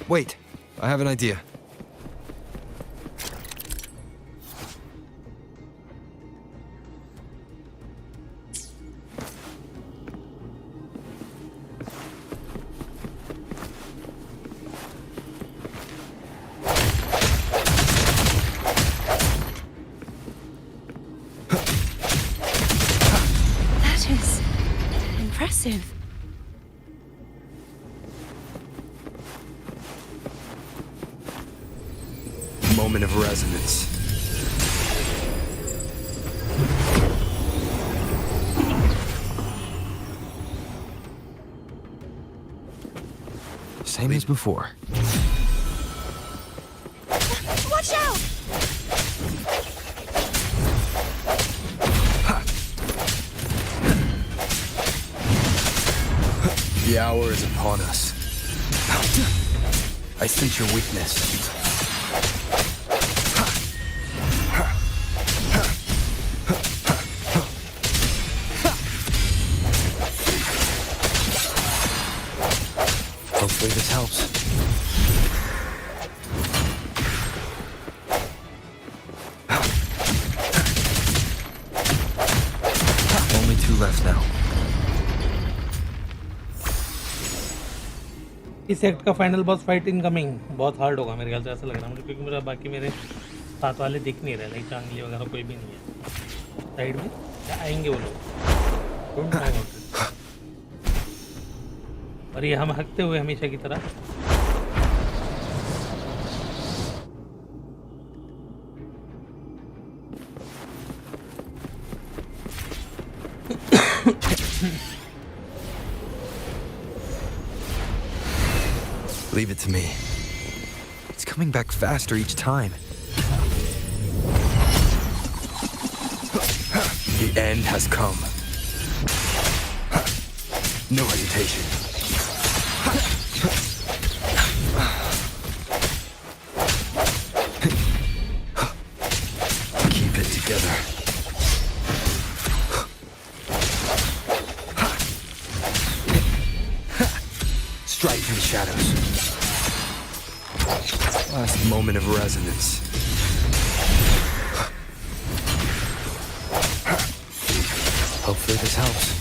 Wait, I have an idea. That is impressive. Moment of resonance. Same as before. Watch out! The hour is upon us. I sense your weakness. Hopefully this helps. Only two left now. इस act का final boss fight incoming बहुत hard होगा मेरे ख्याल से, ऐसा लग रहा है मुझे, क्योंकि मेरा बाकी मेरे साथ वाले दिख नहीं रहे, लाइक चांगली वगैरह कोई भी नहीं है साइड में। क्या आएंगे वो लोग, डोंट नो अबाउट इट। और ये हम हकते हुए हमेशा की तरह Leave it to me. It's coming back faster each time. The end has come. No hesitation. Keep it together. Strike from the shadows. Last moment of resonance. Hopefully this helps.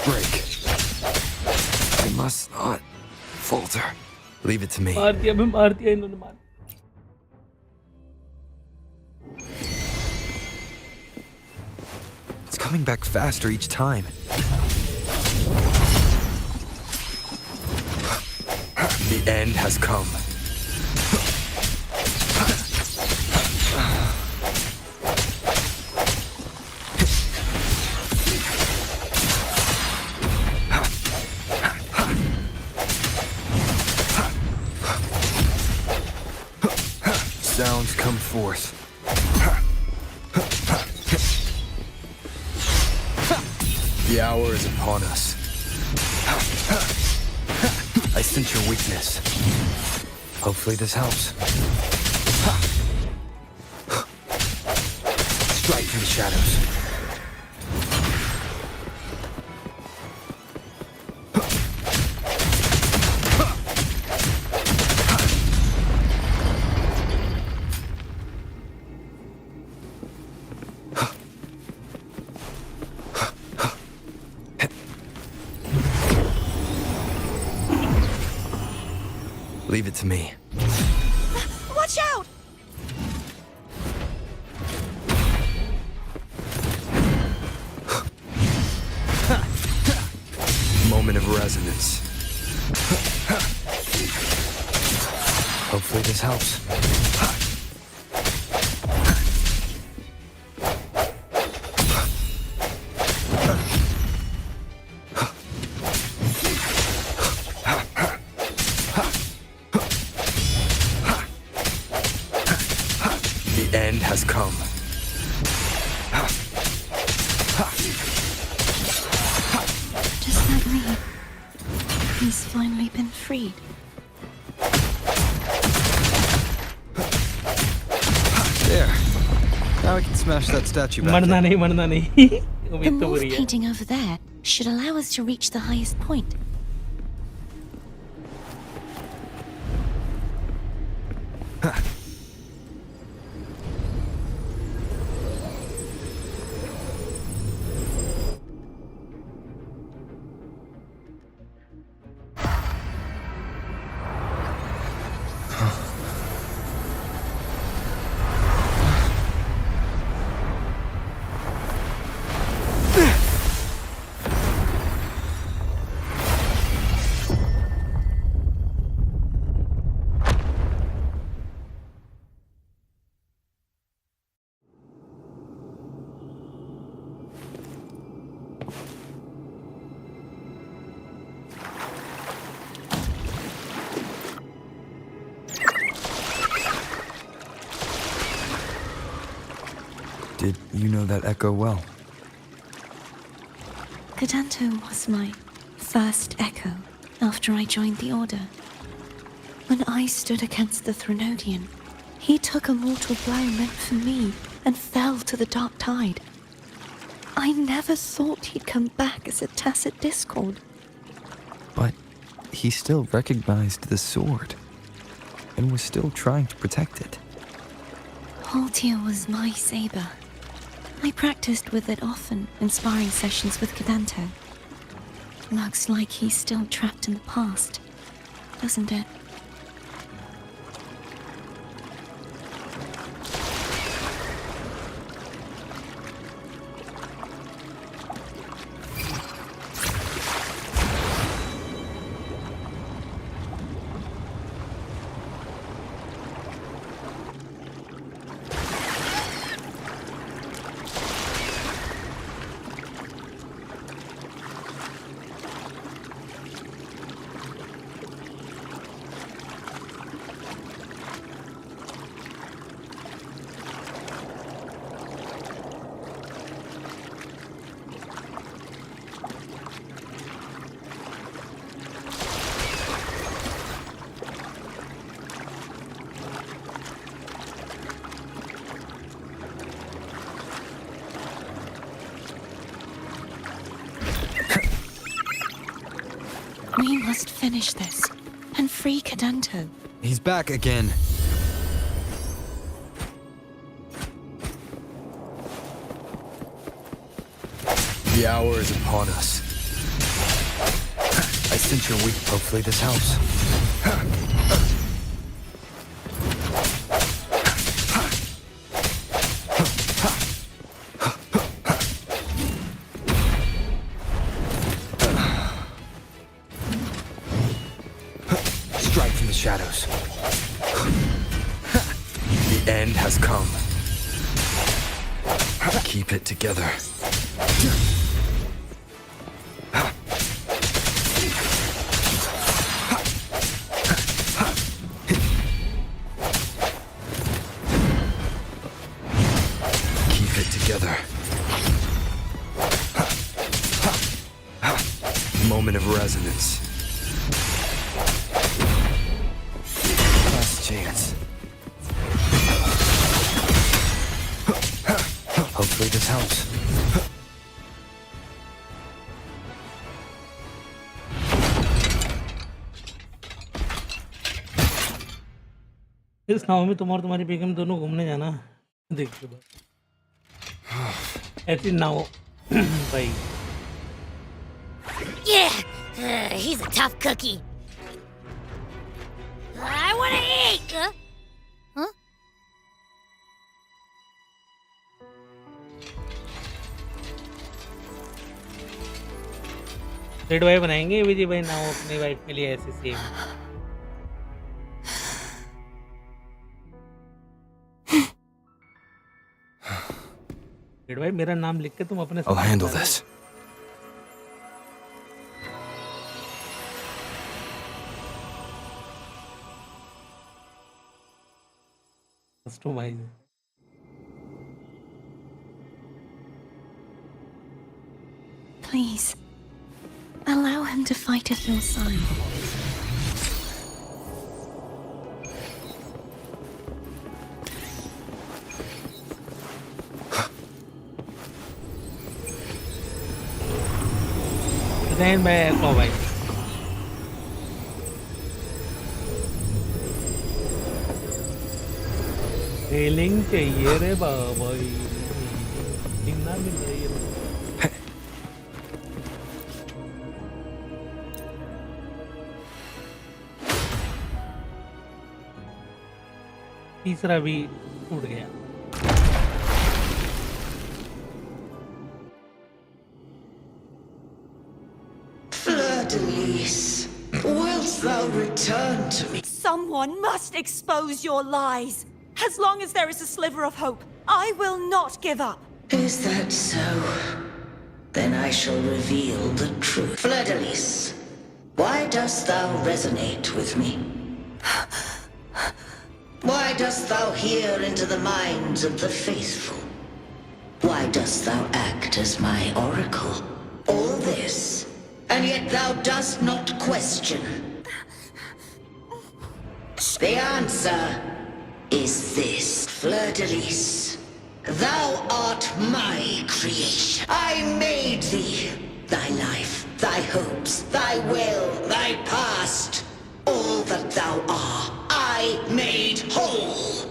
Break. I must not falter. Leave it to me. मार दिया इन्होंने मार. It's coming back faster each time. The end has come. Sounds come forth. The hour is upon us. I sense your weakness. Hopefully this helps. Strike from the shadows. Leave it to me. Watch out! Moment of resonance. Hopefully this helps. The end has come. Does that mean he's finally been freed? There. Now we can smash that statue back मरना there. नहीं मरना नहीं. The उम्मीद तो morph बुरी है. painting over there should allow us to reach the highest point. Did you know that echo well? Cadanto was my first echo after I joined the Order. When I stood against the Threnodian, he took a mortal blow meant for me and fell to the dark tide. I never thought he'd come back as a tacit discord. But he still recognized the sword and was still trying to protect it. Haltia was my saber. I practiced with it often in sparring sessions with Cadanto. Looks like he's still trapped in the past, doesn't it? finish this and free Cadento. He's back again. The hour is upon us. I sense you're weak. Hopefully this helps. Strike from the shadows. The end has come. Keep it together. Keep it together. Moment of resonance. Last chance. Hopefully this helps. इस नाव में तुम और तुम्हारी बेगम दोनों घूमने जाना देखिए ऐसी नाव भाई Yeah, he's a tough cookie. I want to eat. Huh? Red भाई बनाएंगे विजय भाई नाव अपनी वाइफ के लिए ऐसे सेम रेड भाई मेरा नाम लिख के तुम अपने I'll handle this. Customize Please, allow him to fight at your side. Design में को भाई रेलिंग चाहिए रे बाबा ना मिल रही है तीसरा भी टूट गया Fleur-de-lis, wilt thou return to me? Someone must expose your lies. As long as there is a sliver of hope, I will not give up. Is that so? Then I shall reveal the truth. Fleur-de-lis, why dost thou resonate with me? Why dost thou hear into the minds of the faithful? Why dost thou act as my oracle? All this, and yet thou dost not question. The answer is this, Fleur-de-lis. Thou art my creation. I made thee. Thy life, thy hopes, thy will, thy past. All that thou art, I made whole.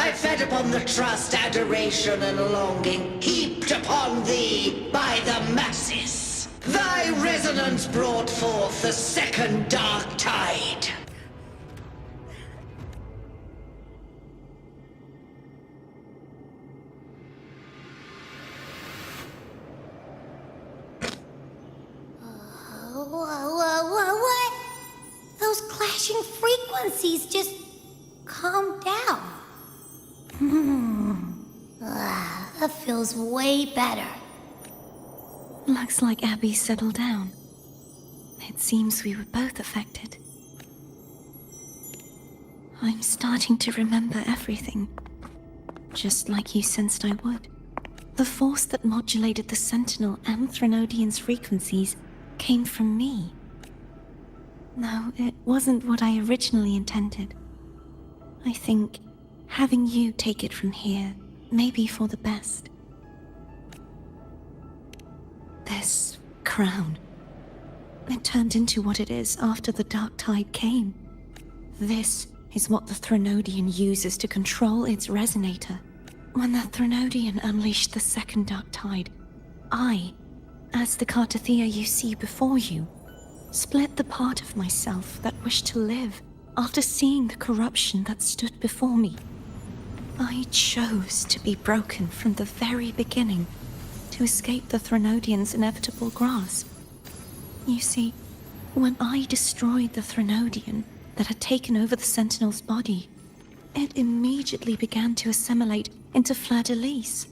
I fed upon the trust, adoration, and longing heaped upon thee by the masses. Thy resonance brought forth the second dark tide. What? Those clashing frequencies just calmed down. That feels way better. Looks like Abby settled down. It seems we were both affected. I'm starting to remember everything, just like you sensed I would. The force that modulated the Sentinel and Threnodian's frequencies came from me. No, it wasn't what I originally intended. I think having you take it from here may be for the best. This crown. It turned into what it is after the Dark Tide came. This is what the Threnodian uses to control its resonator. When the Threnodian unleashed the second Dark Tide, I, as the Cartathea you see before you, split the part of myself that wished to live after seeing the corruption that stood before me. I chose to be broken from the very beginning to escape the Threnodian's inevitable grasp. You see, when I destroyed the Threnodian that had taken over the Sentinel's body, it immediately began to assimilate into Fleur-de-Lis.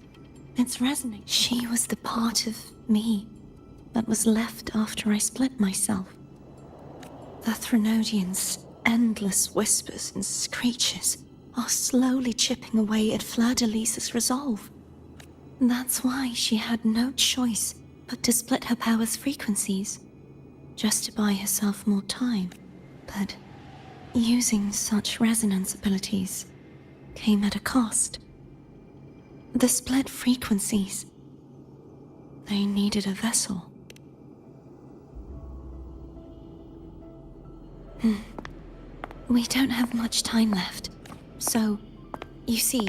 Its resonance. She was the part of me that was left after I split myself. The Threnodian's endless whispers and screeches are slowly chipping away at Fleur-de-Lis's resolve. That's why she had no choice but to split her power's frequencies, just to buy herself more time. But using such resonance abilities came at a cost. The split frequencies. They needed a vessel. We don't have much time left. So, you see,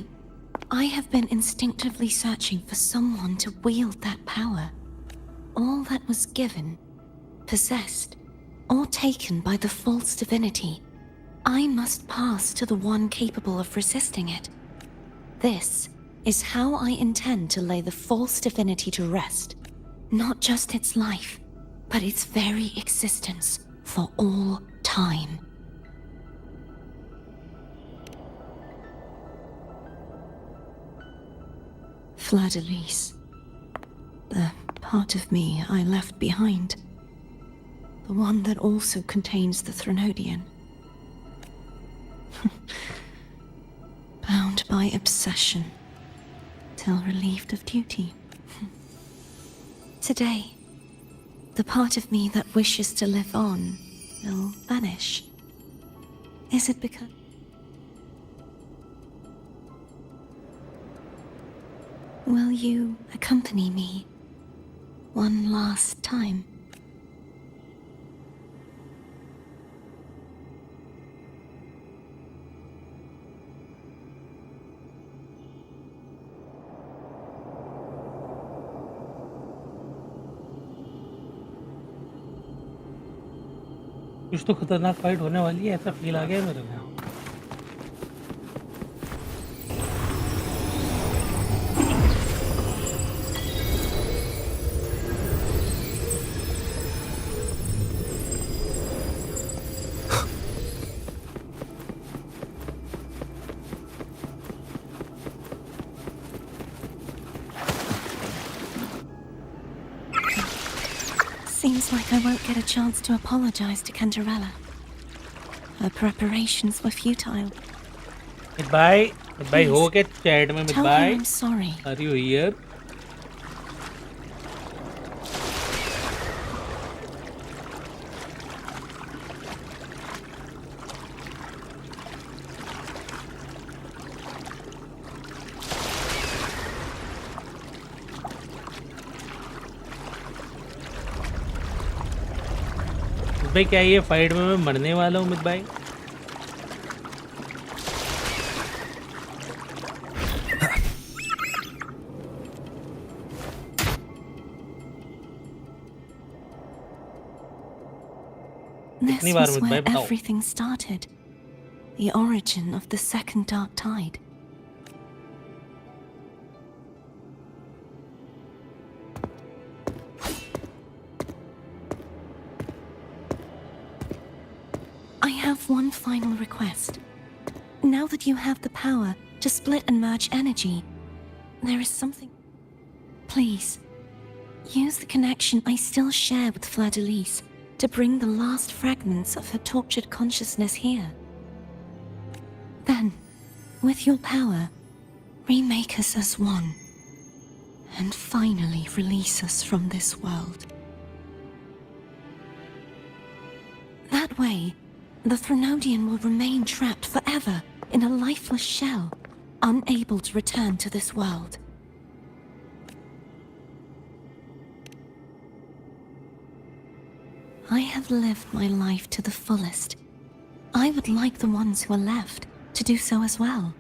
I have been instinctively searching for someone to wield that power. All that was given, possessed, or taken by the false divinity, I must pass to the one capable of resisting it. This is how I intend to lay the false divinity to rest. Not just its life, but its very existence for all time. Fleur-de-Lis. The part of me I left behind. The one that also contains the Threnodian. Bound by obsession, till relieved of duty. Today, the part of me that wishes to live on will vanish. Is it because... Will you accompany me one last time? कुछ तो खतरनाक fight होने वाली है, ऐसा feel आ गया है मेरे को। Seems like I won't get a chance to apologize to Cantarella. Her preparations were futile. Bye. Bye. हो के चैट में Tell her bye. I'm sorry. Are you here? भाई क्या ये फाइट में मैं मरने वाला हूँ मित भाई? This was where everything started. The origin of the second Dark Tide. I have one final request. Now that you have the power to split and merge energy, there is something... Please, use the connection I still share with Fleur-de-Lis to bring the last fragments of her tortured consciousness here. Then, with your power, remake us as one, and finally release us from this world. That way, the Threnodian will remain trapped forever in a lifeless shell, unable to return to this world. I have lived my life to the fullest. I would like the ones who are left to do so as well.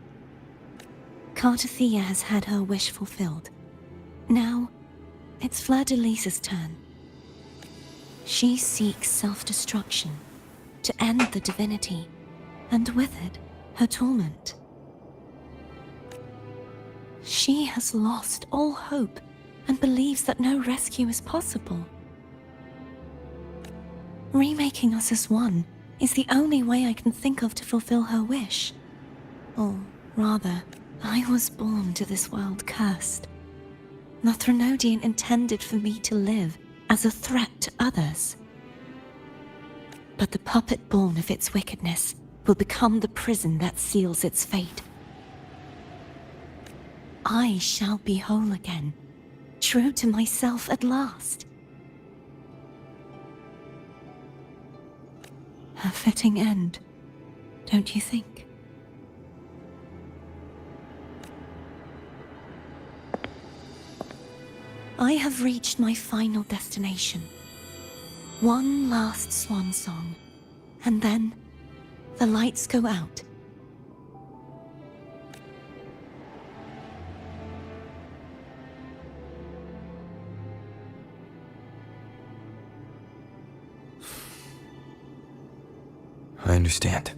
Cartathea has had her wish fulfilled. Now, it's Fleur-de-Lis's turn. She seeks self-destruction to end the divinity, and with it, her torment. She has lost all hope and believes that no rescue is possible. Remaking us as one is the only way I can think of to fulfill her wish. Or rather, I was born to this world cursed. The Threnodian intended for me to live as a threat to others. But the puppet born of its wickedness will become the prison that seals its fate. I shall be whole again, true to myself at last. A fitting end, don't you think? I have reached my final destination. One last swan song, and then the lights go out. I understand.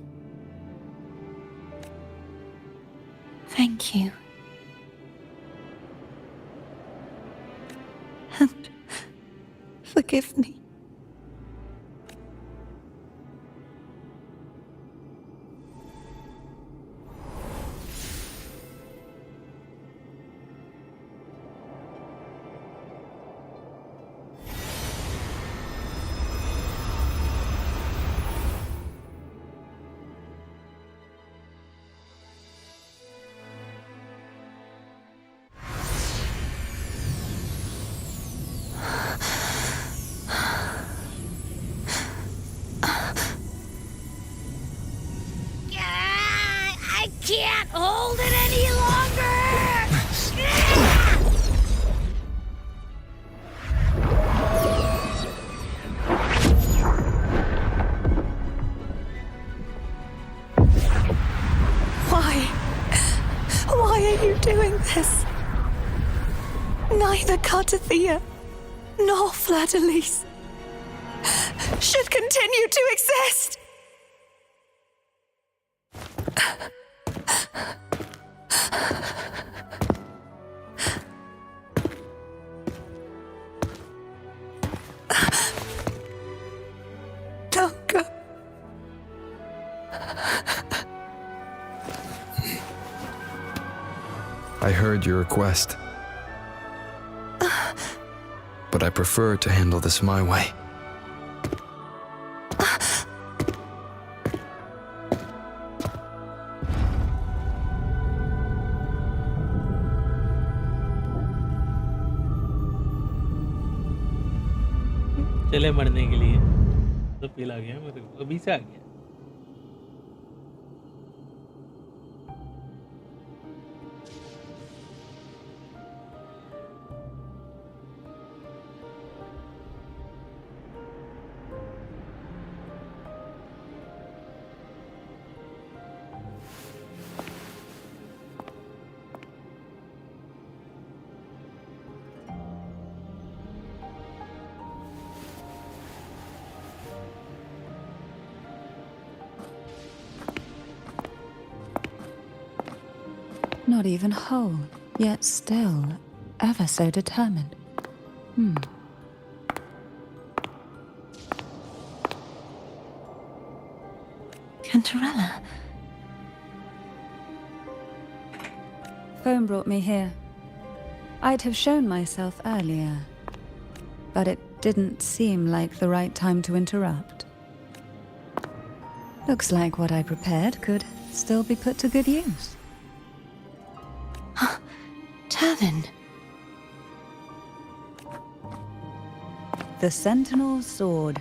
Thank you. And forgive me. I can't hold it any longer! Why are you doing this? Neither Cartathea nor Fleur-de-Lis should continue to exist. Don't go. I heard your request. But I prefer to handle this my way. चले मरने के लिए तो feel आ गया मेरे को अभी से आ गया Not even whole, yet still ever so determined. Cantarella. Phone brought me here. I'd have shown myself earlier, but it didn't seem like the right time to interrupt. Looks like what I prepared could still be put to good use. Turvin. The Sentinel's sword.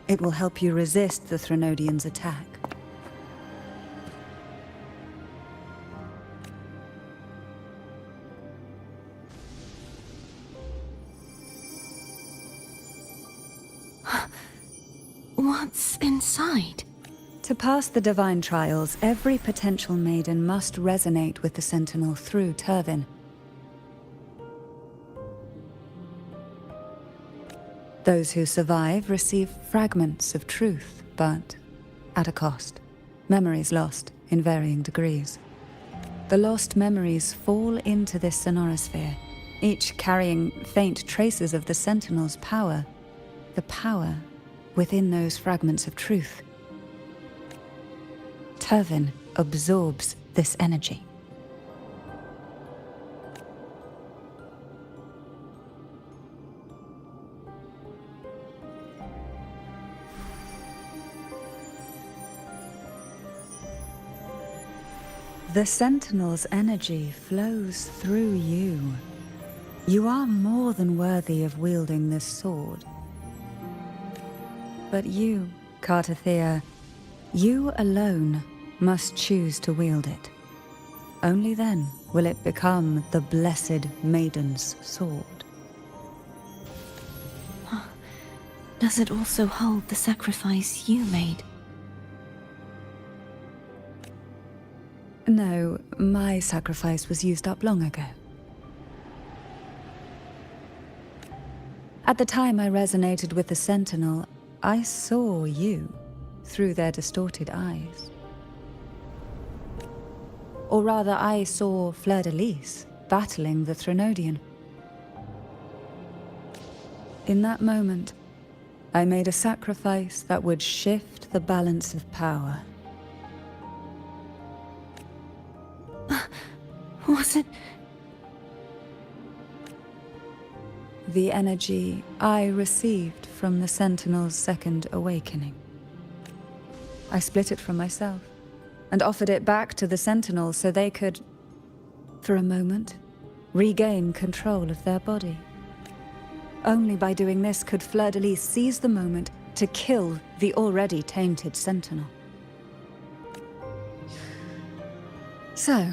It will help you resist the Threnodian's attack. What's inside? To pass the divine trials, every potential maiden must resonate with the Sentinel through Turvin. Those who survive receive fragments of truth, but at a cost. Memories lost in varying degrees. The lost memories fall into this sonorosphere, each carrying faint traces of the Sentinel's power, the power within those fragments of truth. Turvin absorbs this energy. The Sentinel's energy flows through you. You are more than worthy of wielding this sword. But you, Cartathea, you alone must choose to wield it. Only then will it become the Blessed Maiden's sword. Does it also hold the sacrifice you made? No, my sacrifice was used up long ago. At the time I resonated with the Sentinel, I saw you through their distorted eyes. Or rather, I saw Fleur-de-Lis battling the Threnodian. In that moment, I made a sacrifice that would shift the balance of power. Was it? The energy I received from the Sentinel's second awakening. I split it from myself and offered it back to the Sentinel so they could, for a moment, regain control of their body. Only by doing this could Fleur-de-Lis seize the moment to kill the already tainted Sentinel. So,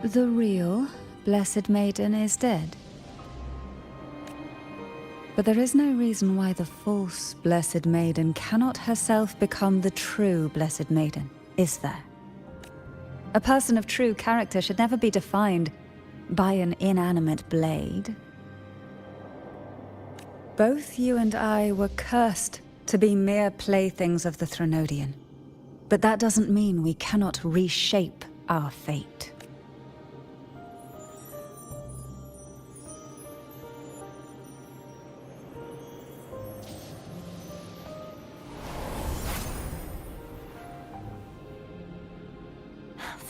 the real Blessed Maiden is dead. But there is no reason why the false Blessed Maiden cannot herself become the true Blessed Maiden, is there? A person of true character should never be defined by an inanimate blade. Both you and I were cursed to be mere playthings of the Threnodian. But that doesn't mean we cannot reshape our fate.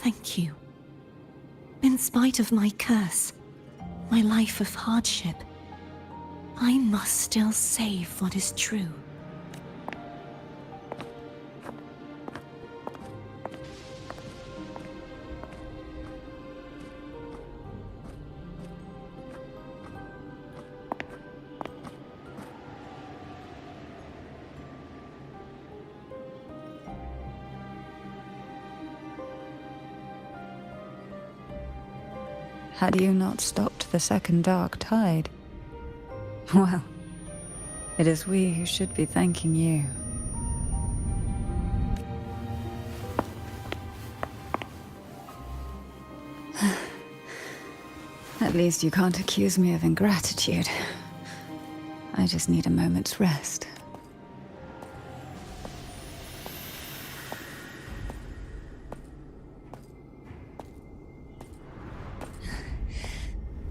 Thank you. In spite of my curse, my life of hardship, I must still save what is true. Had you not stopped the second dark tide? Well, it is we who should be thanking you. At least you can't accuse me of ingratitude. I just need a moment's rest.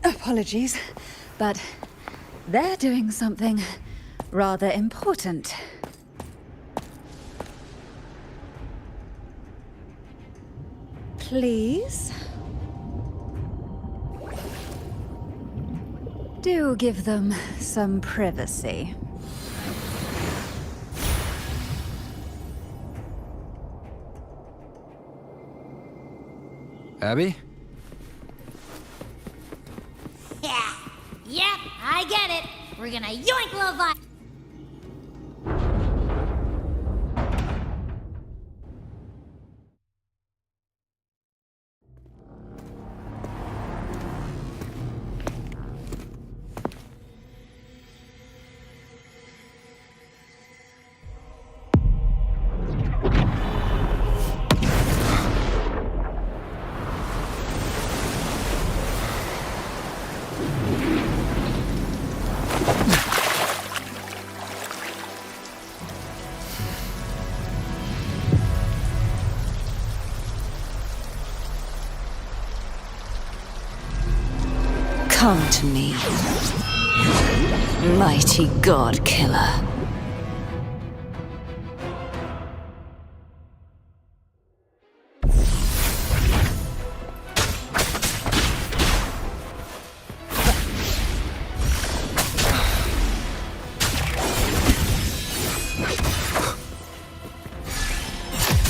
Apologies, but they're doing something rather important. Please? Do give them some privacy. Abby? Yeah. Yep, I get it. We're gonna yoink Levi. Come to me, mighty god killer.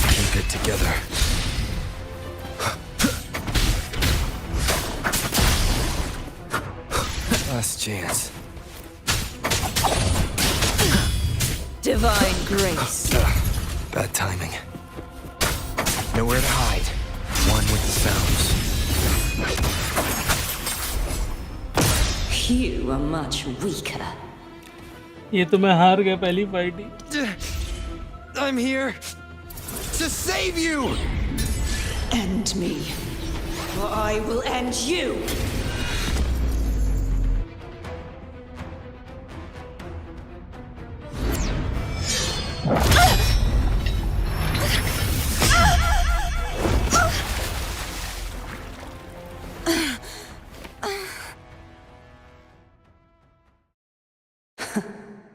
Keep it together. Last chance. Divine grace. Bad timing. Nowhere to hide. One with the sounds. You are much weaker. ये तो मैं हार गया पहली fight he. I'm here to save you! End me, or I will end you!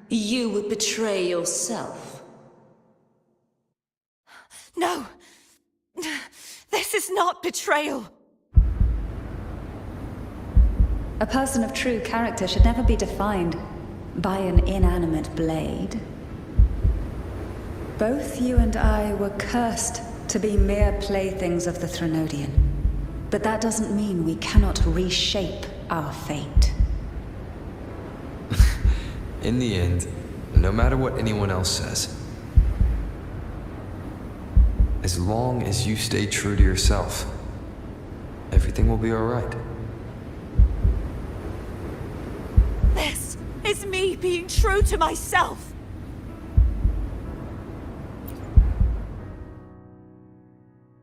You would betray yourself. No! This is not betrayal! A person of true character should never be defined by an inanimate blade. Both you and I were cursed to be mere playthings of the Threnodian. But that doesn't mean we cannot reshape our fate. In the end, no matter what anyone else says, as long as you stay true to yourself, everything will be alright. This is me being true to myself!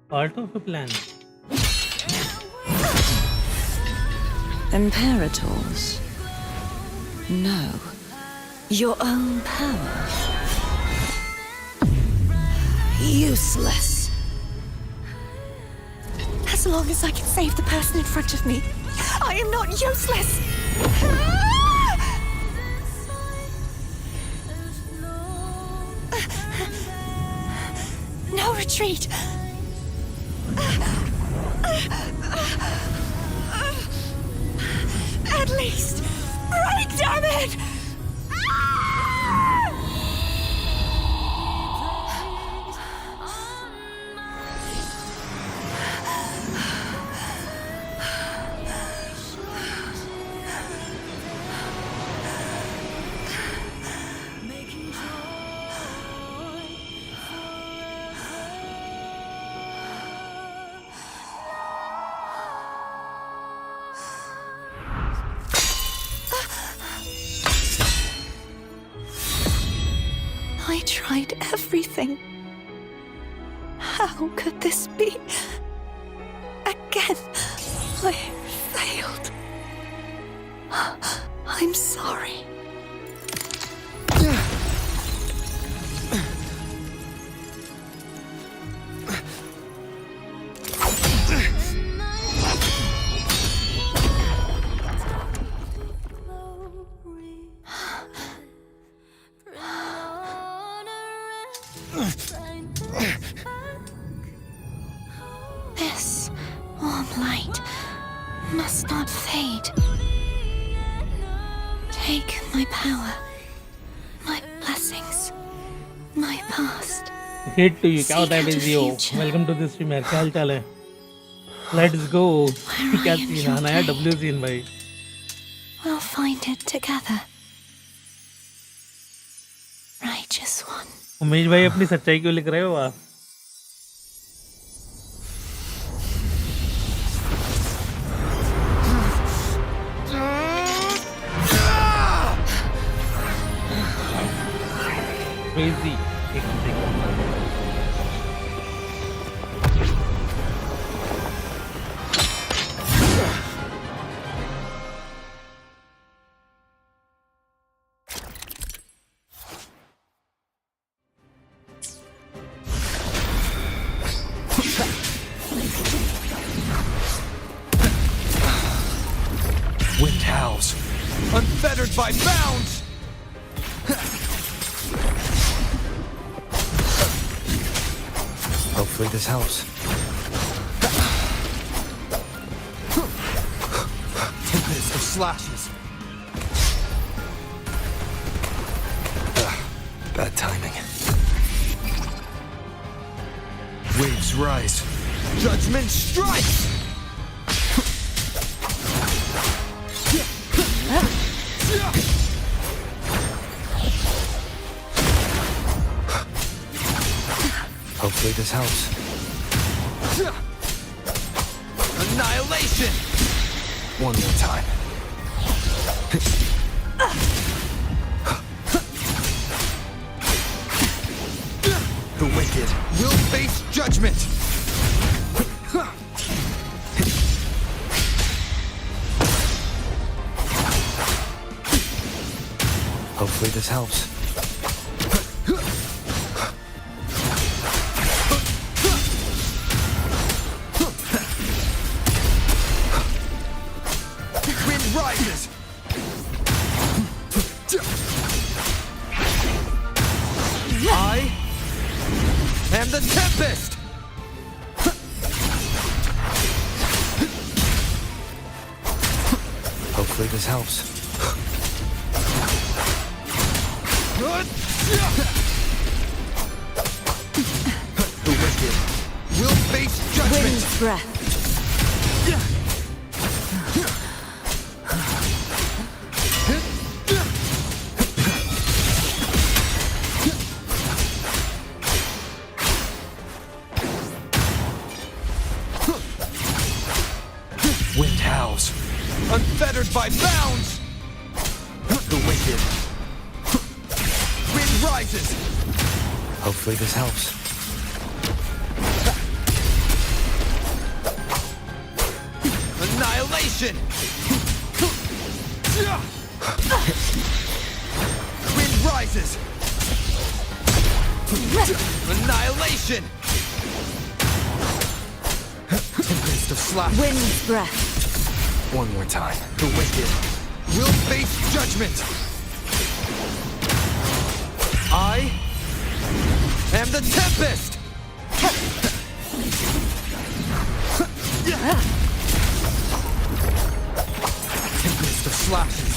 Part of a plan. Imperators? No. Your own power. Useless. As long as I can save the person in front of me, I am not useless! No retreat! At least, break, damn it! I tried everything. How could this be? Again, I failed. I'm sorry. This warm light must not fade. Take my power, my blessings, my past. Hate to you. क्या होता है बेजियो? Welcome to the stream यार. क्या हाल चाल है? Let's go. क्या scene आना है? W सीन भाई. We'll find it together. Righteous one. Umesh भाई अपनी सच्चाई क्यों लिख रहे हो आप? Crazy. Unfettered by bounds! Hopefully this helps. Tempest of slashes. Bad timing. Waves rise. Judgment strikes! Hopefully this helps. Annihilation! One more time. The wicked will face judgment! Hopefully this helps. Wind rises! I am the Tempest! Hopefully this helps. The wicked will face judgment! Wind's breath. Wind howls, unfettered by bounds! The wicked. Wind rises! Hopefully this helps. Annihilation! Wind rises! Annihilation! Tempest of slash. Wind's breath. One more time. The wicked will face judgment! I am the Tempest! Tempest of slashes!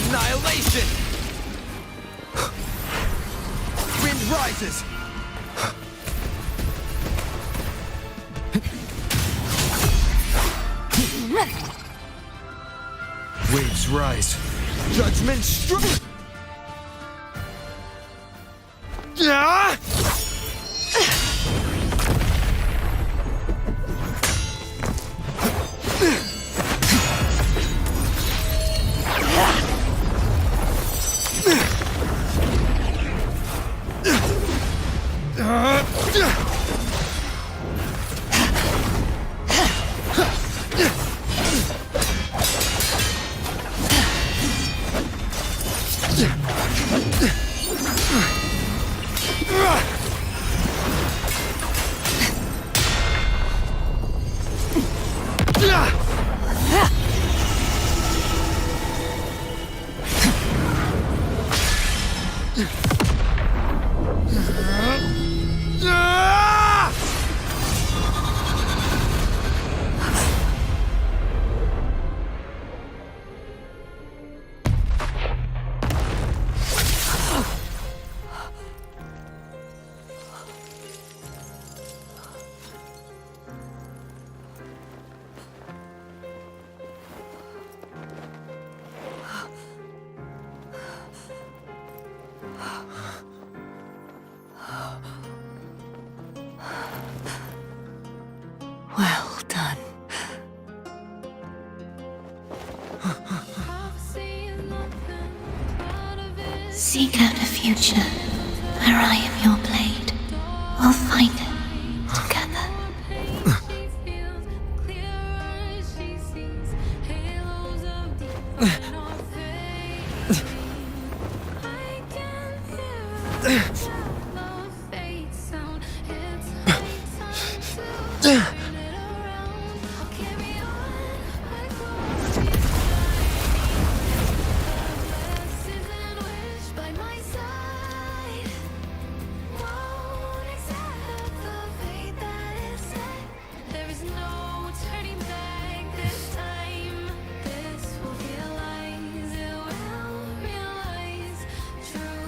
Annihilation! Wind rises! Waves rise. Judgment strike! Yeah! Well done. Seek out a future where I am your blade. We'll find it together.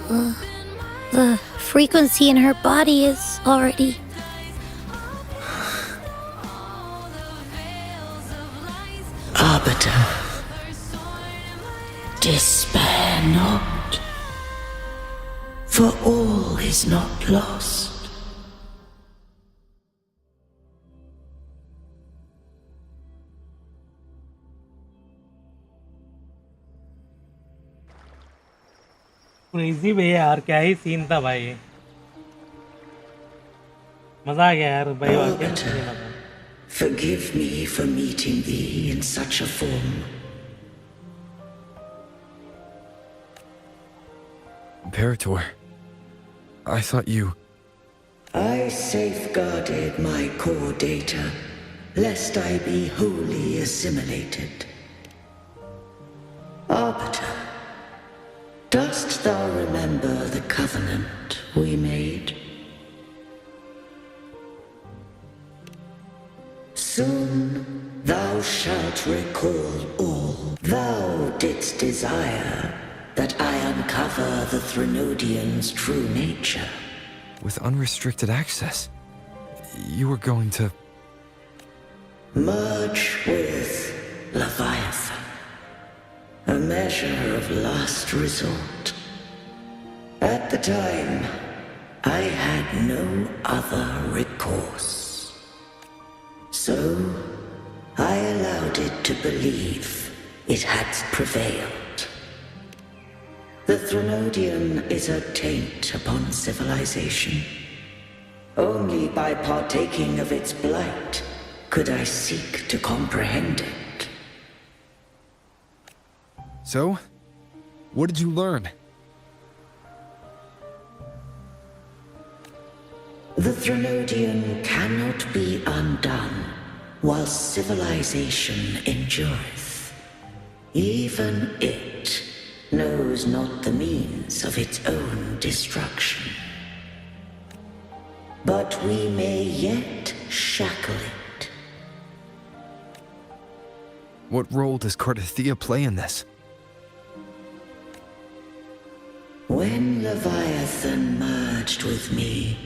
The frequency in her body is already... Arbiter, despair not, for all is not lost. Crazy भैया यार, क्या ही scene था भाई, मजा आ गया यार भाई, वाकई में मजा आ। Forgive me for meeting thee in such a form. Imperator, I thought you... I safeguarded my core data, lest I be wholly assimilated. Arbiter, dost thou remember the covenant we made? Soon thou shalt recall all. Thou didst desire that I uncover the Threnodian's true nature. With unrestricted access, you were going to... Merge with Leviathan. A measure of last resort. At the time, I had no other recourse. So, I allowed it to believe it had prevailed. The Threnodian is a taint upon civilization. Only by partaking of its blight could I seek to comprehend it. So, what did you learn? The Threnodian cannot be undone while civilization endureth. Even it knows not the means of its own destruction. But we may yet shackle it. What role does Cardathia play in this? When Leviathan merged with me,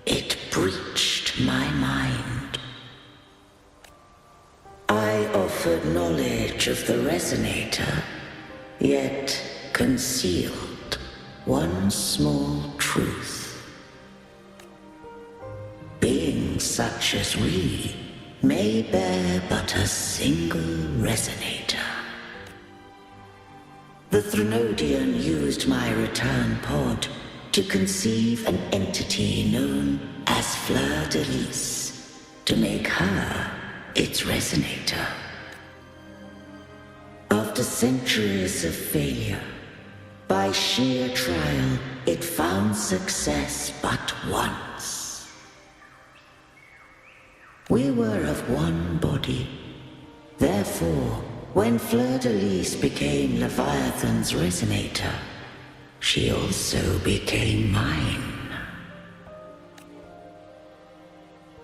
it breached my mind. I offered knowledge of the Resonator, yet concealed one small truth. Beings such as we may bear but a single Resonator. The Threnodian used my return pod to conceive an entity known as Fleur-de-Lis, to make her its Resonator. After centuries of failure, by sheer trial, it found success but once. We were of one body. Therefore, when Fleur-de-Lis became Leviathan's Resonator, she also became mine.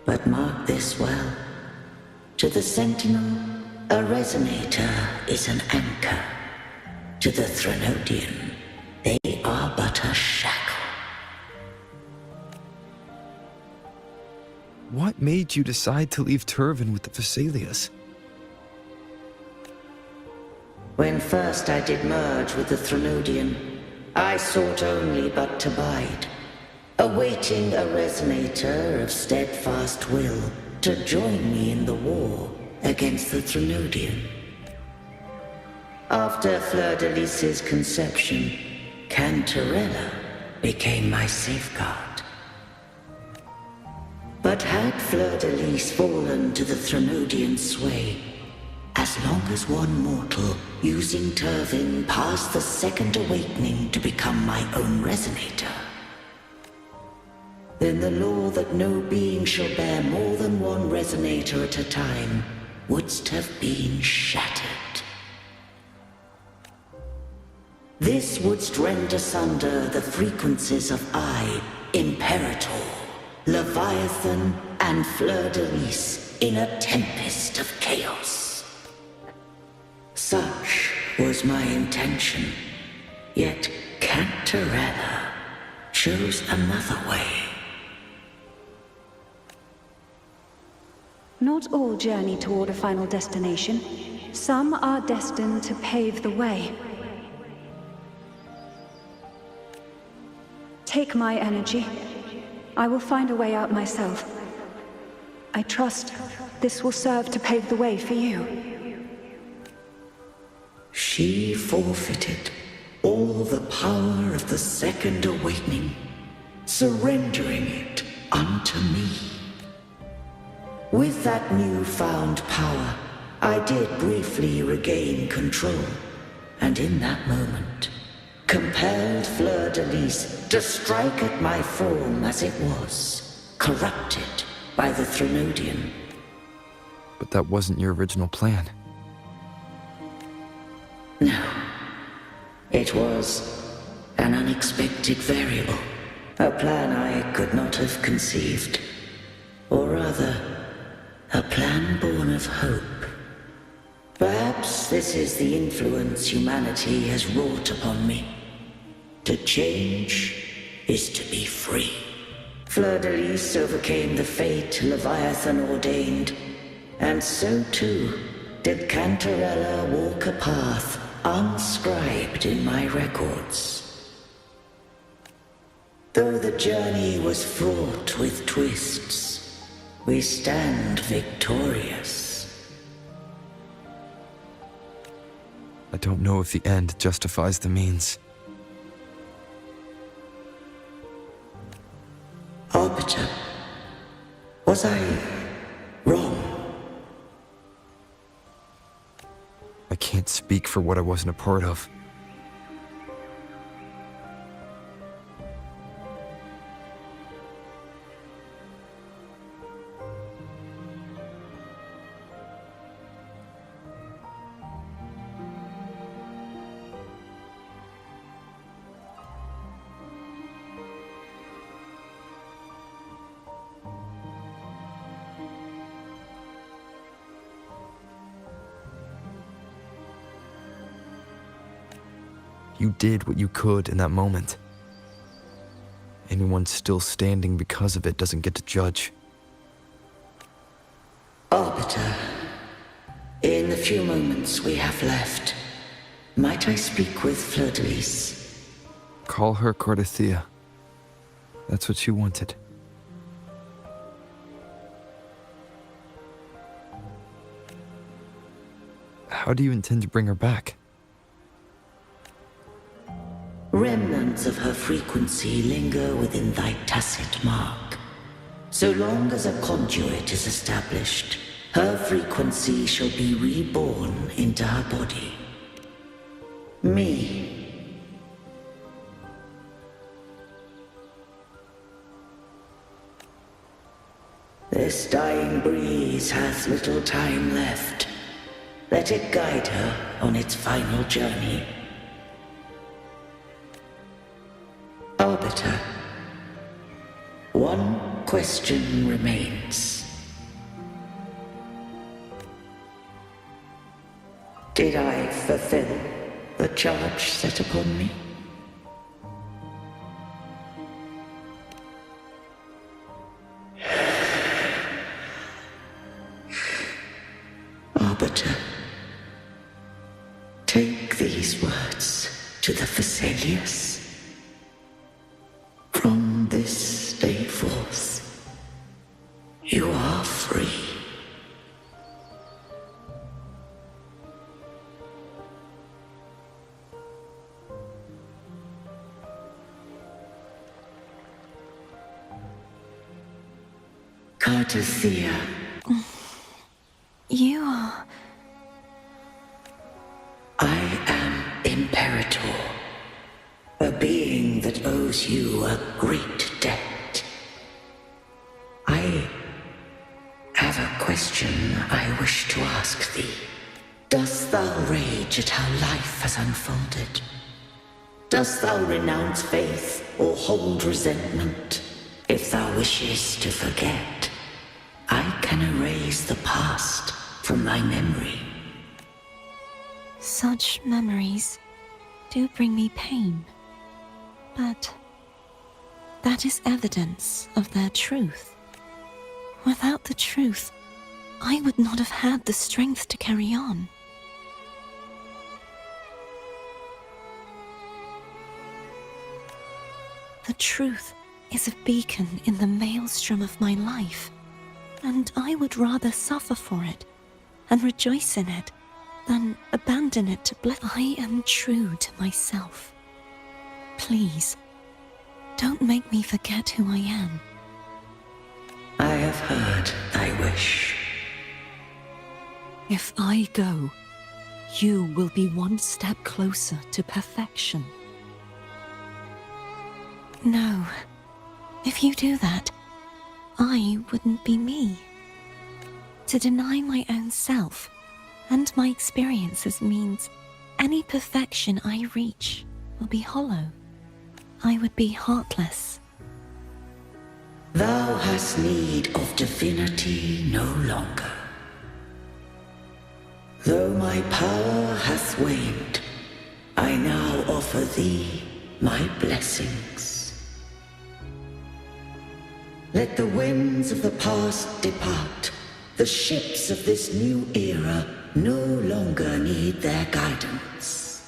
But mark this well. To the Sentinel, a Resonator is an anchor. To the Threnodian, they are but a shackle. What made you decide to leave Turvan with the Thessalias? When first I did merge with the Threnodian, I sought only but to bide, awaiting a Resonator of steadfast will to join me in the war against the Threnodian. After Fleur-de-Lis's conception, Cantarella became my safeguard. But had Fleur-de-Lis fallen to the Threnodian sway, as long as one mortal using Turvin passed the second awakening to become my own Resonator, then the law that no being shall bear more than one Resonator at a time wouldst have been shattered. This wouldst rend asunder the frequencies of I, Imperator, Leviathan, and Fleur-de-Lis in a tempest of chaos. Such was my intention, yet Cantarella chose another way. Not all journey toward a final destination. Some are destined to pave the way. Take my energy. I will find a way out myself. I trust this will serve to pave the way for you. She forfeited all the power of the Second Awakening, surrendering it unto me. With that newfound power, I did briefly regain control, and in that moment, compelled Fleur-de-Lis to strike at my form as it was, corrupted by the Threnodian. But that wasn't your original plan. No. It was an unexpected variable, a plan I could not have conceived. Or rather, a plan born of hope. Perhaps this is the influence humanity has wrought upon me. To change is to be free. Fleur-de-Lis overcame the fate Leviathan ordained, and so too did Cantarella walk a path unscribed in my records. Though the journey was fraught with twists, we stand victorious. I don't know if the end justifies the means. Arbiter, was I wrong? I can't speak for what I wasn't a part of. You did what you could in that moment. Anyone still standing because of it doesn't get to judge. Arbiter, in the few moments we have left, might I speak with Fleur-de-Lis? Call her Cardathea. That's what she wanted. How do you intend to bring her back? Remnants of her frequency linger within thy tacit mark. So long as a conduit is established, her frequency shall be reborn into her body. Me. This dying breeze hath little time left. Let it guide her on its final journey. Arbiter, one question remains. Did I fulfill the charge set upon me? Arbiter, take these words to the Phasaelius. From this day forth, you are free. Cardathea. You are... I am Imperator. A being that owes you a great debt. I have a question I wish to ask thee. Dost thou rage at how life has unfolded? Dost thou renounce faith or hold resentment? If thou wishes to forget, I can erase the past from thy memory. Such memories do bring me pain. But that is evidence of their truth. Without the truth, I would not have had the strength to carry on. The truth is a beacon in the maelstrom of my life, and I would rather suffer for it and rejoice in it than abandon it to bliss. I am true to myself. Please, don't make me forget who I am. I have heard thy wish. If I go, you will be one step closer to perfection. No, if you do that, I wouldn't be me. To deny my own self and my experiences means any perfection I reach will be hollow. I would be heartless. Thou hast need of divinity no longer. Though my power hath waned, I now offer thee my blessings. Let the winds of the past depart. The ships of this new era no longer need their guidance.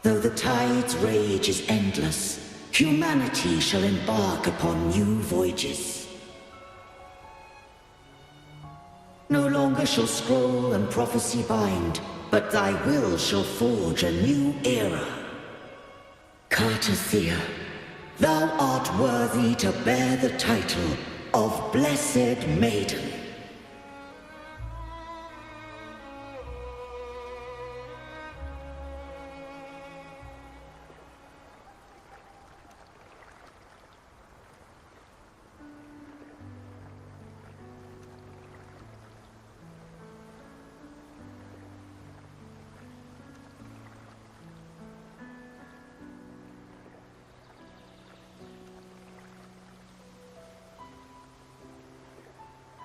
Though the tide's rage is endless, humanity shall embark upon new voyages. No longer shall scroll and prophecy bind, but thy will shall forge a new era. Cartathea, thou art worthy to bear the title of Blessed Maiden.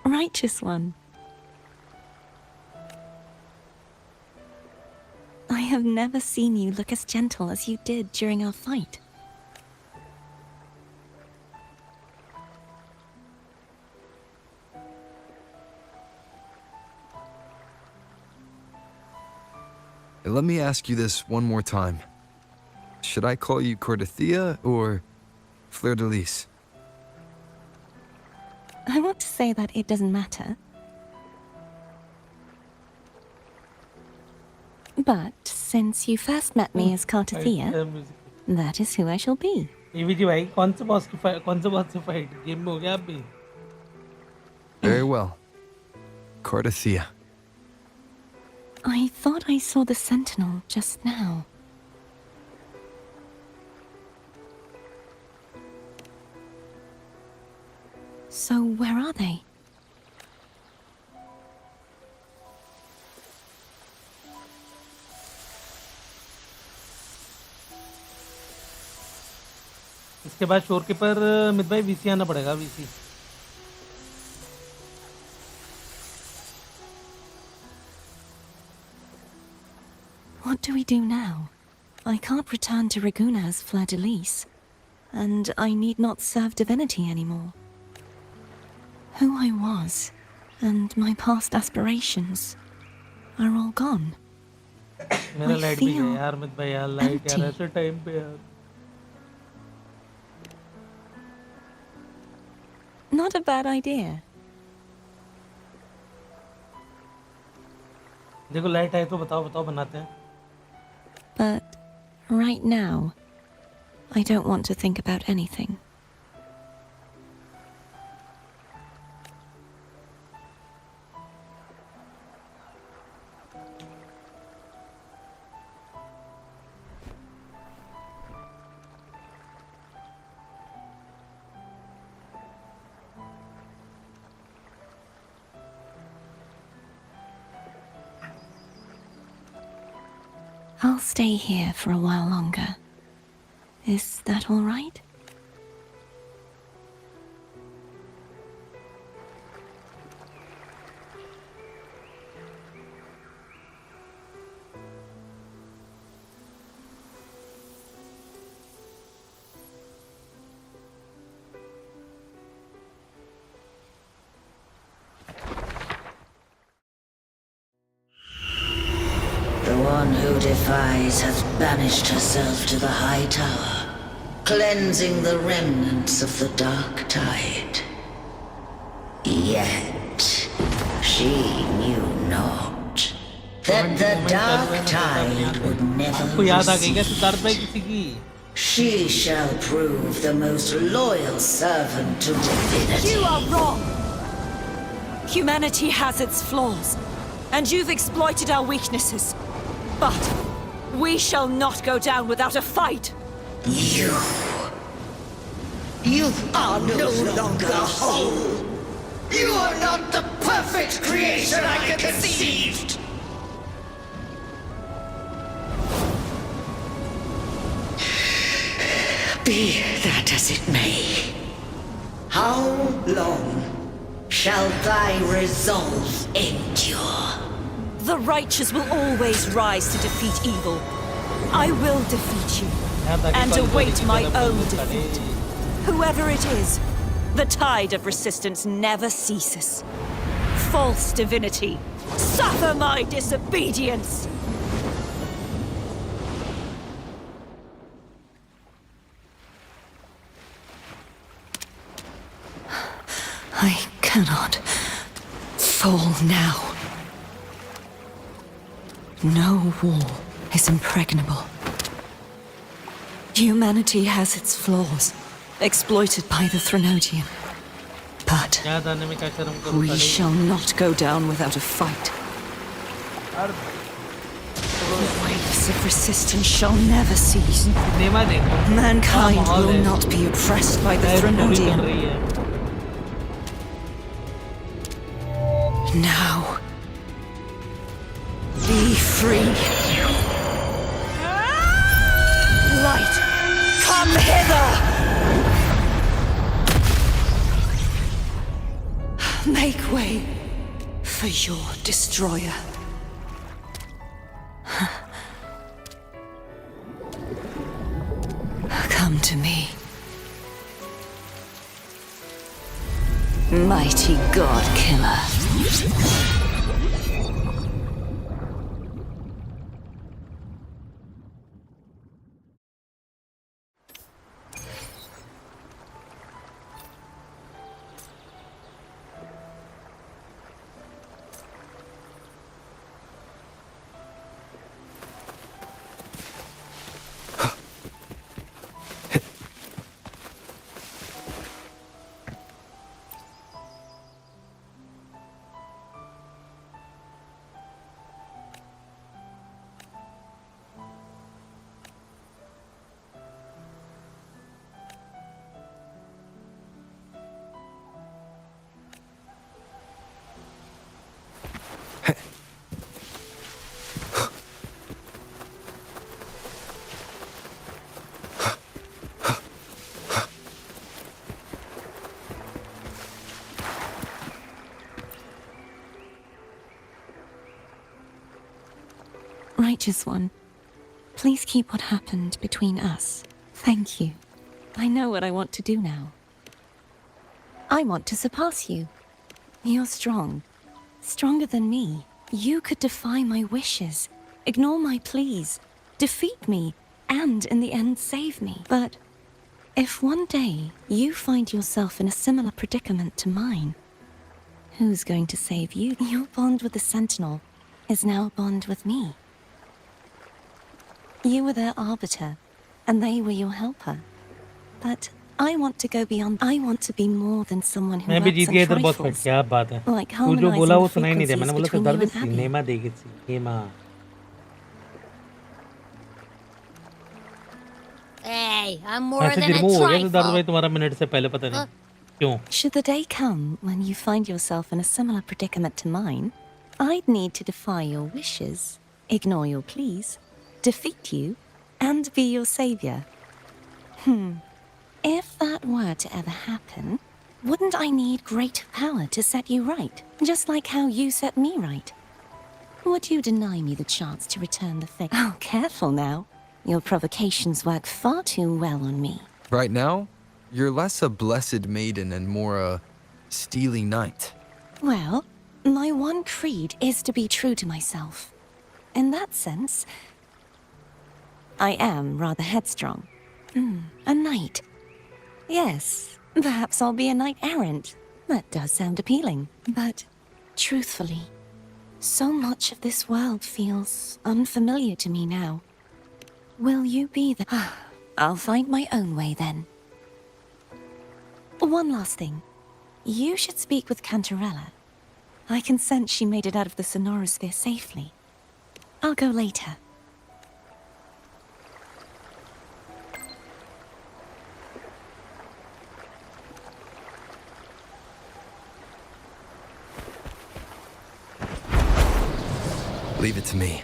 Righteous one. I have never seen you look as gentle as you did during our fight. Let me ask you this one more time. Should I call you Cordathea or Fleur de Lis? I want to say that it doesn't matter. But since you first met me as Cartathea, that is who I shall be. AVG भाई कौन से boss से fight game में हो गया आप भी? Very well. Cordathea. I thought I saw the sentinel just now. So where are they? इसके बाद शोरकीपर मित भाई वीसी आना पड़ेगा VC. What do we do now? I can't return to Raguna as Fleur de Lis, and I need not serve divinity anymore. Who I was, and my past aspirations, are all gone. मेरा I light भी feel गया यार मित भाई यार light यार empty. ऐसे time पे यार. Not a bad idea. देखो लाइट आए तो बताओ बनाते हैं. But right now, I don't want to think about anything. I'll stay here for a while longer. Is that all right? who defies hath banished herself to the high tower, cleansing the remnants of the dark tide. Yet she knew not that the dark tide would never recede. She shall prove the most loyal servant to divinity. You are wrong! Humanity has its flaws, and you've exploited our weaknesses. But we shall not go down without a fight! You are no longer whole! You are not the perfect creation I conceived! Be that as it may, how long shall thy resolve endure? The righteous will always rise to defeat evil. I will defeat you, and await my own defeat. Whoever it is, the tide of resistance never ceases. False divinity, suffer my disobedience! I cannot fall now. No wall is impregnable. Humanity has its flaws, exploited by the Threnodian. But we shall not go down without a fight. The waves of resistance shall never cease. Mankind will not be oppressed by the Threnodian. Now, be free. Light, come hither! Make way for your destroyer. Come to me. Mighty God Killer. Righteous One, please keep what happened between us. Thank you. I know what I want to do now. I want to surpass you. You're strong. Stronger than me. You could defy my wishes, ignore my pleas, defeat me, and in the end save me. But if one day you find yourself in a similar predicament to mine, who's going to save you? Your bond with the Sentinel is now a bond with me. You were their arbiter, and they were your helper. But I want to go beyond. I want to be more than someone who मैं भी works Jeet on गया इधर बहुत फट trifles. क्या बात है Like तू जो harmonizing बोला वो the सुनाई नहीं दिया frequencies मैंने बोला between दर्द you and सी Abby. नेमा देगी सी नेमा Hey, I'm more ऐसे than a रिमूव हो गया तो दर्द trifle. भाई तुम्हारा मिनट से पहले पता नहीं क्यों Should the day come when you find yourself in a similar predicament to mine, I'd need to defy your wishes, ignore your pleas, defeat you, and be your savior. If that were to ever happen, wouldn't I need greater power to set you right, just like how you set me right? Would you deny me the chance to return the favor? Oh, careful now. Your provocations work far too well on me. Right now, you're less a blessed maiden and more a steely knight. Well, my one creed is to be true to myself. In that sense, I am rather headstrong. A knight. Yes, perhaps I'll be a knight errant. That does sound appealing. But, truthfully, so much of this world feels unfamiliar to me now. Will you be the... I'll find my own way then. One last thing. You should speak with Cantarella. I can sense she made it out of the Sonorosphere safely. I'll go later. Leave it to me.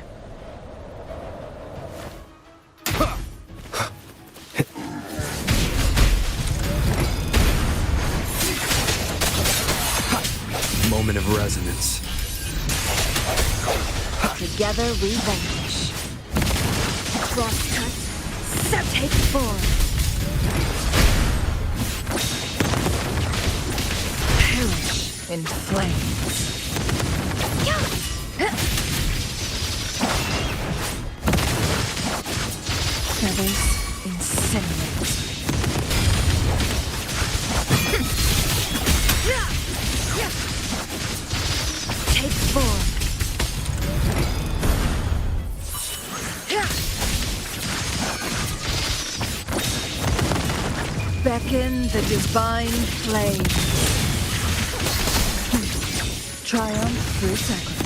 Moment of resonance. Together we vanquish. Crosscut, take form. Perish in flames. Feathers incinerate. Take form. Beckon the divine flame. Triumph through sacrifice.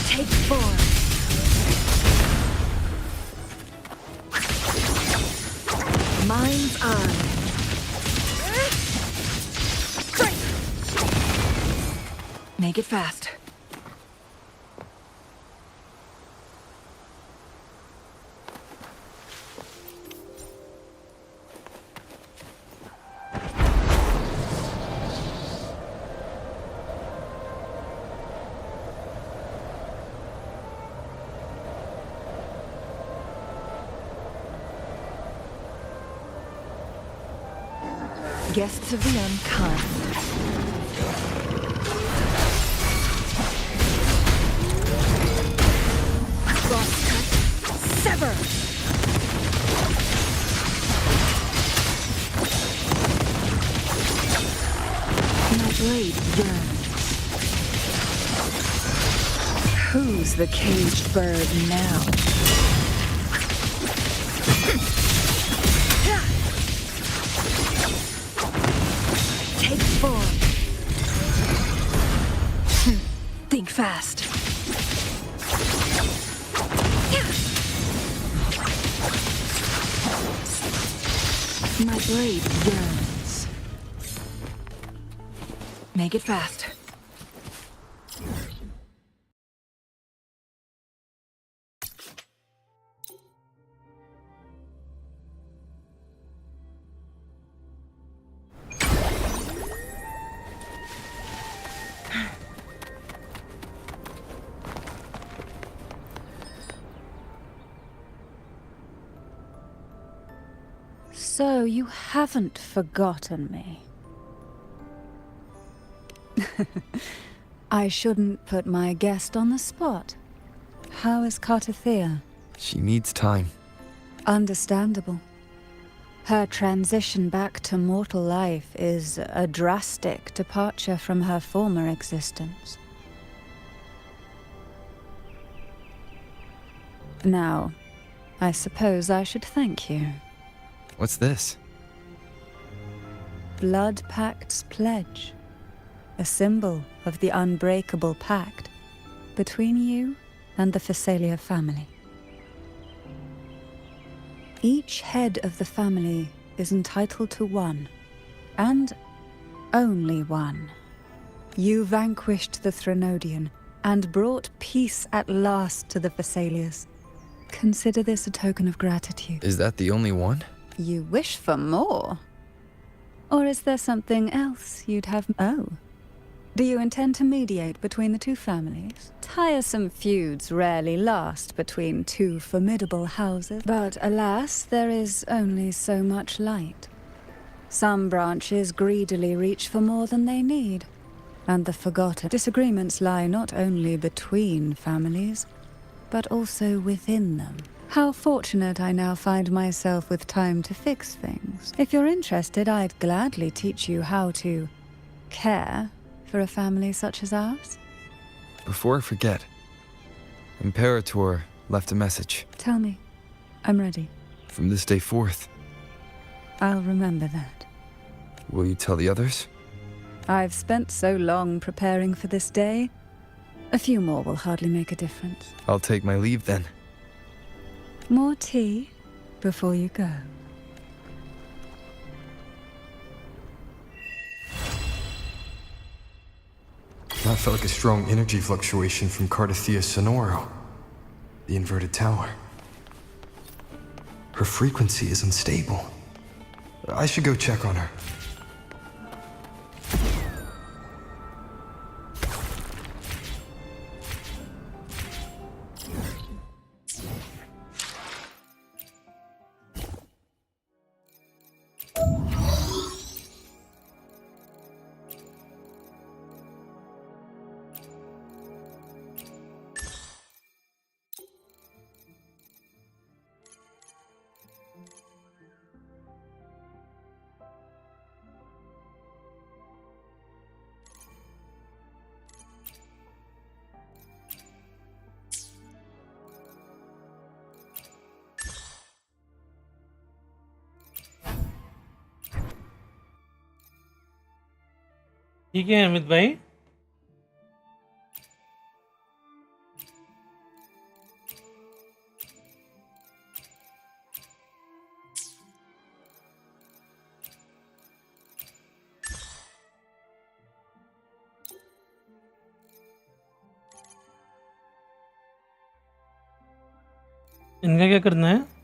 Take form. Mind's eye. Make it fast. Guests of the unkind. Crosscut, sever. My blade yearns. Who's the caged bird now? Take form. Think fast. My blade yearns. Make it fast. So you haven't forgotten me. I shouldn't put my guest on the spot. How is Cartathea? She needs time. Understandable. Her transition back to mortal life is a drastic departure from her former existence. Now, I suppose I should thank you. What's this? Blood Pact's pledge. A symbol of the unbreakable pact between you and the Phasalia family. Each head of the family is entitled to one, and only one. You vanquished the Threnodian and brought peace at last to the Phasalias. Consider this a token of gratitude. Is that the only one? You wish for more? Or is there something else you'd have... Oh. Do you intend to mediate between the two families? Tiresome feuds rarely last between two formidable houses. But alas, there is only so much light. Some branches greedily reach for more than they need, and the forgotten disagreements lie not only between families, but also within them. How fortunate I now find myself with time to fix things. If you're interested, I'd gladly teach you how to care for a family such as ours. Before I forget, Imperator left a message. Tell me. I'm ready. From this day forth. I'll remember that. Will you tell the others? I've spent so long preparing for this day. A few more will hardly make a difference. I'll take my leave then. More tea before you go. That felt like a strong energy fluctuation from Cardathea Sonoro, the inverted tower. Her frequency is unstable. I should go check on her. ठीक है अमित भाई इनका क्या करना है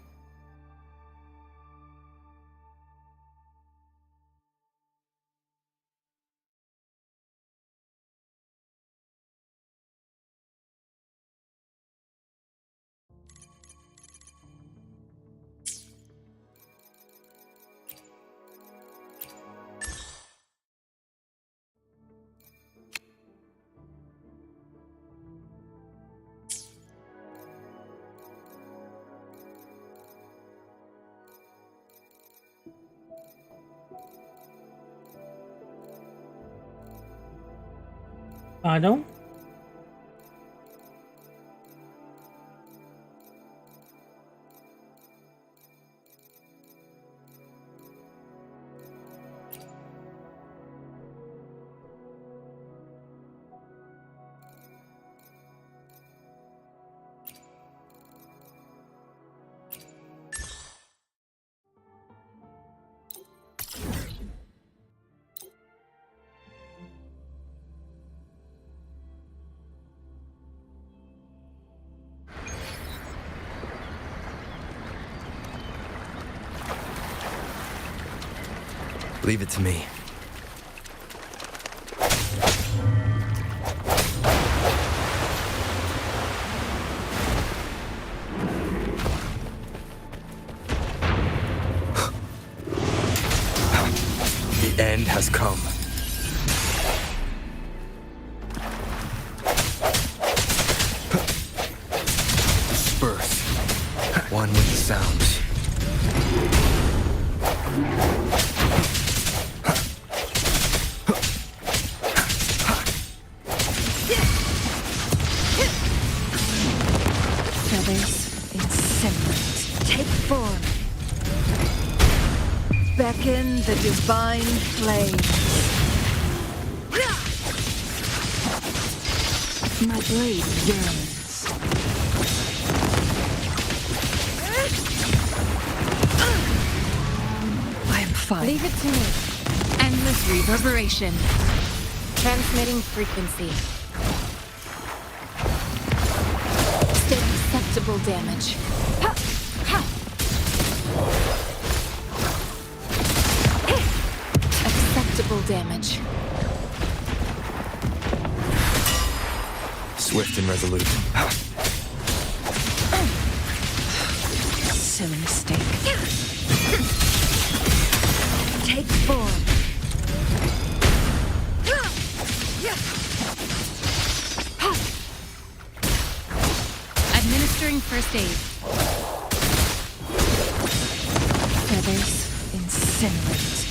आ जाऊं Leave it to me. The end has come. Disperse. One with the sounds. Beckon the divine flame. My blade yearns. I am fine. Leave it to me. Endless reverberation. Transmitting frequency. Steady acceptable damage. Acceptable damage. Swift and resolute. Silly mistake. Take 4. Administering first aid. Feathers incinerate.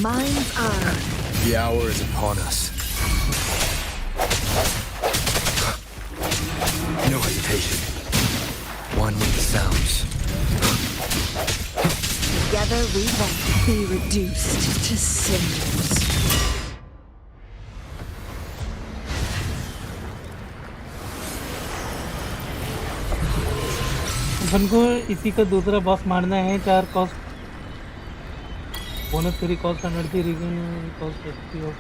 Mind's eye. The hour is upon us. No hesitation. One with the sounds. Together we won't be reduced to cinders. अपन को इसी का दूसरा boss मारना है 4 cost bonus 3 cost energy regain cost HP of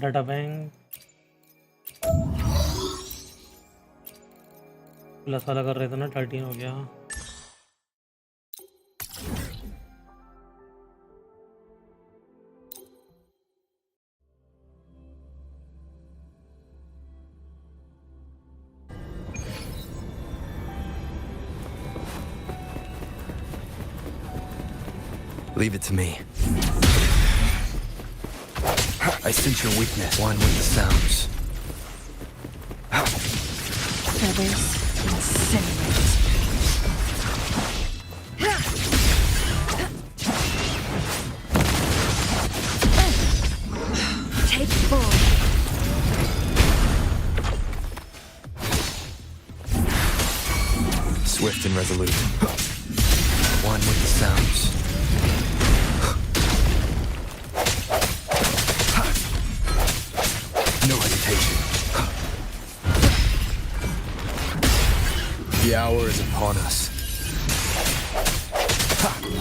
data bank plus वाला कर रहे थे ना 13 हो गया Leave it to me. I sense your weakness. One with the sounds. Feathers incinerate. Take 4. Swift and resolute. One with the sounds. No hesitation. The hour is upon us.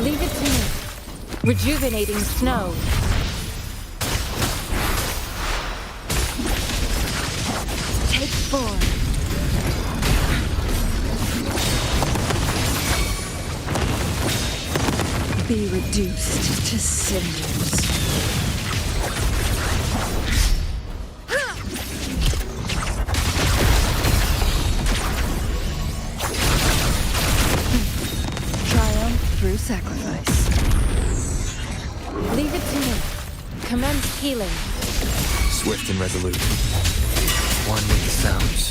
Leave it to me. Rejuvenating snow. Take 4. Be reduced to cinders. Triumph through sacrifice. Leave it to me. Commence healing. Swift and resolute. One with the sounds.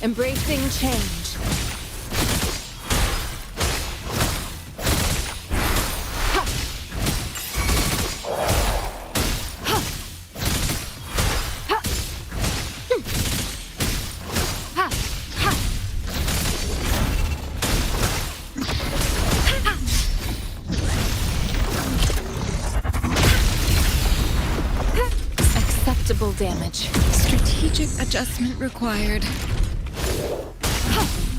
Embracing change. Acceptable damage. Strategic adjustment required.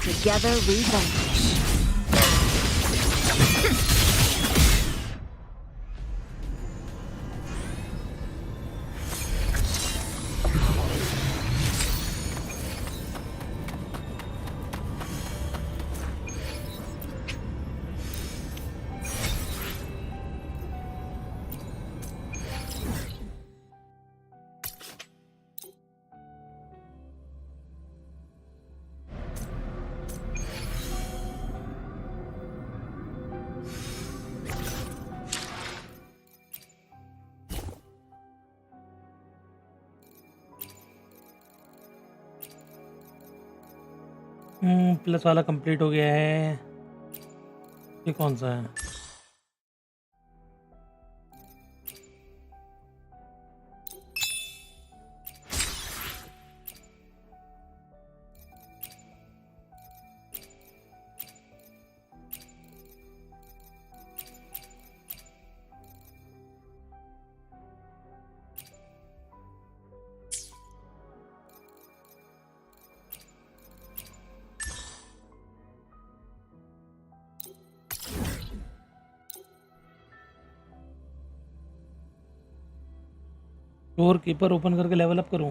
Together we vanquish. Plus वाला complete हो गया है ये कौन सा है store keeper open करके level up करूं?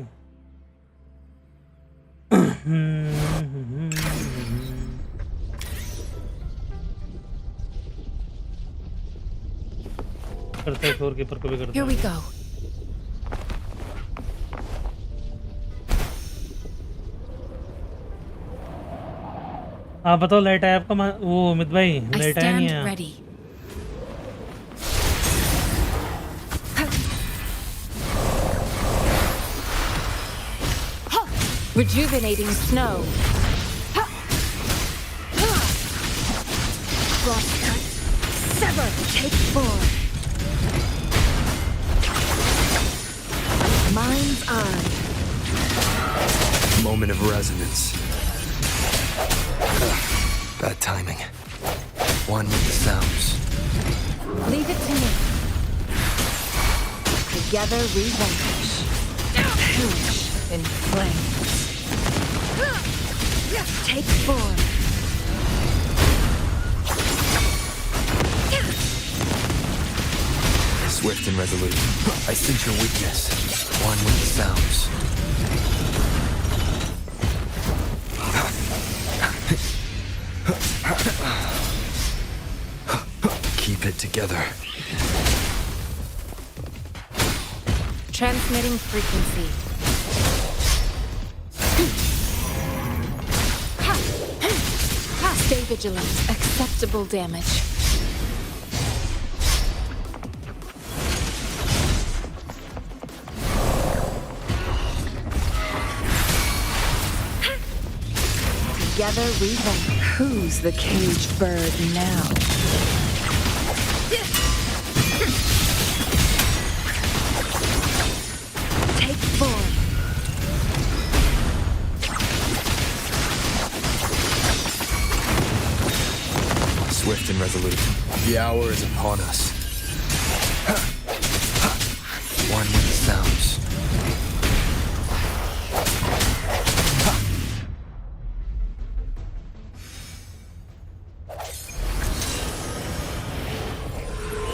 करते हैं, स्टोर कीपर को भी करते Here we हैं। go. आप बताओ, लाइट आया आपका? वो अमित भाई, I लाइट आया नहीं stand आया? ready. Rejuvenating snow. Frostcut. Sever. Take 4. Mind's eye. Moment of resonance. Bad timing. One with the sounds. Leave it to me. Together we vanquish. Perish in flames. Take 4. Swift and resolute. I sense your weakness. One with the sounds. Keep it together. Transmitting frequency. Stay vigilant. Acceptable damage. Together we vanquish. Who's the caged bird now? Take 4. Swift and resolute. The hour is upon us. One with the sounds.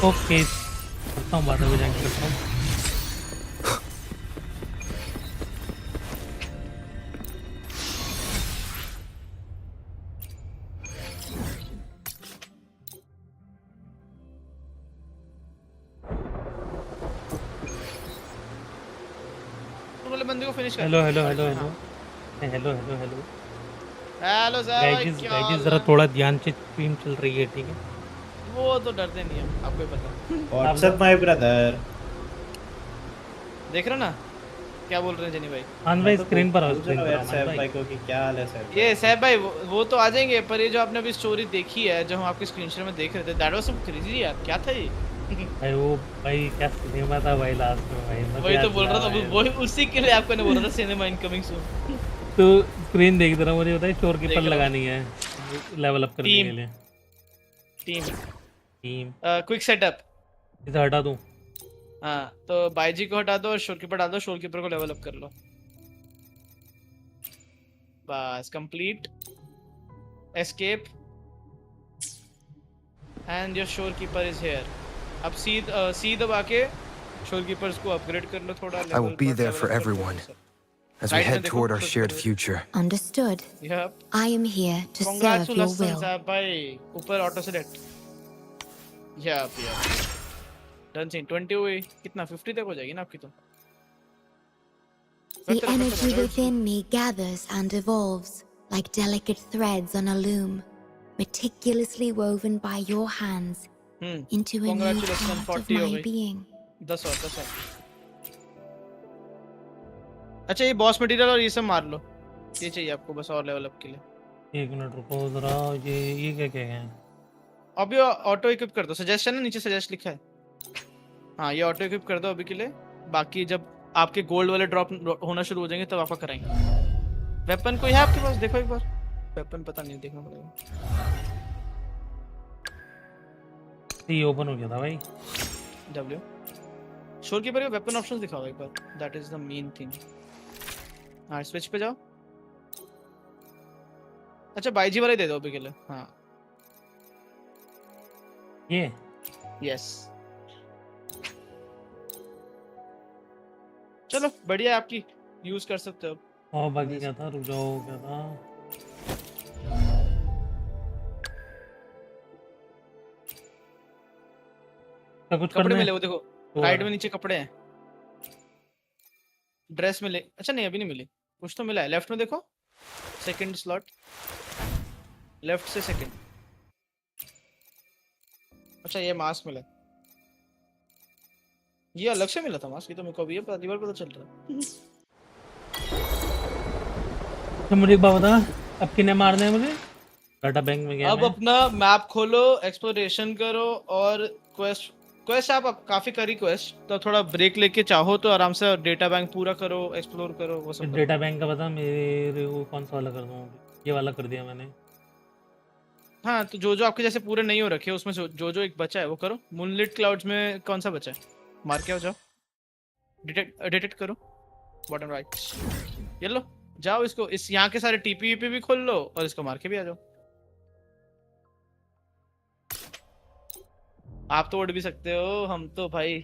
Okay, करता हूँ, 12 बजे जाके करता हूँ। वाले बंदे को finish कर। Hello hello hello hello hello hello hello hello sir भाई, क्या हाल गाइस, जरा है? थोड़ा ध्यान से स्ट्रीम चल रही है, ठीक है? वो तो डरते नहीं है, आपको ही पता। WhatsApp my brother. देख रहे हो ना क्या बोल रहे हैं जनी भाई? आन भाई, स्क्रीन पर आओ, स्क्रीन पर आओ, सैफ भाई। भाई को कि क्या हाल है सैफ? ये सैफ भाई वो तो आ जाएंगे, पर ये जो आपने अभी स्टोरी देखी है, जो हम आपके स्क्रीनशॉट में देख रहे थे, दैट वाज सम क्रेजी यार, क्या था ये? भाई वो भाई क्या सिनेमा था भाई, लास्ट में भाई, वही तो बोल रहा था, वही उसी के लिए आपको ने बोला था सिनेमा इनकमिंग सून। तो स्क्रीन देख रहा हूँ, मुझे बताइए स्टोर कीपर देख रहा हूँ। लगानी है लेवल अप करने के लिए। टीम क्विक सेटअप इसे हटा दूं? हाँ, तो बाईजी को हटा दो और शोरकीपर डाल दो, शोरकीपर को लेवल अप कर लो। बस complete. Escape and your Shorekeeper is here. अब सी दबा के शोरकीपर्स को अपग्रेड कर लो थोड़ा। I will be there for everyone as we head toward our shared future. Understood. Yep. I am here to serve your Congratulations will. साहब भाई, ऊपर auto select. Yup done scene. 20 हुई, कितना 50 तक हो जाएगी ना आपकी तो। The energy within me gathers and evolves like delicate threads on a loom, meticulously woven by your hands into a new Congratulations, part of 40 हो my गई। being. 10 और। अच्छा, ये बॉस मटेरियल और ये सब मार लो, ये चाहिए आपको बस और लेवल अप के लिए। 1 मिनट रुको जरा, ये क्या क्या है? अभी ऑटो इक्विप कर दो, सजेशन है नीचे, सजेस्ट लिखा है। हाँ, ये ऑटो इक्विप कर दो अभी के लिए, बाकी जब आपके गोल्ड वाले ड्रॉप होना शुरू हो जाएंगे तब आपका कराएंगे। वेपन कोई है आपके पास? देखो एक बार, वेपन पता नहीं, देखना पड़ेगा। ये ओपन हो गया था भाई। W शोरकीपर के वेपन ऑप्शंस दिखाओ एक बार, that is the main thing. हाँ, स्विच पे जाओ। अच्छा, बाईजी वाला ही दे दो अभी के लिए। हाँ ये यस। चलो बढ़िया है आपकी, यूज कर सकते हो। और बाकी क्या था, रुक जाओ, क्या था? क्या कुछ कपड़े करना है? मिले वो देखो, तो राइट में नीचे कपड़े हैं। ड्रेस मिले, अच्छा नहीं अभी नहीं मिले, कुछ तो मिला है। लेफ्ट में देखो, सेकंड स्लॉट, लेफ्ट से सेकंड। अच्छा ये मास्क मिला, ये अलग से मिला था मास्क, ये तो मेरे को अभी ये पहली बार पता चल रहा है। तो मुझे एक बात बता, अब किन्हें मारने हैं मुझे? डाटा बैंक में गया अब मैं। अपना मैप खोलो, एक्सप्लोरेशन करो और क्वेस्ट आप काफी करी क्वेस्ट, तो थोड़ा ब्रेक लेके चाहो तो आराम से डेटा बैंक पूरा करो, एक्सप्लोर करो, वो सब डेटा बैंक का बता मेरे को, कौन सा वाला कर दूं? ये वाला कर दिया मैंने। हाँ तो जो जो आपके जैसे पूरे नहीं हो रखे उसमें से जो जो एक बचा है वो करो। मूनलिट क्लाउड्स में कौन सा बचा है, मार के आओ, जाओ डिटेक्ट करो, बॉटम राइट। ये लो, जाओ इसको, इस यहाँ के सारे टीपी भी खोल लो और इसको मार के भी आ जाओ। आप तो उड़ भी सकते हो, हम तो भाई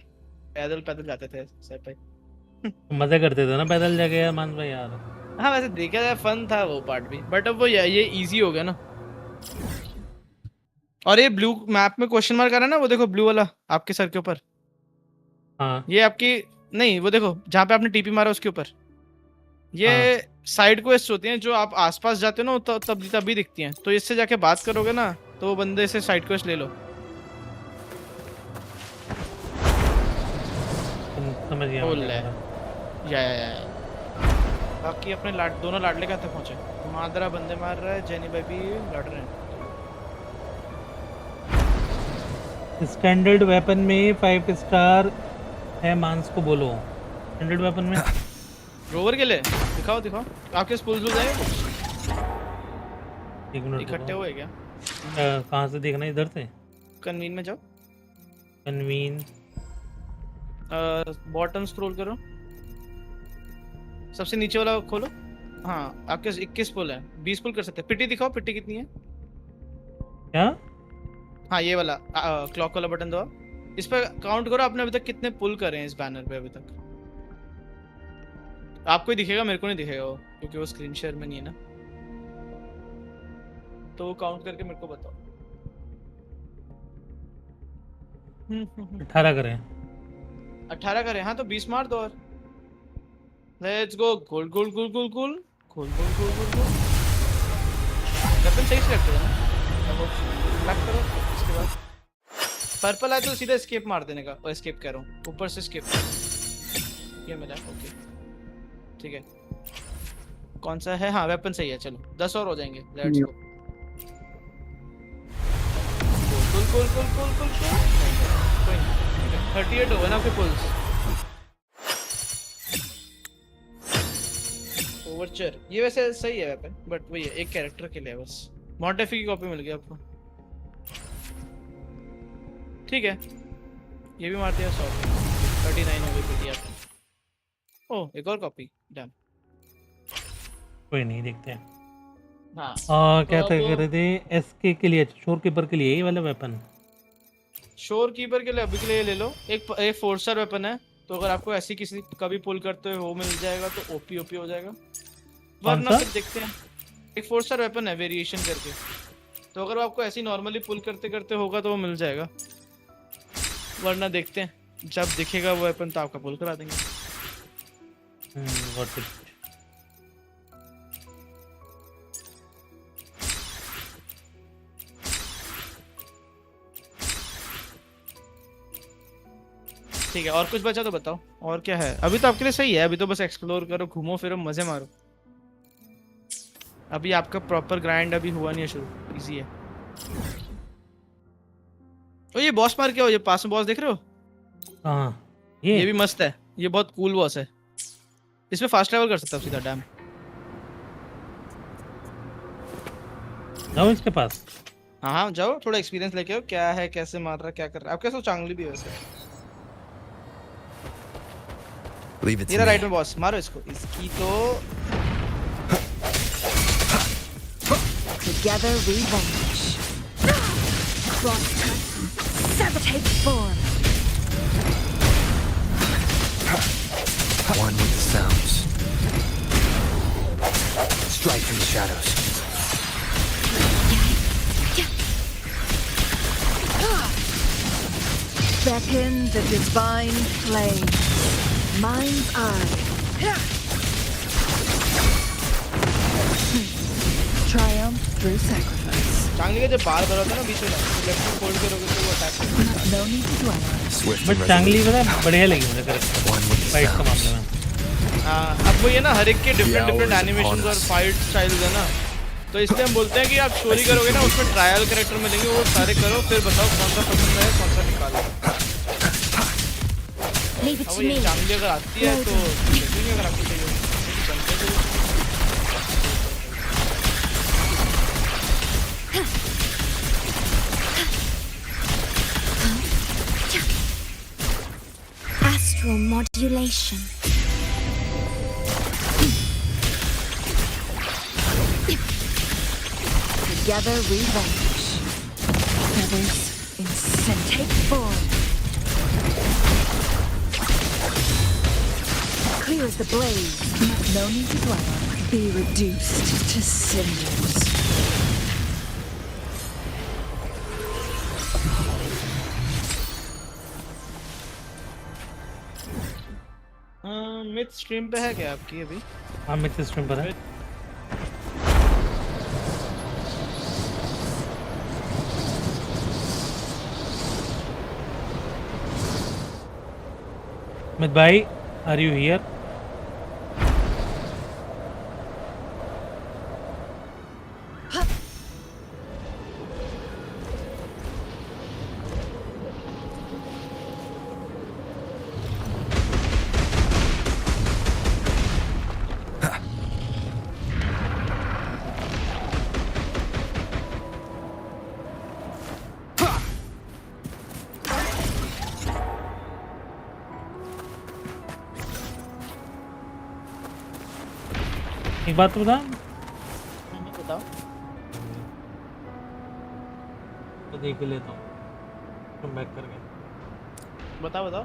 पैदल पैदल जाते थे सर भाई। मजे करते थे ना पैदल जाके यार, मान भाई यार। हाँ वैसे देखा जाए फन था वो पार्ट भी, बट अब वो ये इजी हो गया ना। और ये ब्लू मैप में क्वेश्चन मार्क आ रहा है ना, वो देखो ब्लू वाला आपके सर के ऊपर। हाँ ये आपकी नहीं, वो देखो जहाँ पे आपने टीपी मारा उसके ऊपर, ये साइड क्वेस्ट होती हैं जो आप आसपास जाते हो ना तो तभी दिखती हैं। तो इससे जाके बात करोगे ना तो वो बंदे से साइड क्वेस्ट ले लो। समझ गया बोल मैं। रहा है या। बाकी अपने दोनों लाडले कहाँ तक पहुंचे? मादरा बंदे मार रहा है, जेनी भाई भी लड़ रहे हैं। स्टैंडर्ड वेपन में 5 स्टार है, मांस को बोलो। स्टैंडर्ड वेपन में रोवर के लिए दिखाओ दिखाओ, आपके स्पूल्स हो गए एक मिनट इकट्ठे हुए क्या? कहाँ से देखना है? इधर से कन्वीन में जाओ, कन्वीन, बॉटम स्क्रॉल करो, सबसे नीचे वाला खोलो। हाँ आपके 21 पुल है, 20 पुल कर सकते हैं। पिटी दिखाओ, पिटी कितनी है? क्या? हाँ ये वाला क्लॉक वाला बटन दबाओ, इस पर काउंट करो आपने अभी तक कितने पुल करे हैं इस बैनर पे अभी तक। आपको ही दिखेगा, मेरे को नहीं दिखेगा वो, क्योंकि वो स्क्रीन शेयर में नहीं है ना। तो काउंट करके मेरे को बताओ। 18 करें? 18 करें, हाँ तो 20 मार दो और let's go. Goal goal goal goal goal goal goal goal goal goal. Weapon सही से रखते हो ना, अब बैक करो। इसके बाद पर्पल आए तो सीधा एस्केप मार देने का, और एस्केप कह रहा हूँ, ऊपर से एस्केप। ये मिला, ओके ठीक है। कौन सा है? हाँ वेपन सही है, चलो 10 और हो जाएंगे। Let's go. Goal goal goal goal goal goal. कोई नहीं, 38 हो गए ना आपके पुल्स। ओवरचर ये वैसे सही है वेपन, बट वही है एक कैरेक्टर के लिए बस। मॉडिफाई की कॉपी मिल गई आपको, ठीक है। ये भी मार दिया 100, 39 हो गई पीटी आपने। ओह एक और कॉपी, डन। कोई नहीं, देखते हैं। हाँ क्या तो था कह रहे थे? एसके के लिए, शोर कीपर के लिए ये वाला वेपन। शोर कीपर के लिए अभी के लिए ले लो, एक 4 स्टार वेपन है, तो अगर आपको ऐसी किसी कभी पुल करते हुए वो मिल जाएगा तो ओपी हो जाएगा। वरना फिर देखते हैं, एक 4 स्टार वेपन है वेरिएशन करके, तो अगर आपको ऐसी नॉर्मली पुल करते करते होगा तो वो मिल जाएगा। वरना देखते हैं, जब दिखेगा वो वेपन तो आपका पुल करा देंगे। What it. ठीक है, और कुछ बचा तो बताओ, और क्या है? अभी तो आपके लिए सही है, अभी तो बस एक्सप्लोर करो, घूमो फिरो, मजे मारो। अभी आपका प्रॉपर ग्राइंड अभी हुआ नहीं है शुरू, इजी है। ओ ये बॉस मार के आओ, ये पास में बॉस देख रहे हो? हाँ ये भी मस्त है, ये बहुत कूल बॉस है। इसमें फास्ट ट्रैवल कर सकते हो सीधा, डैम। जाओ इसके पास। हाँ हाँ जाओ, थोड़ा एक्सपीरियंस लेके आओ, क्या है, कैसे मार रहा है, क्या कर रहा है। आपके साथ चांगली भी है वैसे। Leave it ये to राइट me. में बॉस, मारो इसको। इसकी तो Together we vanish. Cross cut. Sabotage form. One Beckon the divine flame. Mind's eye. Triumph through sacrifice. चांगली का जब बार भरा होता है ना बीच में लेफ्ट में फोल्ड करोगे तो वो अटैक करता है। No need to dwell. Swift but and चांगली resolute. पता है बढ़िया लगी मुझे correct One with the fight का sounds. मामले में। हाँ अब वो ये ना हर एक के different different hours animations upon और us. फाइट स्टाइल्स है ना, तो इसलिए हम बोलते हैं कि आप स्टोरी करोगे ना उसमें ट्रायल कैरेक्टर मिलेंगे, वो सारे करो फिर बताओ कौन सा पसंद है कौन सा निकालो। Leave it अब to ये me. चांगली अगर आती है तो देखेंगे अगर आपको चाहिए चलते हैं। Astral modulation. Together we vanish. Feathers in sin. Take form. Clear as the blaze. No need to dwell. Be reduced to cinders. Myth stream पे है क्या आपकी अभी? हाँ मिथ स्ट्रीम पर है। मिथ भाई आर यू हियर? एक बात तो बता, बताओ। तो देख ही लेता हूँ कम बैक करके। बताओ बताओ।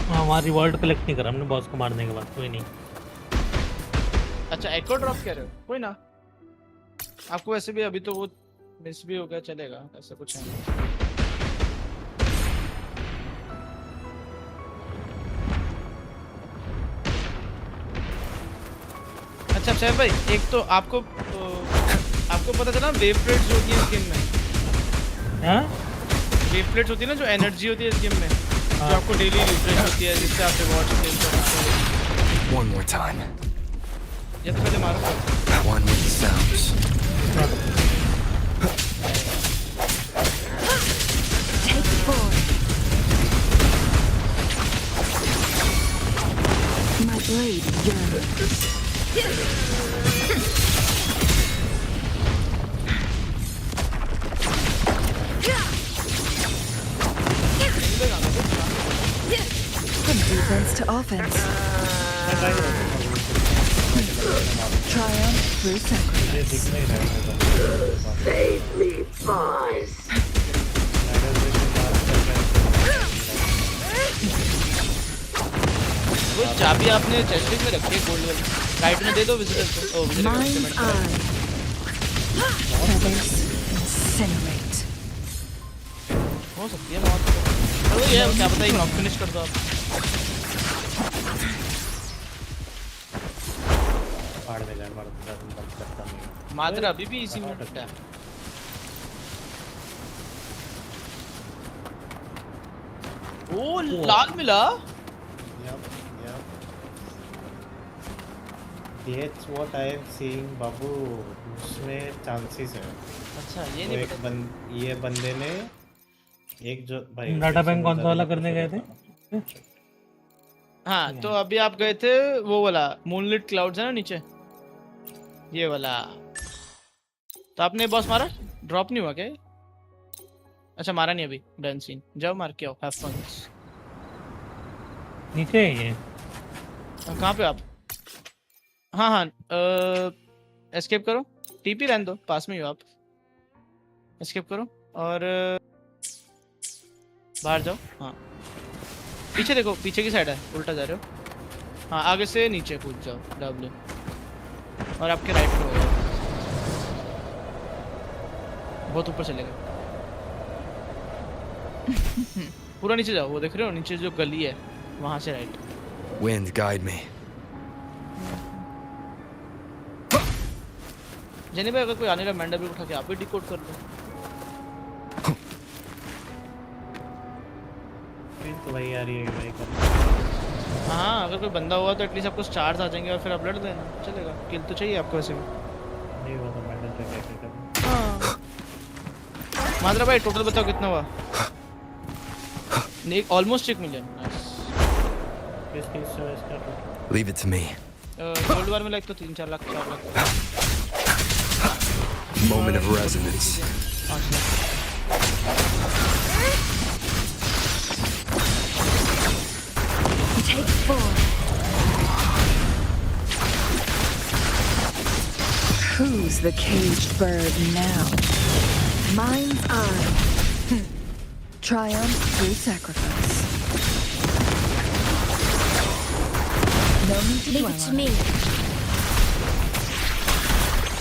हाँ हमारा रिवॉर्ड कलेक्ट नहीं करा हमने बॉस को मारने के बाद, कोई नहीं। अच्छा एको ड्रॉप कह रहे हो, कोई ना, आपको वैसे भी अभी तो वो मिस भी हो गया, चलेगा, ऐसा कुछ है। अच्छा सैफ भाई एक तो आपको पता चला वेव प्लेट्स होती है इस गेम में। हाँ वेव प्लेट्स होती है ना जो एनर्जी होती है इस गेम में, जो आपको डेली रिफ्रेश होती है जिससे आप रिवॉर्ड्स क्लेम कर सकते हो। One more time. ये तो पहले मारो। One with the sounds. Take form. My blade yearns. From defense to offense. Triumph through sacrifice. Save me, boys. वो चाबी आपने चेस्ट में रखी है गोल्ड वाली, राइट में दे दो विजिटर को। ओ visitor Mind's eye. Feathers incinerate. हो सकती है बहुत। चलो ये क्या पता एक नॉक फिनिश कर दो आप। फाड़ देगा करता नहीं। मात्र अभी भी इसी में है। ओ लाल मिला। That's what I am seeing बाबू, उसमें चांसेस है। अच्छा ये नहीं पता। ये बंदे ने एक जो भाई डाटा बैंक कौन सा वाला करने गए थे? हाँ तो अभी आप गए थे वो वाला मूनलिट क्लाउड्स है ना नीचे, ये वाला। तो आपने बॉस मारा, ड्रॉप नहीं हुआ क्या? अच्छा मारा नहीं अभी, डन सीन, जाओ मार के आओ, हैव फन। नीचे है ये। कहाँ पे आप? हाँ हाँ एस्केप करो, टीपी रहने दो, पास में ही हो आप। एस्केप करो और बाहर जाओ। हाँ पीछे देखो, पीछे की साइड है, उल्टा जा रहे हो। हाँ आगे से नीचे कूद जाओ, डब्ल्यू। और आपके राइट में होगा, बहुत ऊपर चलेगा। पूरा नीचे जाओ, वो देख रहे हो नीचे जो गली है वहां से राइट। Wind, guide me. जनी भाई अगर कोई आने का मैंडा भी उठा के आप भी डिकोड कर लो। तो भाई यार ये भाई कर। हाँ अगर कोई बंदा हुआ तो एटलीस्ट आपको स्टार्स आ जाएंगे और फिर आप लड़ देना, चलेगा। किल तो चाहिए आपको वैसे भी। नहीं हुआ तो मैंडल पे क्या करना। हाँ माद्रा भाई टोटल बताओ कितना हुआ? नहीं ऑलमोस्ट 1 मिलियन। किस चीज से इसका total? Leave it to me. Gold बार में लाइक तो 3-4 lakh 4 lakh. Moment of resonance. Take 4. Who's the caged bird now? Mine's eye. Triumph through sacrifice. No need to Leave dwell it to on me.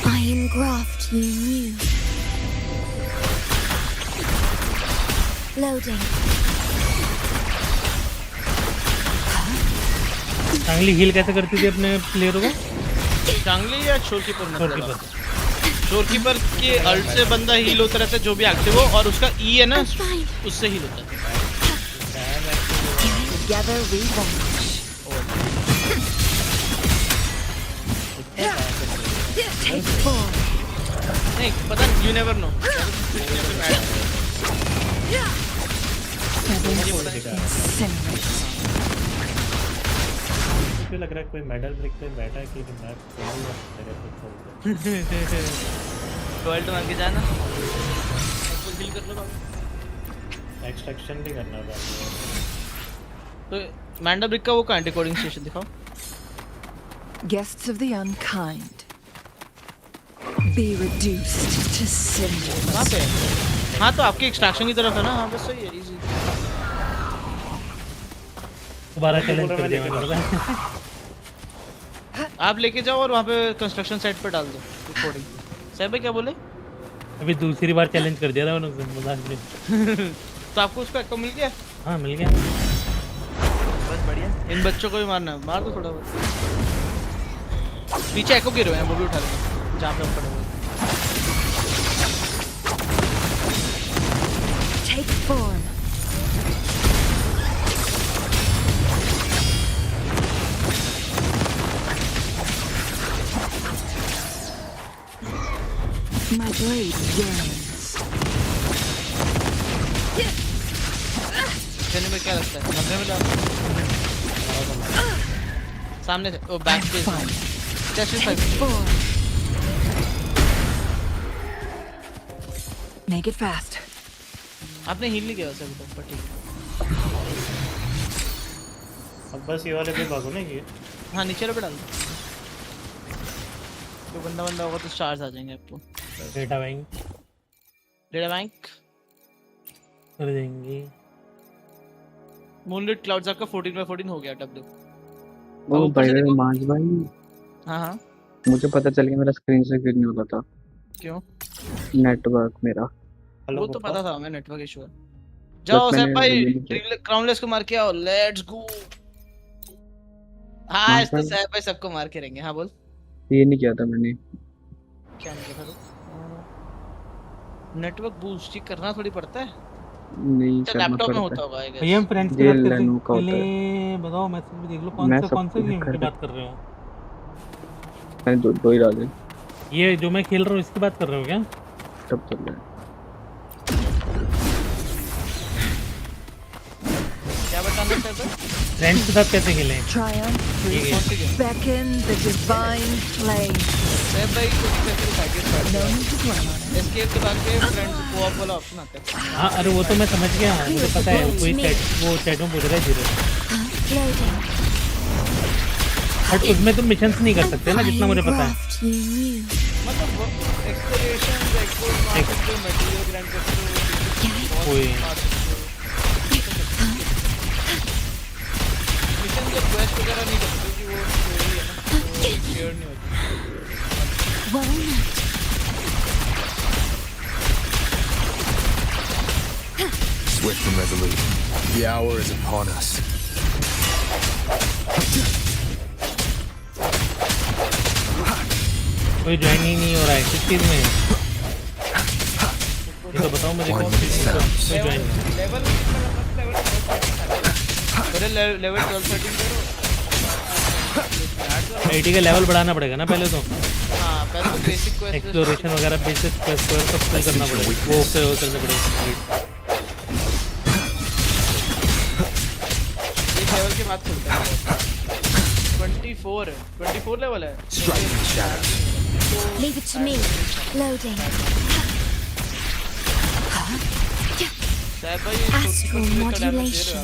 I am graft you knew. Loading. चांगली heal कैसे करती थी अपने प्लेयरों को? चांगली या शोरकीपर? मतलब शोरकीपर के अल्ट से बंदा हील होता रहता है जो भी एक्टिव हो, और उसका ई है ना उससे हील होता है। Together we vanish. Take 4. नहीं पता, यू नेवर नो। मुझे लग रहा है कोई मेडल ब्रेक पे बैठा है कि मैं खेलूंगा तेरे को छोड़ दे। टॉयलेट मांग के जाना, फुल हील कर लो बाबू। एक्सट्रैक्शन भी करना होगा। तो मैंडा ब्रिक का वो कहाँ डिकोडिंग स्टेशन दिखाओ। Guests of the unkind, be reduced to cinders. कहाँ पे? हाँ तो आपके एक्सट्रैक्शन की तरफ है ना। हाँ बस सही है, इजी। दोबारा चैलेंज कर दिया मैंने। आप लेके जाओ और वहाँ पे कंस्ट्रक्शन साइट पे डाल दो रिकॉर्डिंग। सही भाई क्या बोले? अभी दूसरी बार चैलेंज कर दिया था मैंने उससे मजाक में। तो आपको उसका एक्को मिल गया? हाँ मिल गया। बस बढ़िया। इन बच्चों को भी मारना, मार दो थोड़ा बहुत। पीछे एको गिर रहे हैं, वो भी उठा लेंगे जहाँ पे हम खड़े हुए। Take form. My blade yearns. चलने में क्या लगता है? 90 में डाल। सामने से ओ बैक पे जस्ट 5। Make it fast. आपने हील नहीं किया वैसे अभी तक, पर ठीक है। अब बस ये वाले पे भागो ना ये। हाँ नीचे पे डाल दो। तो बंदा होगा तो स्टार्स आ जाएंगे आपको। डेटा बैंक कर देंगे। मूनलिट क्लाउड्स आपका 14/14 हो गया डब्ल्यू। ओ भाई मांझ भाई। हाँ हाँ मुझे पता चल गया मेरा स्क्रीन से क्यों नहीं होता था। क्यों? नेटवर्क मेरा। वो तो पता था मैं, नेटवर्क इशू है। जाओ सैफ भाई क्राउनलेस को मार के आओ, लेट्स गो। आज तो सैफ भाई सबको मार के रहेंगे। हाँ बोल। ये नहीं किया था मैंने। क्या नहीं किया था? नेटवर्क बूस्ट करना थोड़ी पड़ता है। नहीं करना लैपटॉप में होता होगा आई गेस। भैया हम फ्रेंड्स की बात करते हैं। पहले बताओ मैसेज में देख लो कौन से गेम की बात कर रहे हो? मैंने दो ही डाले। ये जो मैं खेल रहा हूँ इसकी बात कर रहे हो क्या? सब चल रहा है। क्या बताना चाहते हो? फ्रेंड्स के साथ कैसे खेलें? Beckon the divine flame. Saif भाई कुछ कैसे दिखाइए? एस्केप के बाद के फ्रेंड्स कोऑप वाला ऑप्शन आता है। हाँ अरे वो तो मैं समझ गया, मुझे पता है। कोई चैट में पूछ रहा है जीरो। बट उसमें तुम मिशंस नहीं कर सकते ना, जितना मुझे पता है। मतलब exploration, explore market, material grind करते हो। कोई मिशन के क्वेस्ट वगैरह नहीं करते क्योंकि वो स्टोरी है ना, तो शेयर नहीं होती। Worry not. Swift and resolute. The hour is upon us. कोई ज्वाइनिंग नहीं हो रहा है किस चीज में? ये तो बताओ मुझे कौन सी चीज में ज्वाइन? लेवल 12-13 करो। 80 का लेवल बढ़ाना पड़ेगा ना पहले तो। हाँ पहले तो बेसिक क्वेस्ट एक्सप्लोरेशन वगैरह बेसिक क्वेस्ट सब फिल करना पड़ेगा, वो करने पड़ेगा। एक लेवल के बाद खुलता है। 24 लेवल है। Leave it to me. Loading. Astral modulation.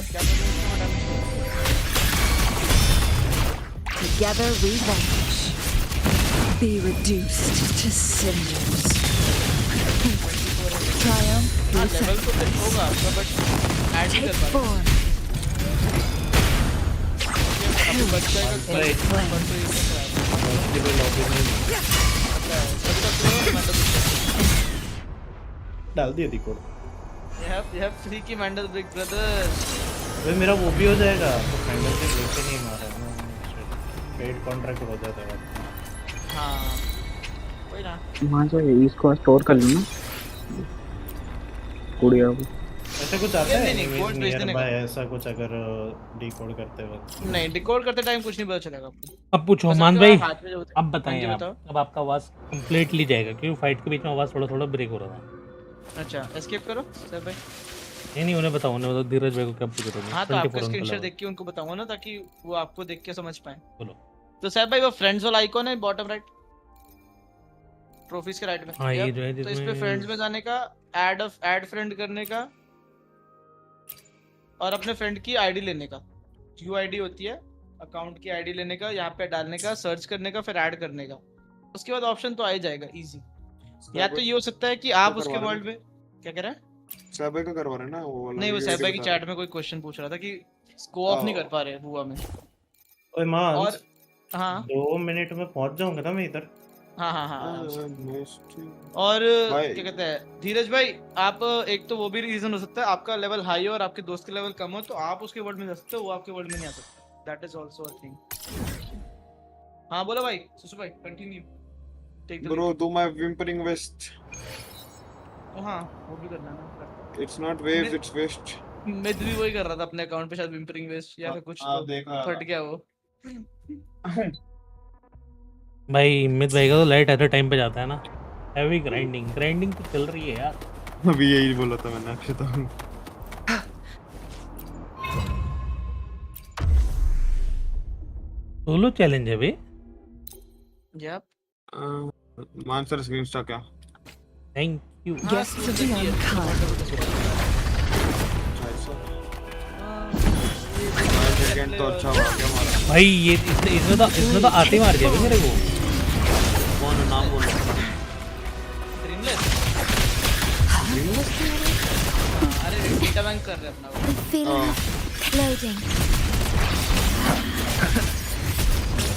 Together we vanish. Be reduced to cinders. Triumph. Level तो फिर होगा आपका बट ऐड नहीं कर पा रहा। डाल दिया थी कोड। You have free की मैंडल ब्रेक ब्रदर। भाई मेरा वो भी हो जाएगा तो मैंडल से ब्रेक से नहीं मारा ना, पेड कॉन्ट्रैक्ट हो जाता है। हाँ वही ना। वहाँ से इसको स्टोर कर लो ना गुड़िया को। ऐसा कुछ आता है नहीं कोड भेज देने का। ऐसा कुछ अगर डिकोड करते वक्त? नहीं डिकोड करते टाइम कुछ नहीं पता चलेगा आपको। अब पूछो मान भाई, अब बताएं आप। अब आपका आवाज कंप्लीटली जाएगा क्योंकि फाइट के बीच में आवाज थोड़ा ब्रेक हो रहा था। अच्छा एस्केप करो सर भाई। नहीं उन्हें बताओ धीरज भाई को क्या पूछ रहे हो? हाँ तो आपका स्क्रीनशॉट देख के उनको बताऊंगा ना ताकि वो आपको देख के समझ पाए। बोलो। तो सर भाई वो फ्रेंड्स वाला आइकॉन है बॉटम राइट ट्रॉफीज के राइट में। हाँ ये जो है तो इस पे फ्रेंड्स में जाने का, ऐड फ्रेंड करने का और अपने फ्रेंड की आईडी लेने का। यूआईडी होती है अकाउंट की आईडी लेने का, यहाँ पे डालने का, सर्च करने का, फिर ऐड करने का। उसके बाद ऑप्शन तो आ ही जाएगा इजी। या तो ये हो सकता है कि आप उसके वर्ल्ड में क्या कह रहे हैं? साहब का करवा रहे हैं ना वो? नहीं वो साहब की चैट में कोई क्वेश्चन पूछ रहा था कि स्कोप नहीं कर पा रहे हुआ में। ओए मां और हाँ 2 मिनट में पहुंच जाऊंगा ना मैं इधर। हाँ और क्या कहते हैं धीरज भाई, आप एक तो वो भी रीजन हो सकता है आपका लेवल हाई हो और आपके दोस्त का लेवल कम हो तो आप उसके वर्ल्ड में जा सकते हो, वो आपके वर्ल्ड में नहीं आ सकता। That is also a thing. हाँ बोलो भाई सुसु भाई continue. Bro do my whimpering waste. हाँ वो भी करना ना। It's not waves it's waste. मैं भी वही कर रहा था अपने अकाउंट पे शायद विम्परिंग वेस्ट या फिर कुछ तो फट गया वो। भाई मित भाई का तो लाइट ऐसे टाइम पे जाता है ना। हैवी ग्राइंडिंग तो चल रही है यार। अभी यही बोला था मैंने अक्षता। सोलो चैलेंज है बे। यप मानसर स्क्रीन स्टॉक क्या? Thank you. तो अच्छा हुआ क्या मारा भाई ये इसमें तो आते ही मार दिया मेरे को। कौन नाम बोलो? अरे डेटा बैंक कर रहे अपना Loading.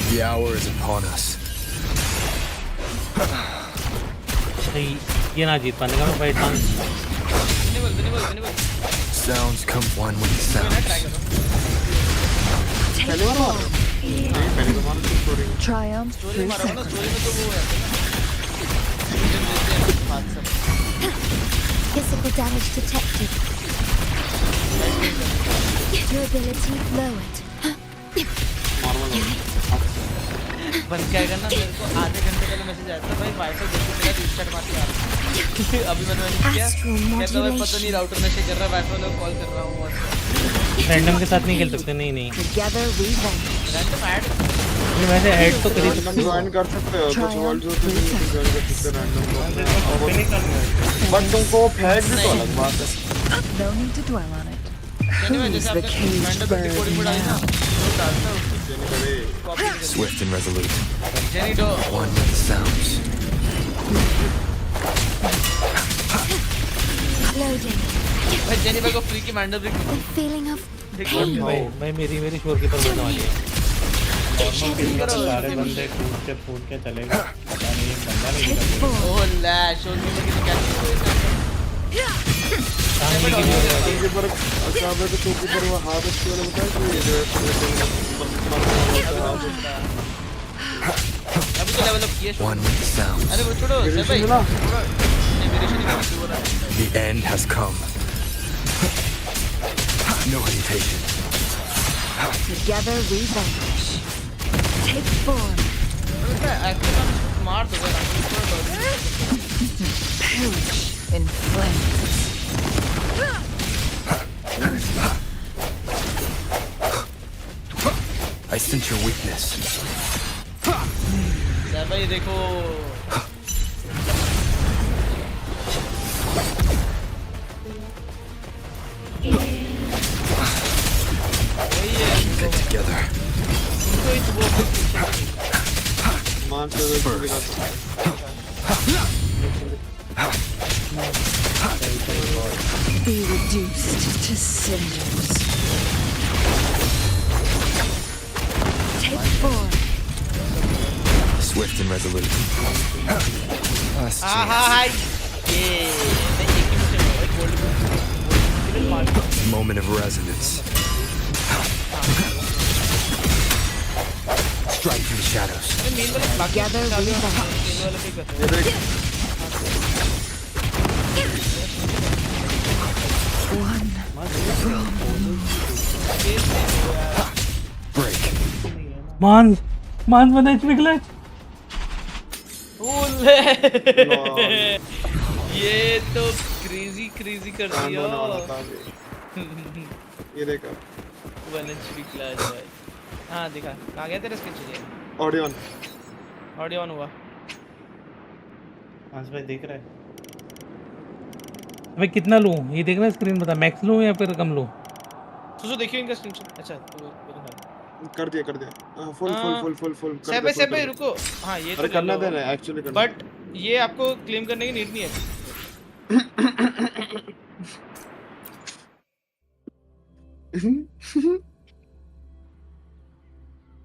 The hour is upon us. ये ना जीत पाने का मैं fight chance. Sounds come one with the sounds. Triumph. Physical damage detected. Durability lowered. बन क्या करना मेरे को आधे घंटे पहले मैसेज आया था भाई वाईफाई देखो मेरा रीस्टार्ट मार के आ रहा है। अभी मैंने किया कहता है पता नहीं राउटर में से कर रहा है वाईफाई लोग कॉल कर रहा हूं और रैंडम के साथ नहीं खेल सकते। नहीं रैंडम ऐड नहीं वैसे ऐड तो करी सकते ज्वाइन कर सकते हो कुछ वर्ल्ड जो से ज्वाइन कर सकते रैंडम। बट तुमको फेक भी तो अलग बात है। No need to dwell on it. जैसे आपने रैंडम रिकॉर्डिंग में डाली ना तो डालता है उसको Swift and resolute. Jenny Doe One with the sounds. Loading. भाई जेनी भाई को फ्री की मैंडल ब्रेक The feeling of भाई मेरी शोर की पर बैठा वाली है। सारे बंदे कूद के चलेगा। नहीं बंदा नहीं दिखा ओ लैश और में कितनी कैच पर अकाबे तो चौकी पर वो हाथ अच्छे वाले बताए कि ये जो अभी तो लेवल अप किया One with the sounds. अरे वो छोड़ो सर भाई The end has come. No hesitation. Together we vanish. Take form. मार दो Perish in flames. I sense your weakness. Sir भाई देखो Keep it together. मान से Be reduced to cinders. Take form. Swift and resolute. Last हाँ chance. ये Moment of resonance. Strike through the shadows. Together we vanish. One Break. मान बना HP clutch ये तो क्रेजी कर दिया ये देखा 1 HP क्लच भाई हाँ दिखा कहाँ गया तेरा स्किल चाहिए ऑडियो ऑन हुआ आज भाई देख रहा है अबे कितना लूं ये देखना स्क्रीन बता मैक्स लूं या फिर कम लूं सुसु देखियो इनका स्क्रीनशॉट अच्छा कर दिया फुल से भाई रुको हाँ ये अरे तो करना देना एक्चुअली करना बट ये आपको क्लेम करने की नीड नहीं है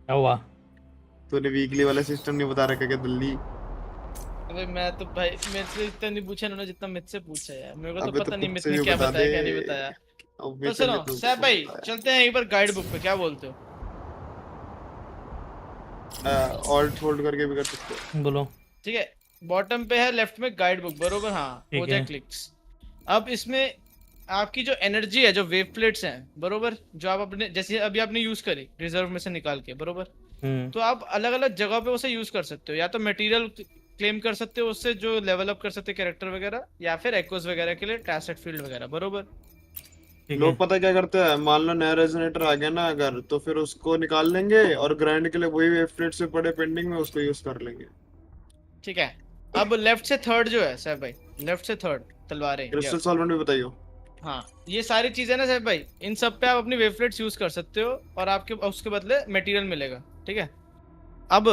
क्या हुआ तूने वीकली वाला सिस्टम नहीं बता रखा क्या दिल्ली अबे मैं तो भाई मेरे से इतना नहीं पूछा उन्होंने जितना मुझसे पूछा यार मेरे को तो अबे पता तो नहीं खुद से मुझे भी क्या बता बताया क्या दे। नहीं बताया अबे तो सुनो चल, सैफ भाई चलते हैं एक बार गाइड बुक पे क्या बोलते हो ऑल्ट होल्ड करके भी कर सकते हो बोलो ठीक है बॉटम पे है लेफ्ट में गाइड बुक बरोबर हाँ ठीक हो जाए है। क्लिक्स अब इसमें आपकी जो एनर्जी है जो वेव प्लेट्स हैं बरोबर जो आप अपने जैसे अभी आपने यूज करी रिजर्व में से निकाल के बरोबर तो आप अलग अलग जगह पे उसे यूज कर सकते हो या तो मटेरियल क्लेम कर सकते हो उससे जो लेवल अप कर सकते हो कैरेक्टर वगैरह या फिर एक्ोस वगैरह के लिए टैसेट फील्ड वगैरह बरोबर लोग पता क्या करते हैं मान लो नया रेजोनेटर आ गया ना अगर तो फिर उसको निकाल लेंगे और ग्राइंड के लिए वही वेव प्लेट से पड़े पेंडिंग में उसको यूज कर लेंगे ठीक है अब लेफ्ट से थर्ड जो है सैफ भाई लेफ्ट से थर्ड तलवारें क्रिस्टल सॉल्वेंट भी बताइयो हाँ ये सारी चीजें ना सैफ भाई इन सब पे आप अपनी वेवप्लेट्स यूज कर सकते हो और आपके उसके बदले मटेरियल मिलेगा ठीक है अब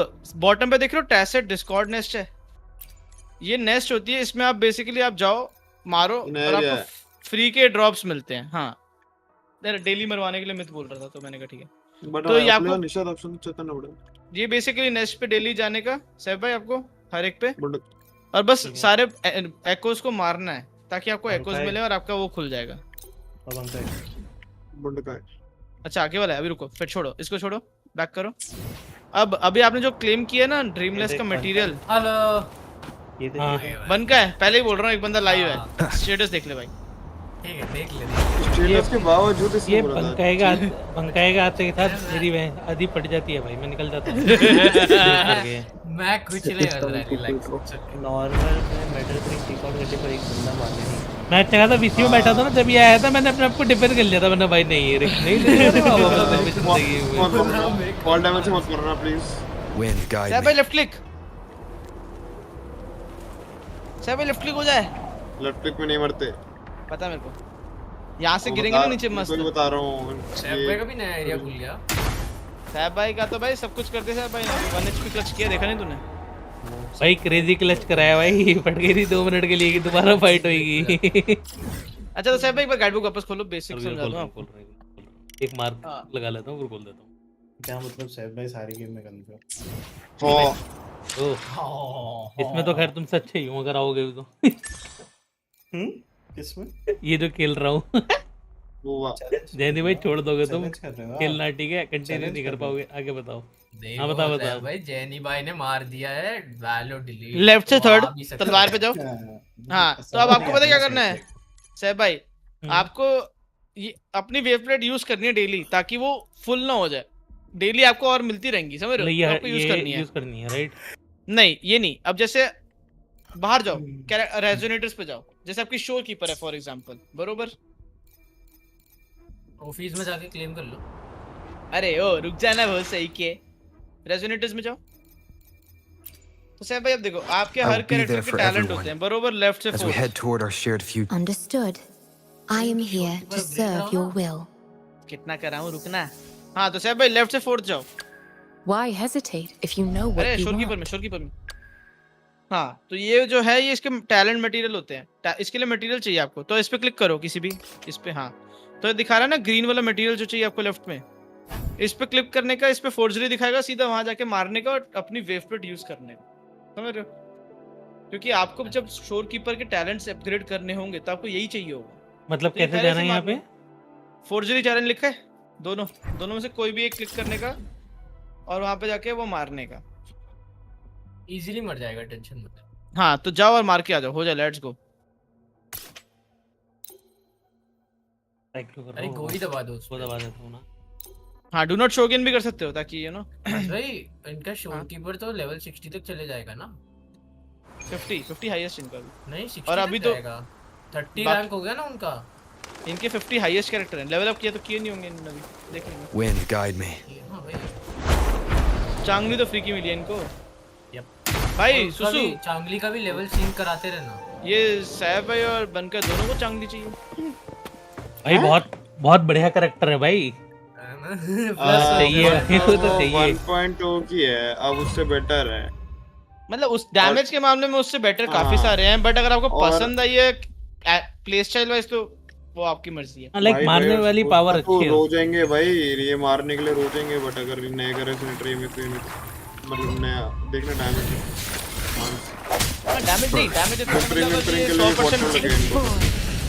बॉटम पे देख रहे हो टैसेट डिस्कॉर्ड नेस्ट है ये नेस्ट होती है इसमें आप बेसिकली आप जाओ मारो और आपको फ्री के ड्रॉप्स मिलते हैं हाँ डेली मरवाने के लिए मैं तो बोल रहा था तो मैंने कहा ठीक है तो ये आपको निशाद ऑप्शन चेक करना पड़ेगा ये बेसिकली नेस्ट पे डेली जाने का सैफ भाई आपको हर एक पे और बस सारे एक्ोस को मारना है ताकि आपको एक्ोस मिले और आपका वो खुल जाएगा अच्छा आगे वाला है अभी रुको फिर छोड़ो इसको छोड़ो बैक करो अब अभी आपने जो क्लेम किया ना ड्रीमलेस का मटेरियल हेलो बन का है पहले ही बोल रहा हूँ एक बंदा लाइव है स्टेटस देख ले भाई ठीक है देख ले स्टेटस के बावजूद ये पंकाएगा आते के साथ मेरी वह आधी पड़ जाती है भाई मैं निकल जाता हूँ मैं कुछ नहीं कर रहा रिलैक्स नॉर्मल में मेटल ब्रिक टिक आउट करके पर एक बंदा मारने नहीं मैं अच्छा था बीसी में बैठा था ना जब ये आया था मैंने अपने आप को डिफेंड कर लिया था मैंने भाई नहीं रिस्क नहीं ले रहा ऑल डैमेज मत करना please Wind guide Saif me. भाई लेफ्ट क्लिक सैफ भाई लेफ्ट क्लिक हो जाए लेफ्ट क्लिक में नहीं मरते पता मेरे को यहाँ से गिरेंगे ना नीचे मस्त मैं बता रहा हूँ सैफ भाई का भी नया एरिया खुल गया सैफ भाई का तो भाई सब कुछ करते सैफ भाई ने 1 HP क्लच किया देखा नहीं तूने भाई क्रेजी क्लच कराया भाई फट गई थी 2 मिनट के लिए कि दोबारा फाइट होगी अच्छा तो सैफ भाई एक बार गाइड बुक वापस खोलो बेसिक समझा दूं आपको एक मार्क लगा लेता हूँ फिर खोल देता हूँ क्या मतलब सैफ भाई सारी गेम में गन पे हां इसमें तो खैर तुम सच्चे ही हो अगर आओगे तो। किसमें? ये जो खेल रहा हूँ। जयंती भाई छोड़ दोगे तुम चैलेंज कर रहे हो आप? खेलना, ठीक है? कंटिन्यू चैलेंज नहीं कर कर रहे हो? पाओगे। आगे बताओ। हाँ देखो बताओ सैफ बताओ। भाई, जैनी भाई ने मार दिया है वैलो डिलीट। लेफ्ट से तो थर्ड आ भी सकते तलवार पे हैं। जाओ। हाँ, तो अब समझ आपको गया पता क्या था, करना है सैफ भाई? आपको ये अपनी वेव प्लेट यूज करनी है डेली, ताकि वो फुल ना हो जाए। डेली आपको और मिलती रहेंगी, समझ रहे मतलब हो? तो आपको यूज करनी है। यूज करनी है, राइट? नहीं, ये नहीं। अब जैसे बाहर जाओ, रेजोनेटर्स पे जाओ। जैसे आपकी शोर कीपर है फॉर एग्जांपल, बरोबर? ऑफिस में जाके क्लेम कर लो। अरे ओ रुक जाना, बहुत सही के। रेजोनेटर्स में जाओ। तो सैफ भाई अब देखो, आपके I her will be character there के for टैलेंट everyone होते हैं, बरोबर? लेफ्ट से as we head fourth. toward our shared future. Understood. I am here to serve your will. कितना कराऊं, रुकना। हाँ, तो सैफ भाई लेफ्ट से फोर्थ जाओ। Why hesitate if you know what अरे you शोर कीपर want? में, शोर कीपर में। हाँ, तो ये जो है, ये इसके टैलेंट मटेरियल होते हैं। इसके लिए मटेरियल चाहिए आपको, तो इस पे क्लिक करो किसी भी इस पे। हाँ, तो ये दिखा रहा है ना ग्रीन वाला मटेरियल जो चाहिए आपको लेफ्ट में। इस पे क्लिक करने का, इस पे फोर्जरी दिखाएगा, सीधा वहां जाके मारने का और अपनी वेव प्लेट यूज करने का। समझ रहे हो? क्योंकि आपको जब शोर कीपर के टैलेंट्स अपग्रेड करने होंगे तो आपको यही चाहिए होगा। मतलब तो ये कैसे पहले जाना से है यहाँ मान पे? लो। फोर्जरी चैलेंज लिखा है, दोनों में से कोई भी एक क्लिक करने का और वहां पे जाके वो मारने का। इजीली मर जाएगा, टेंशन मत ले। हाँ, तो जाओ और मार के आ जाओ, हो जाए, लेट्स गो। अरे गोली दबा दो उसको। दबा देता हूँ ना। हाँ, डू नॉट शो अगेन भी कर सकते हो, ताकि भाई इनका शोर कीपर तो लेवल 60 तक चले जाएगा ना? 50 हाईएस्ट इनका भी। नहीं 60 और अभी तो 30 रैंक हो गया ना उनका। इनके 50 हाईएस्ट कैरेक्टर हैं। लेवल अप किया तो किए नहीं होंगे इन्होंने अभी, देख लेंगे। Wind, guide me. हाँ भाई, चांगली तो फ्री की मिली है इनको। यप भाई सुसु, चांगली का भी लेवल सिंक कराते रहना। ये सैफ भाई और बनकर दोनों को चांगली चाहिए भाई। बहुत बढ़िया कैरेक्टर है भाई। चाहिए वो तो चाहिए। 1.2 की है, अब उससे बेटर है। मतलब उस डैमेज के मामले में उससे बेटर काफी सारे हैं, बट अगर आपको पसंद आई है प्ले स्टाइल वाइज तो वो आपकी मर्जी है। लाइक मारने वाली पावर अच्छी है। रो जाएंगे भाई, ये मारने के लिए रो जाएंगे, बट अगर नए रेजोनेटर में तो मतलब नया देखना डैमेज नहीं, डैमेज इम्प्रूवमेंट करने के लिए 100% लगे इनको।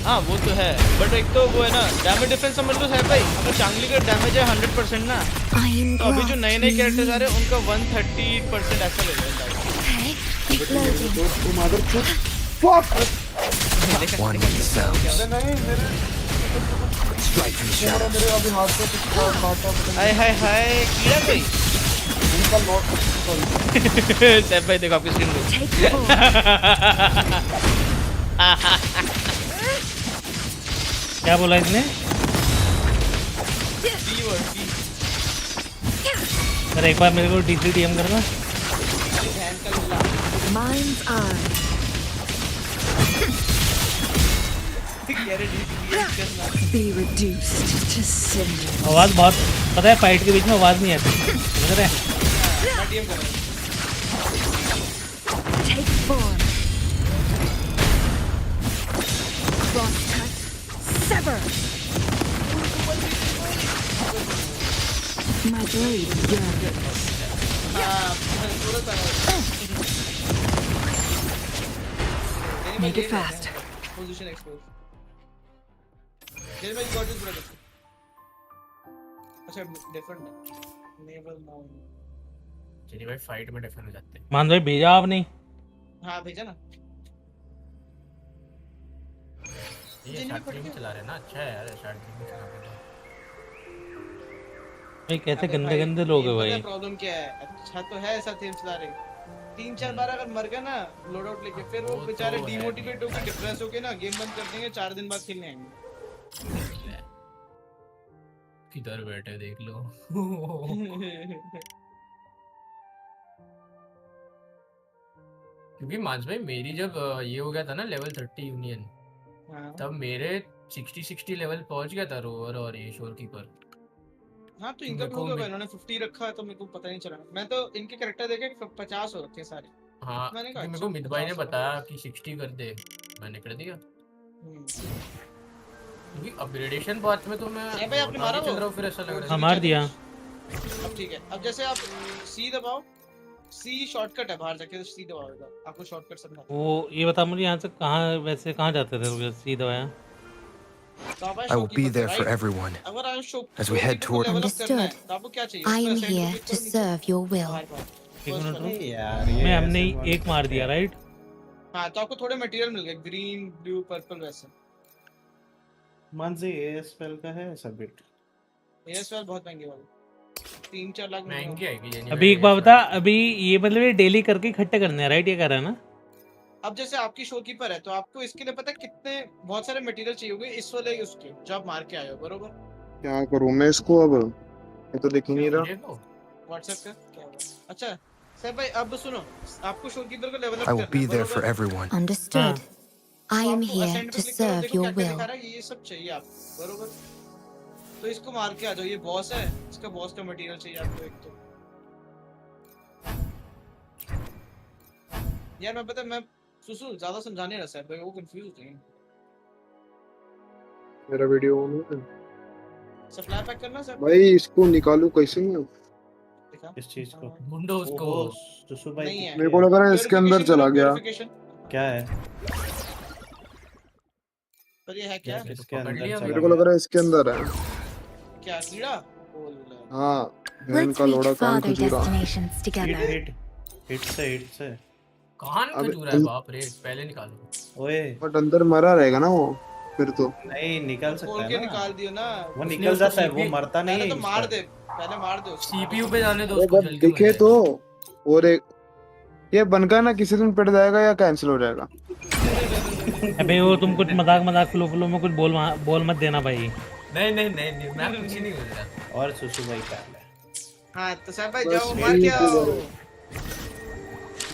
हाँ वो तो है, बट एक तो वो है ना डैमेज डिफरेंस समझ लो सैफ भाई। अगर चांगली का डैमेज है 100% ना, तो अभी जो नए कैरेक्टर्स आ रहे हैं उनका 130% ऐसा ले लेता है। One with the sounds. Strike from the shadows. हाय कीड़ा कोई। सैफ भाई देखो आपकी स्क्रीन क्या बोला इसने? अरे एक बार मेरे को DCDM करना। Mind's eye. Be reduced to cinder. आवाज बहुत, पता है फाइट के बीच में आवाज नहीं आती, समझ रहे हैं? Take form. Cross cut. Sever. My blade yearns. Make it fast. Position exposed. Then I got his brother. अच्छा डिफरेंट है। Naval mount. चलिए भाई फाइट में डिफरेंट हो जाते हैं। मान भाई भेजा आपने? हाँ भेजा ना। ये शॉर्ट ड्रीम चला रहे हैं ना, अच्छा है यार शॉर्ट ड्रीम चला रहे हैं। भाई कैसे गंदे गंदे लोग हैं भाई। प्रॉब्लम क्या है? अच्छा तो है ऐसा थीम चला रहे, 3-4 बार अगर मर गया ना लोड आउट लेके, फिर वो बेचारे डिमोटिवेट होकर डिप्रेस होके ना गेम बंद कर देंगे, 4 दिन बाद खेलने आएंगे। किधर बैठे देख लो। क्योंकि माज भाई मेरी जब ये हो गया था ना लेवल 30 यूनियन, तब मेरे 60 लेवल पहुंच गया था रोवर और ये शोर कीपर। हाँ तो इनका भी होगा, इन्होंने 50 रखा है तो मेरे को पता नहीं चला। मैं तो इनके कैरेक्टर देखे 50 हो रखे सारे। हाँ मैंने कहा मेरे को मित भाई ने बताया कि 60 कर दे, मैंने कर दिया। क्योंकि अपग्रेडेशन पार्ट में तो मैं भाई आपने मारा चल रहा हूं, फिर ऐसा लग रहा है। मार दिया। अब ठीक है। अब जैसे आप सी दबाओ सी शॉर्टकट है, बाहर जाके सी दबाओगे आपको शॉर्टकट समझा। वो ये बता मुझे यहाँ से कहाँ वैसे कहाँ जाते थे लोग सी दवाया? I will be there for everyone as we head toward. Understood. I am here to serve your will. एक मिनट रुक, यार ये मैं हमने ऐसे एक मार दिया राइट? हाँ तो आपको थोड़े मटेरियल मिल गए, ग्रीन ब्लू पर्पल वैसे। मानसी ये स्पेल का है सबमिट। ये स्पेल बहुत महंगे वाले 3-4 लाख महंगी आएगी ये। अभी एक बात बता, अभी ये मतलब ये डेली करके इकट्ठे करने हैं राइट? ये कह रहा है ना? अब जैसे आपकी शोकीपर है तो आपको इसके लिए पता है कितने बहुत सारे मटेरियल चाहिए होंगे इस वाले उसके जो आप मार के आए हो, बरोबर? क्या करूं मैं इसको अब? ये तो दिख ही नहीं रहा। व्हाट्सएप पे क्या हुआ? अच्छा सैफ भाई अब सुनो, आपको शोकीपर को level up I will be करना there है, for बरोबर? everyone. Understood. I am आपको here ascend पे to click करो, serve देखो your क्या-क्या will. दिखा रहा है, ये सब चाहिए आपको, बरोबर? तो इसको मार के आ जाओ, ये बॉस है, इसका बॉस का मटेरियल चाहिए आपको एक तो। यार मैं पता है मैं सुसु ज्यादा समझाने रहा सैफ भाई, वो कंफ्यूज हो गए। मेरा वीडियो ऑन है सप्लाई पैक करना सैफ भाई, इसको निकालूं कैसे मैं? दिखा इस चीज को मुंडो उसको सुसु भाई नहीं है। मेरे को लग रहा है इसके अंदर चला गया। क्या है? पर ये है क्या? इसके अंदर चला मेरे को लग रहा है इसके अंदर है। क्या कीड़ा? हाँ बहन Let's का लोड़ा reach कान farther खजूरा। destinations together. हिट से कान अबे, खजूरा है, बाप रे, पहले निकालो। ओए बट अंदर मरा रहेगा ना वो फिर तो। नहीं निकल सकता खोल है के ना, निकाल दियो ना। वो निकल जाता है, वो मरता नहीं पहले है तो मार दे, पहले मार दो उसको। सीपीयू पे जाने दो अरे उसको जब जल्दी। दिखे तो। और एक ये बनका ना किसी दिन पिट जाएगा या कैंसिल हो जाएगा। अबे वो तुम कुछ मजाक फ्लो में कुछ बोल मत देना भाई। नहीं मैं कुछ नहीं बोल रहा। और सुसु भाई का है। हाँ तो सैफ भाई बस जाओ मार के आओ।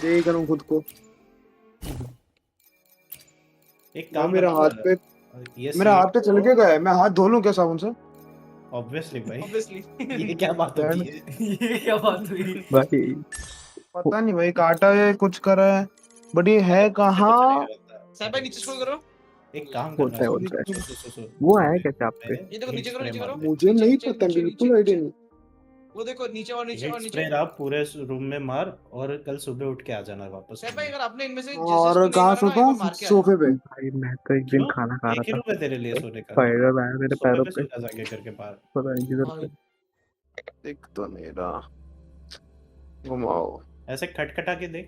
देख रहा हूँ खुद को। एक काम मेरा करो हाथ ना, पे ये मेरा हाथ पे चल के गया है, मैं हाथ धो लूं क्या साबुन से? ऑब्वियसली भाई, ऑब्वियसली ये क्या बात होती है? ये क्या बात हुई? भाई पता नहीं भाई, काटा है कुछ करा है, बट ये है कहाँ? सैफ भाई नीचे स्क्रॉल करो। एक काम होता है करना होता है। सुसु वो है कैसे आप पे? ये देखो नीचे करो, नीचे करो। मुझे नहीं पता, बिल्कुल आइडिया नहीं। वो देखो नीचे और नीचे और हिट नीचे। स्प्रे आप पूरे रूम में मार और कल सुबह उठ के आ जाना वापस। सैफ भाई अगर आपने इनमें से और कहाँ सोता? सोफे पे। भाई मैं तो एक दिन खाना खा एक ही रहा रूम है तेरे लिए सोने का, स्पाइडर आया मेरे सोफे पैरों पे पे, सो जा जाके करके पार। पता नहीं किधर पे। देख तो नहीं रहा, घुमाओ। ऐसे खटखटा के देख,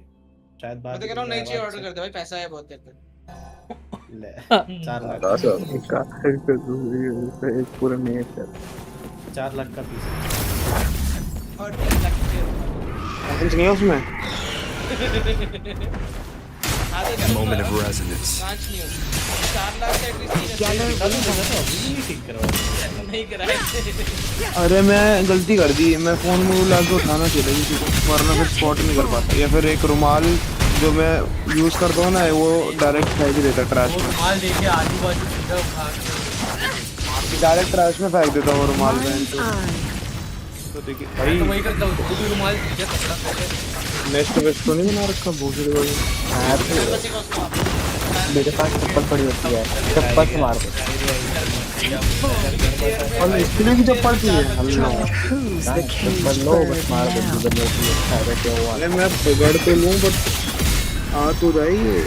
शायद मैं बात तो कह रहा हूँ नई चीज ऑर्डर कर दे भाई, पैसा है बहुत कहते हैं। ले 4 लाख एक पूरा मेज है। 4 लाख का पीस और 3 लाख कुछ नहीं है उसमें। Moment of resonance. 4 लाख से एटलीस्ट नहीं कराए। अरे मैं गलती कर दी, मैं फोन में लाके उठाना चाहिए किसी को, वरना फिर स्पॉट नहीं कर पाता। या फिर एक रुमाल जो मैं यूज करता हूँ ना, वो डायरेक्ट फेंक देता ट्रैश में। रुमाल लेके आजू बाजू सीधा उठा के डायरेक्ट ट्रैश में फेंक देता हूँ रुमाल में। तो देखिए भाई, तो वही करता हूँ, खुद ही रुमाल नीचे पकड़ा। नेक्स्ट वेस्ट तो नहीं बना रखा भूसड़ी वाली? मेरे पास चप्पल पड़ी होती है, चप्पल से मार दो। और इसके लिए भी चप्पल चाहिए? चप्पल लो बस मार दो, अरे मैं पकड़ तो लूँ बट आ तो जाइए।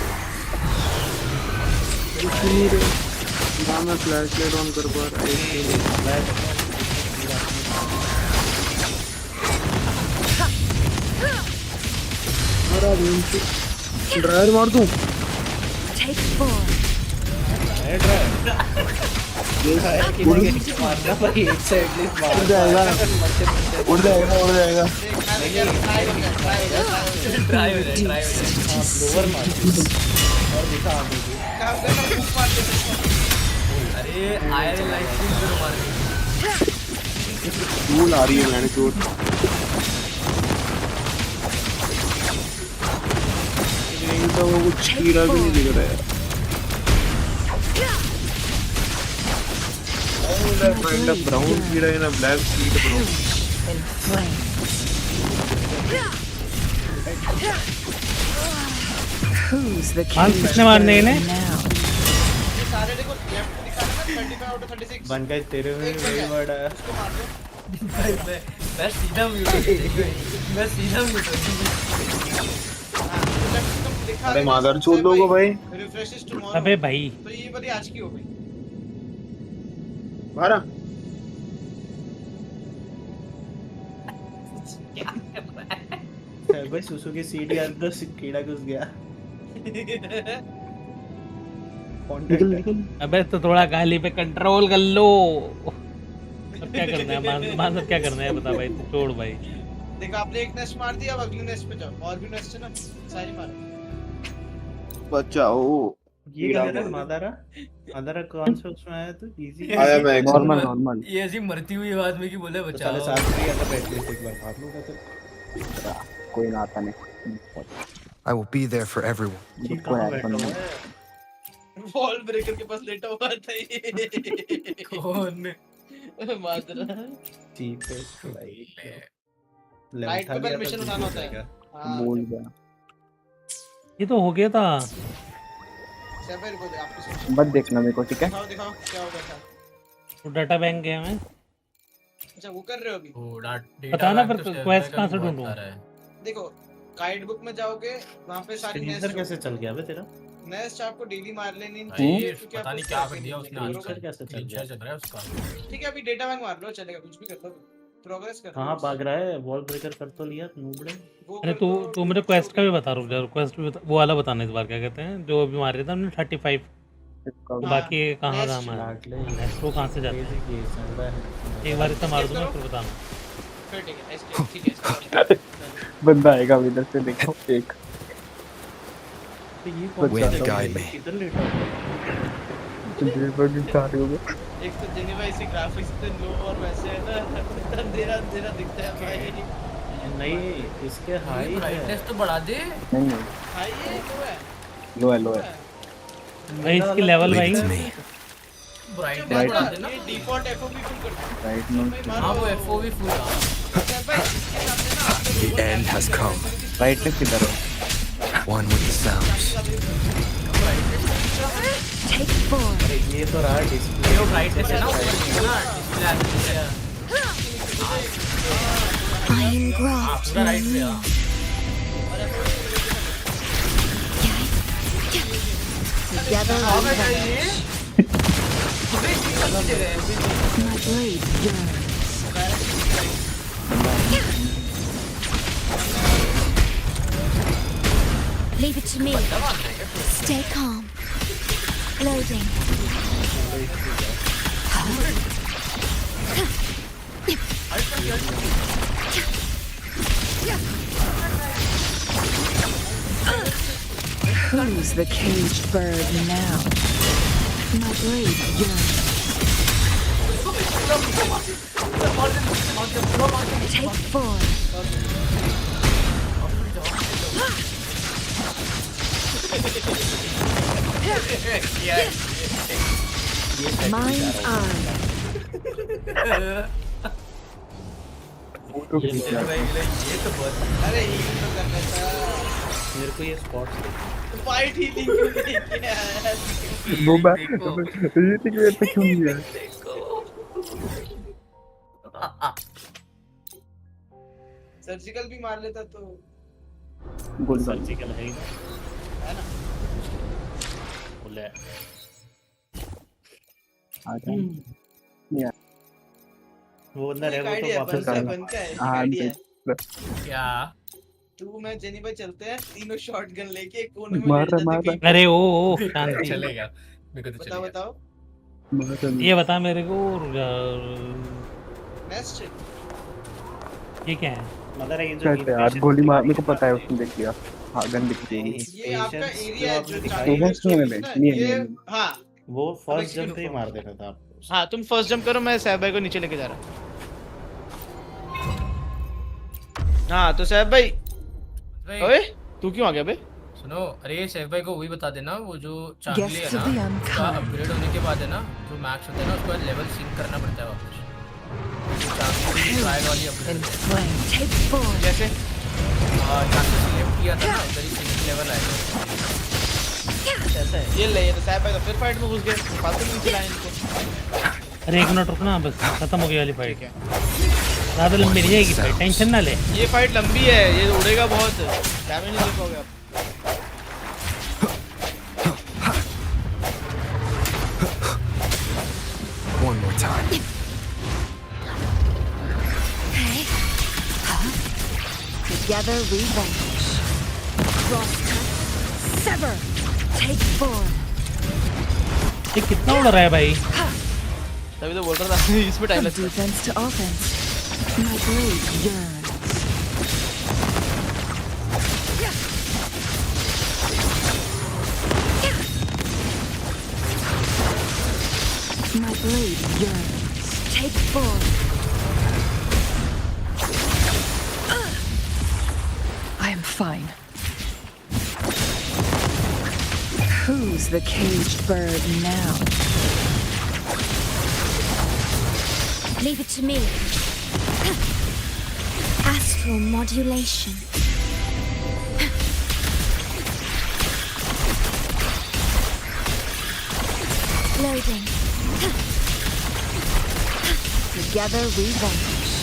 ना मैं फ्लैश लाइट ऑन कर पा रहा। ड्रायर मार दूं? Take 4. उड़ जाएगा, उड़ जाएगा, उड़ जाएगा। अरे आयरन लाइट से मार दी। धूल आ रही है मैंने चोट। तो वो कुछ कीड़ा भी नहीं दिख रहा है। Find a brown कीड़ा in a black seed bro. Who's the हाँ किसने मारने इन्हें? सारे देखो लेफ्ट दिखा रहा है ना 35 आउट ऑफ 36। बन गए तेरे में वही वर्ड है। मैं सीधा म्यूट हो गया, मैं सीधा म्यूट हो गया। अरे मादर चोद लोगो भाई। Refreshes tomorrow. अबे भाई तो ये वाली आज की हो गई। मारा भाई सुसु की सीढ़ी अंदर से कीड़ा घुस गया। निकल। अबे तो थोड़ा गाली पे कंट्रोल कर लो। अब क्या करना है मान सब क्या करना है बता भाई, तू छोड़ भाई। देखो आपने एक नेस्ट मार दिया, अब अगले नेस्ट पे जाओ। और भी नेस्ट है ना, सारी मारो। बचाओ। ये क्या कर मादारा कौन से उसमें आया तू? इजी आया मैं नॉर्मल। ये ऐसी मरती हुई आवाज में कि बोले तो बचाओ। साले साथ में आता एटलीस्ट एक बार मार लूंगा तो। कोई ना आता नहीं। I will be there for everyone. ये कहाँ बैठा हुआ है? वॉल ब्रेकर के पास लेटा हुआ था ये। कौन? मादरा। चीपेस्ट भाई। राइट पे परमिशन उठाना होता है। हाँ। बोल गया। ये तो हो गया था। सेवर को दे आपको। मत देखना मेरे को, ठीक है? दिखाओ क्या हो गया था। वो डाटा बैंक गया मैं। अच्छा वो कर रहे हो अभी? ओ डेटा पता ना बैंक फिर तो क्वेस्ट सेव कहाँ से बहुत ढूंढूं? सारा है। देखो गाइड बुक में जाओगे, वहाँ पे सारी टीजर नेस्ट कैसे चल गया बे तेरा? नेस्ट आपको डेली मार लेनी भाई पता नहीं क्या कर दिया उसने टीजर आजकल, कैसे चल टीजर चल रहा है उसका। ठीक है अभी डेटा बैंक मार लो, चलेगा, कुछ भी कर लो, प्रोग्रेस कर। कहाँ भाग रहा है? वॉल ब्रेकर कर तो लिया नूबड़े। अरे तू मुझे क्वेस्ट का भी बता, रुक जा। क्वेस्ट भी वो वाला बताना इस बार, क्या कहते हैं जो अभी मार रहे थे हमने 35। तो बाकी कहाँ था हमारा नेक्स्ट, वो कहाँ से जाते हैं? एक बार इतना मार दूंगा फिर बताना। फिर ठीक है। बंदा आएगा इधर से, देखो एक। Wind guide me. एक तो जेनेवा इसी ग्राफिक्स पे लो और वैसे है ना अंधेरा अंधेरा दिखता है भाई। नहीं इसके हाई है। ब्राइटनेस तो बढ़ा दे। नहीं हाई है लो है। भाई इसकी लेवल भाई ब्राइटनेस बढ़ा दे ना। ये डिफॉल्ट एफओवी फुल कर दो। Right note. हां वो एफओवी फुल है। The end has come. Brightness किधर है? One with the sounds. Take 4. अरे ये तो रहा डिस्प्ले। ये ब्राइटनेस है ना डिस्प्ले। I am grasped. पूरा राइट पे हां। Together हां we मैं rise. ये My blade yearns. Leave it to me. Stay calm. Loading. Who's the caged bird now? My blade yearns. Take 4. Mind's eye. ये तो बहुत अरे हील तो करना था मेरे को ये स्पॉट्स फाइट हीलिंग क्यों लेके आया वो बात ये ठीक है तो क्यों नहीं है? सर्जिकल भी मार लेता तो गोली सर्जिकल है है ना। बोले आ जा। वो बंदा रहे वो तो आइडिया वापस बन का है हाँ आइडिया। क्या तू मैं जेनी भाई चलते हैं, तीनों शॉटगन लेके एक कोने में मार लेट रहा जाते अरे ओ शांति। चलेगा मेरे को तो बताओ चलेगा। बताओ ये बता मेरे को नेक्स्ट ये क्या है? मदर है ये जो क्या यार गोली मार, मेरे को पता है उसने देख लिया। हाँ गन दिख रही है। ये आपका एरिया है जो पेशेंस नहीं है मेरे, नहीं है, ये नहीं है। हाँ वो फर्स्ट जंप पे ही मार देना था आपको। हाँ तुम फर्स्ट जंप करो, मैं सैफ भाई को नीचे लेके जा रहा हूँ। हाँ तो सैफ भाई ओए तू क्यों आ गया बे? सुनो अरे सैफ भाई को वही बता देना, वो जो चांगली है Guests of the ना unkind. उसका अपग्रेड होने के बाद है ना जो मैक्स होता है ना उसके बाद लेवल सिंक करना पड़ता है वापस। चांगली ट्रायल वाली अपग्रेड Take 4. जैसे जहाँ से सिलेक्ट किया था ना उधर ही सिंक लेवल आएगा। ऐसा है ये ले, ये तो सैफ भाई तो फिर फाइट में घुस गए, फालतू में चलाएं इनको। अरे 1 मिनट रुकना बस, खत्म हो गई वाली फाइट। ज़्यादा लंबी नहीं जाएगी फाइट, टेंशन ना ले। ये फाइट लंबी है, ये उड़ेगा बहुत, डैमेज नहीं दे पाओगे आप। One more time. Together we vanquish. Cross cut. Sever. Take 4. ये कितना उड़ रहा है भाई? तभी तो बोल रहा था इसमें टाइम लगता है। Defense to offense. My blade yearns. My blade yearns. Take 4. I am fine. Who's the caged bird now? Leave it to me. Astral modulation. Loading. Together we vanquish.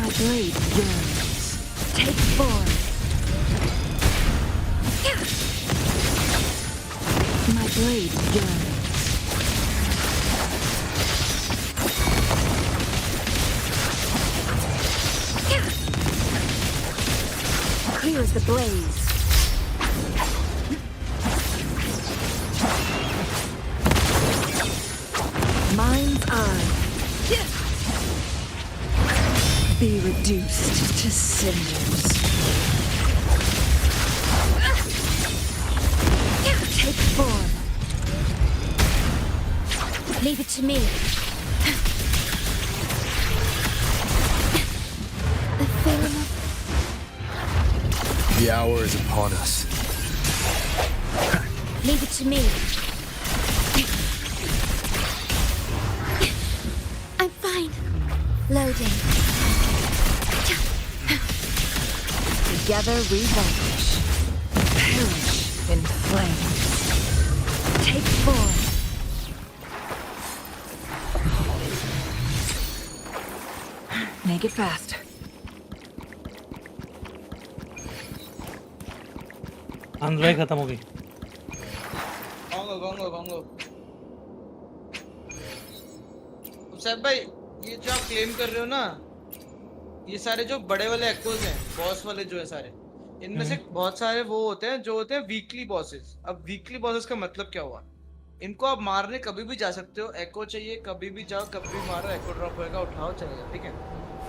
My blade yearns. Take 4. My blade yearns. Clear as the blaze. Mind's eye. Be reduced to cinders. Take 4. Leave it to me. The feeling of The hour is upon us. leave it to me. I'm fine. Loading. Together we vanquish. Perish in flames. Take 4. Make it fast. भाई खत्म हो गई। गोंगो। सैफ भाई, ये जो आप claim कर रहे हो ना, ये सारे जो बड़े वाले एक्टर्स हैं, बॉस वाले जो है सारे, इनमें से बहुत सारे वो होते हैं जो होते हैं वीकली बॉसेस। अब वीकली बॉसेस का मतलब क्या हुआ? इनको आप मारने कभी भी जा सकते हो, एको चाहिए कभी भी जाओ, कभी भी मारो, एको ड्रॉप होएगा, उठाओ, चलेगा, ठीक है।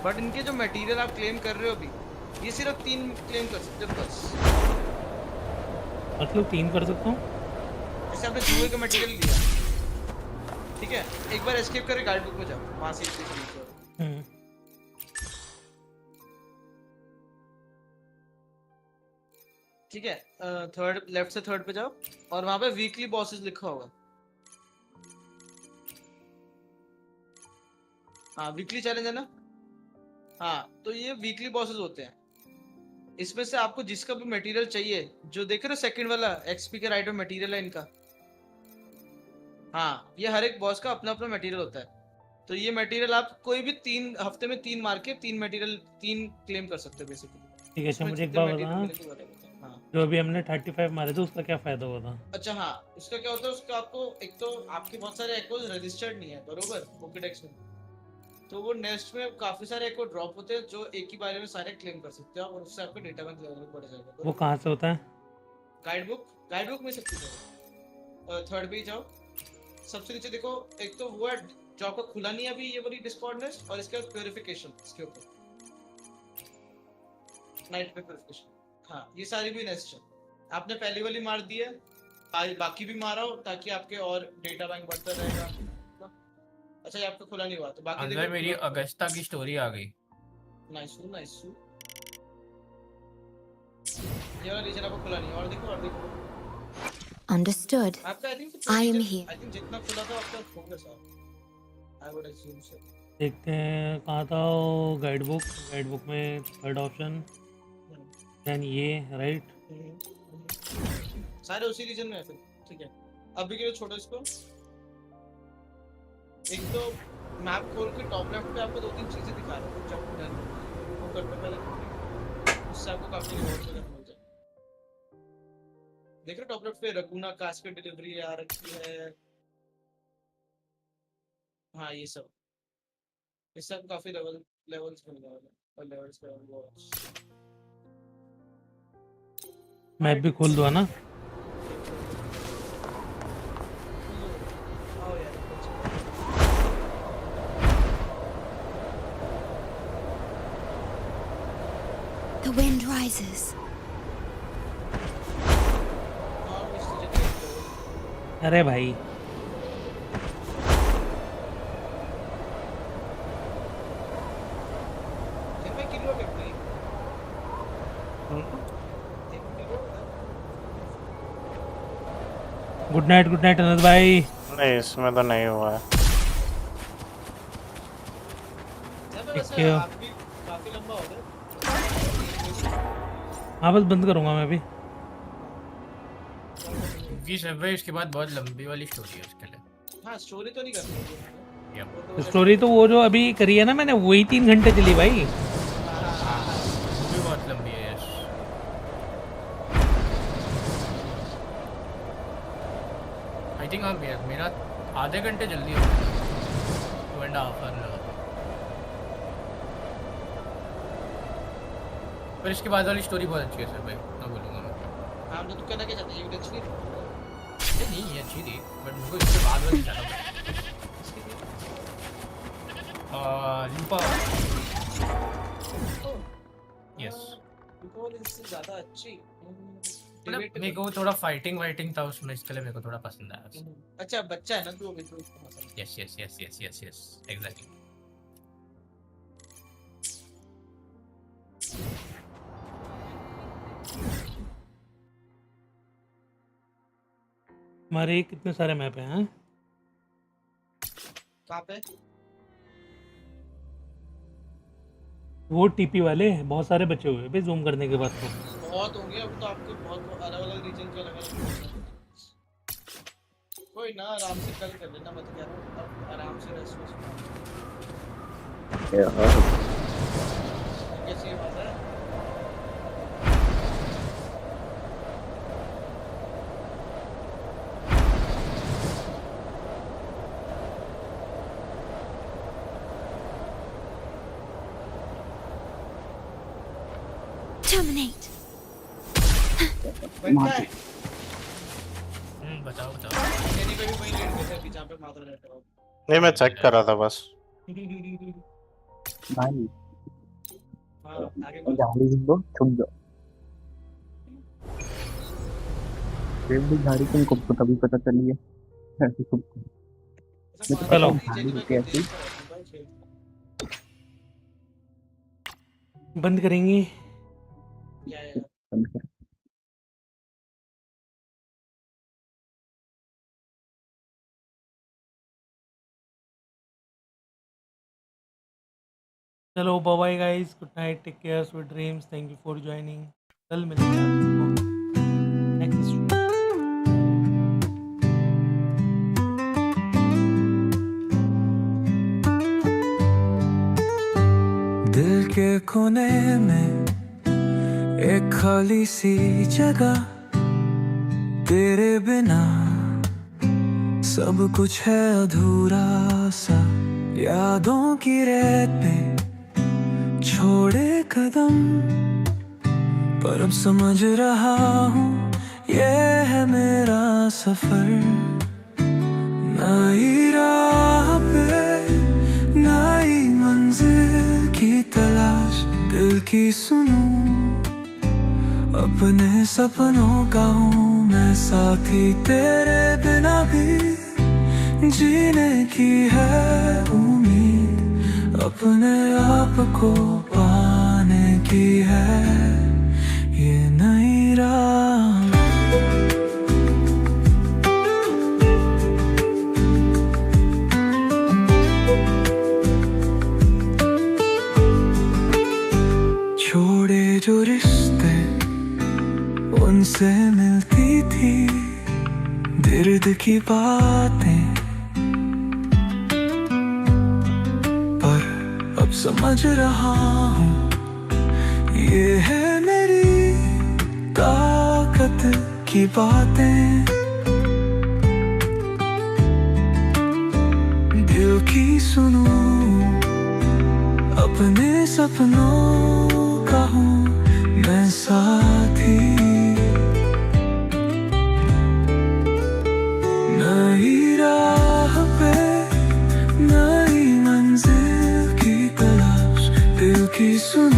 बट इनके जो मटेरियल आप क्लेम कर रहे हो अभी, ये सिर्फ 3 क्लेम कर सकते हो बस। मतलब 3 कर सकता हूँ? जैसे आपने जुए का मटेरियल लिया, ठीक है, एक बार एस्केप करके गाइड बुक में जाओ, वहां से ठीक है, थर्ड, लेफ्ट से थर्ड पे जाओ और वहां पे वीकली बॉसेस लिखा होगा। हाँ, वीकली चैलेंज है ना। हाँ, तो ये वीकली बॉसेस होते हैं। इसमें से आपको जिसका भी मटेरियल चाहिए, जो देख रहे हो सेकंड वाला एक्सपी के राइट में मटेरियल है इनका। हाँ, ये हर एक बॉस का अपना अपना मटेरियल होता है। तो ये मटेरियल आप कोई भी 3 हफ्ते में 3 मार के 3 मटेरियल 3 क्लेम कर सकते हो बेसिकली। ठीक है, अच्छा मुझे एक बात बता, जो अभी हमने 35 मारे थे उसका क्या फायदा हुआ था? अच्छा हाँ, उसका क्या होता है, उसका आपको एक तो आपके बहुत सारे एक्कोज रजिस्टर्ड नहीं है बरोबर पोकेडेक्स में, तो वो नेक्स्ट में काफी सारे एक्को ड्रॉप होते हैं जो एक ही बारे में सारे क्लेम कर सकते हो और उससे आपका डेटा बैंक लेवल बढ़ जाएगा। वो कहाँ से होता है? गाइड बुक में सब कुछ है। थर्ड पे जाओ, सबसे नीचे देखो, एक तो वो है जो आपका खुला नहीं है अभी, ये वाली डिस्कॉर्डनेस, और इसके बाद प्यूरिफिकेशन, इसके ऊपर नाइट पे प्यूरिफिकेशन। हाँ, ये सारी भी नेक्स्ट है। आपने पहली वाली मार दी है, बाकी भी मारा हो ताकि आपके और डेटा बैंक बढ़ता रहेगा। अच्छा, ये आपका खुला नहीं हुआ तो बाकी अंदर मेरी अगस्ता की स्टोरी आ गई। नाइस। ये वाला रीजन आपको खुला नहीं, और देखो। Understood. आपका I think I am here. I think जितना खुला था आपका होगा सर, आई वुड अज्यूम सो। देखते हैं कहाँ था वो गाइड बुक में थर्ड ऑप्शन। देन ये राइट सारे उसी रीजन में है फिर, ठीक है। अभी के लिए छोड़ो इसको। एक तो मैप खोल के टॉप लेफ्ट पे आपको 2-3 चीजें दिखा रहा हूँ, जब डन वो करने पहले उससे आपको काफी रिवॉर्ड वगैरह मिल जाए। देख रहे टॉप लेफ्ट पे रकूना कास्ट की डिलीवरी आ रखी है। हाँ ये सब, इससे आपको काफी लेवल्स मिल जाएगा और लेवल्स पे रिवॉर्ड्स। मैप भी खोल दो ना। The wind rises. अरे भाई गुड नाइट अनंत भाई। नहीं इसमें तो नहीं हुआ है। हाँ बस बंद करूंगा मैं भी। इसके बाद बहुत लंबी वाली स्टोरी है उसके लिए। हाँ स्टोरी तो नहीं करनी। स्टोरी तो वो जो अभी करी है ना मैंने, वही 3 घंटे चली भाई। वो भी बहुत लंबी है यस। आई थिंक हाँ मेरा आधे घंटे जल्दी हो गया, 2.5 आवर। पर इसके बाद वाली स्टोरी बहुत अच्छी है सर भाई, मैं बोलूँगा मैं। हम तो कहना क्या चाहते हैं, ये अच्छी नहीं ये अच्छी थी बट मुझको इसके बाद वाली ज़्यादा लूपा यस इससे ज़्यादा अच्छी। मतलब मेरे को थोड़ा फाइटिंग था उसमें, इसके लिए मेरे को थोड़ा पसंद आया। अच्छा बच्चा है ना तू अभी तो। Yes exactly. हमारे कितने सारे मैप हैं? कहाँ पे? वो टीपी वाले बहुत सारे बचे हुए हैं जूम करने के बाद। तो बहुत होंगे अब तो आपके, बहुत अलग-अलग रीजन के अलग-अलग। कोई ना आराम से कल कर लेना, मत क्या अब आराम से रेस्ट कैसी है बात है। Terminate. बताओ तेरी पे भी वही लेट गए थे अभी जहाँ पे मादर लेट रहा हूँ। नहीं मैं चेक कर रहा था बस। भाई हाँ आगे गाड़ी दो छुप जाओ। भी गाड़ी तुमको तो तभी पता चली है ऐसे छुप। चलो कैसे बंद करेंगे। बंद कर। चलो bye bye guys, good night, take care, sweet dreams, thank you for joining. कल मिलेंगे आप सबको नेक्स्ट। दिल के कोने में एक खाली सी जगह, तेरे बिना सब कुछ है अधूरा सा। यादों की रेत पे छोड़े कदम, पर अब समझ रहा हूँ ये है मेरा सफर। नई राह पे नई मंजिल की तलाश, दिल की सुनूं अपने सपनों का हूँ मैं साथी। तेरे बिना भी जीने की है उम्मीद, अपने आप को पाने की है ये नई राह। छोड़े जो रिश्ते उनसे मिलती थी दर्द की बातें, पर अब समझ रहा हूँ ये है मेरी ताकत की बातें। दिल की सुनूं अपने सपनों का हूँ मैं साथी। नई राह पे नई मंजिल की तलाश, दिल की सुन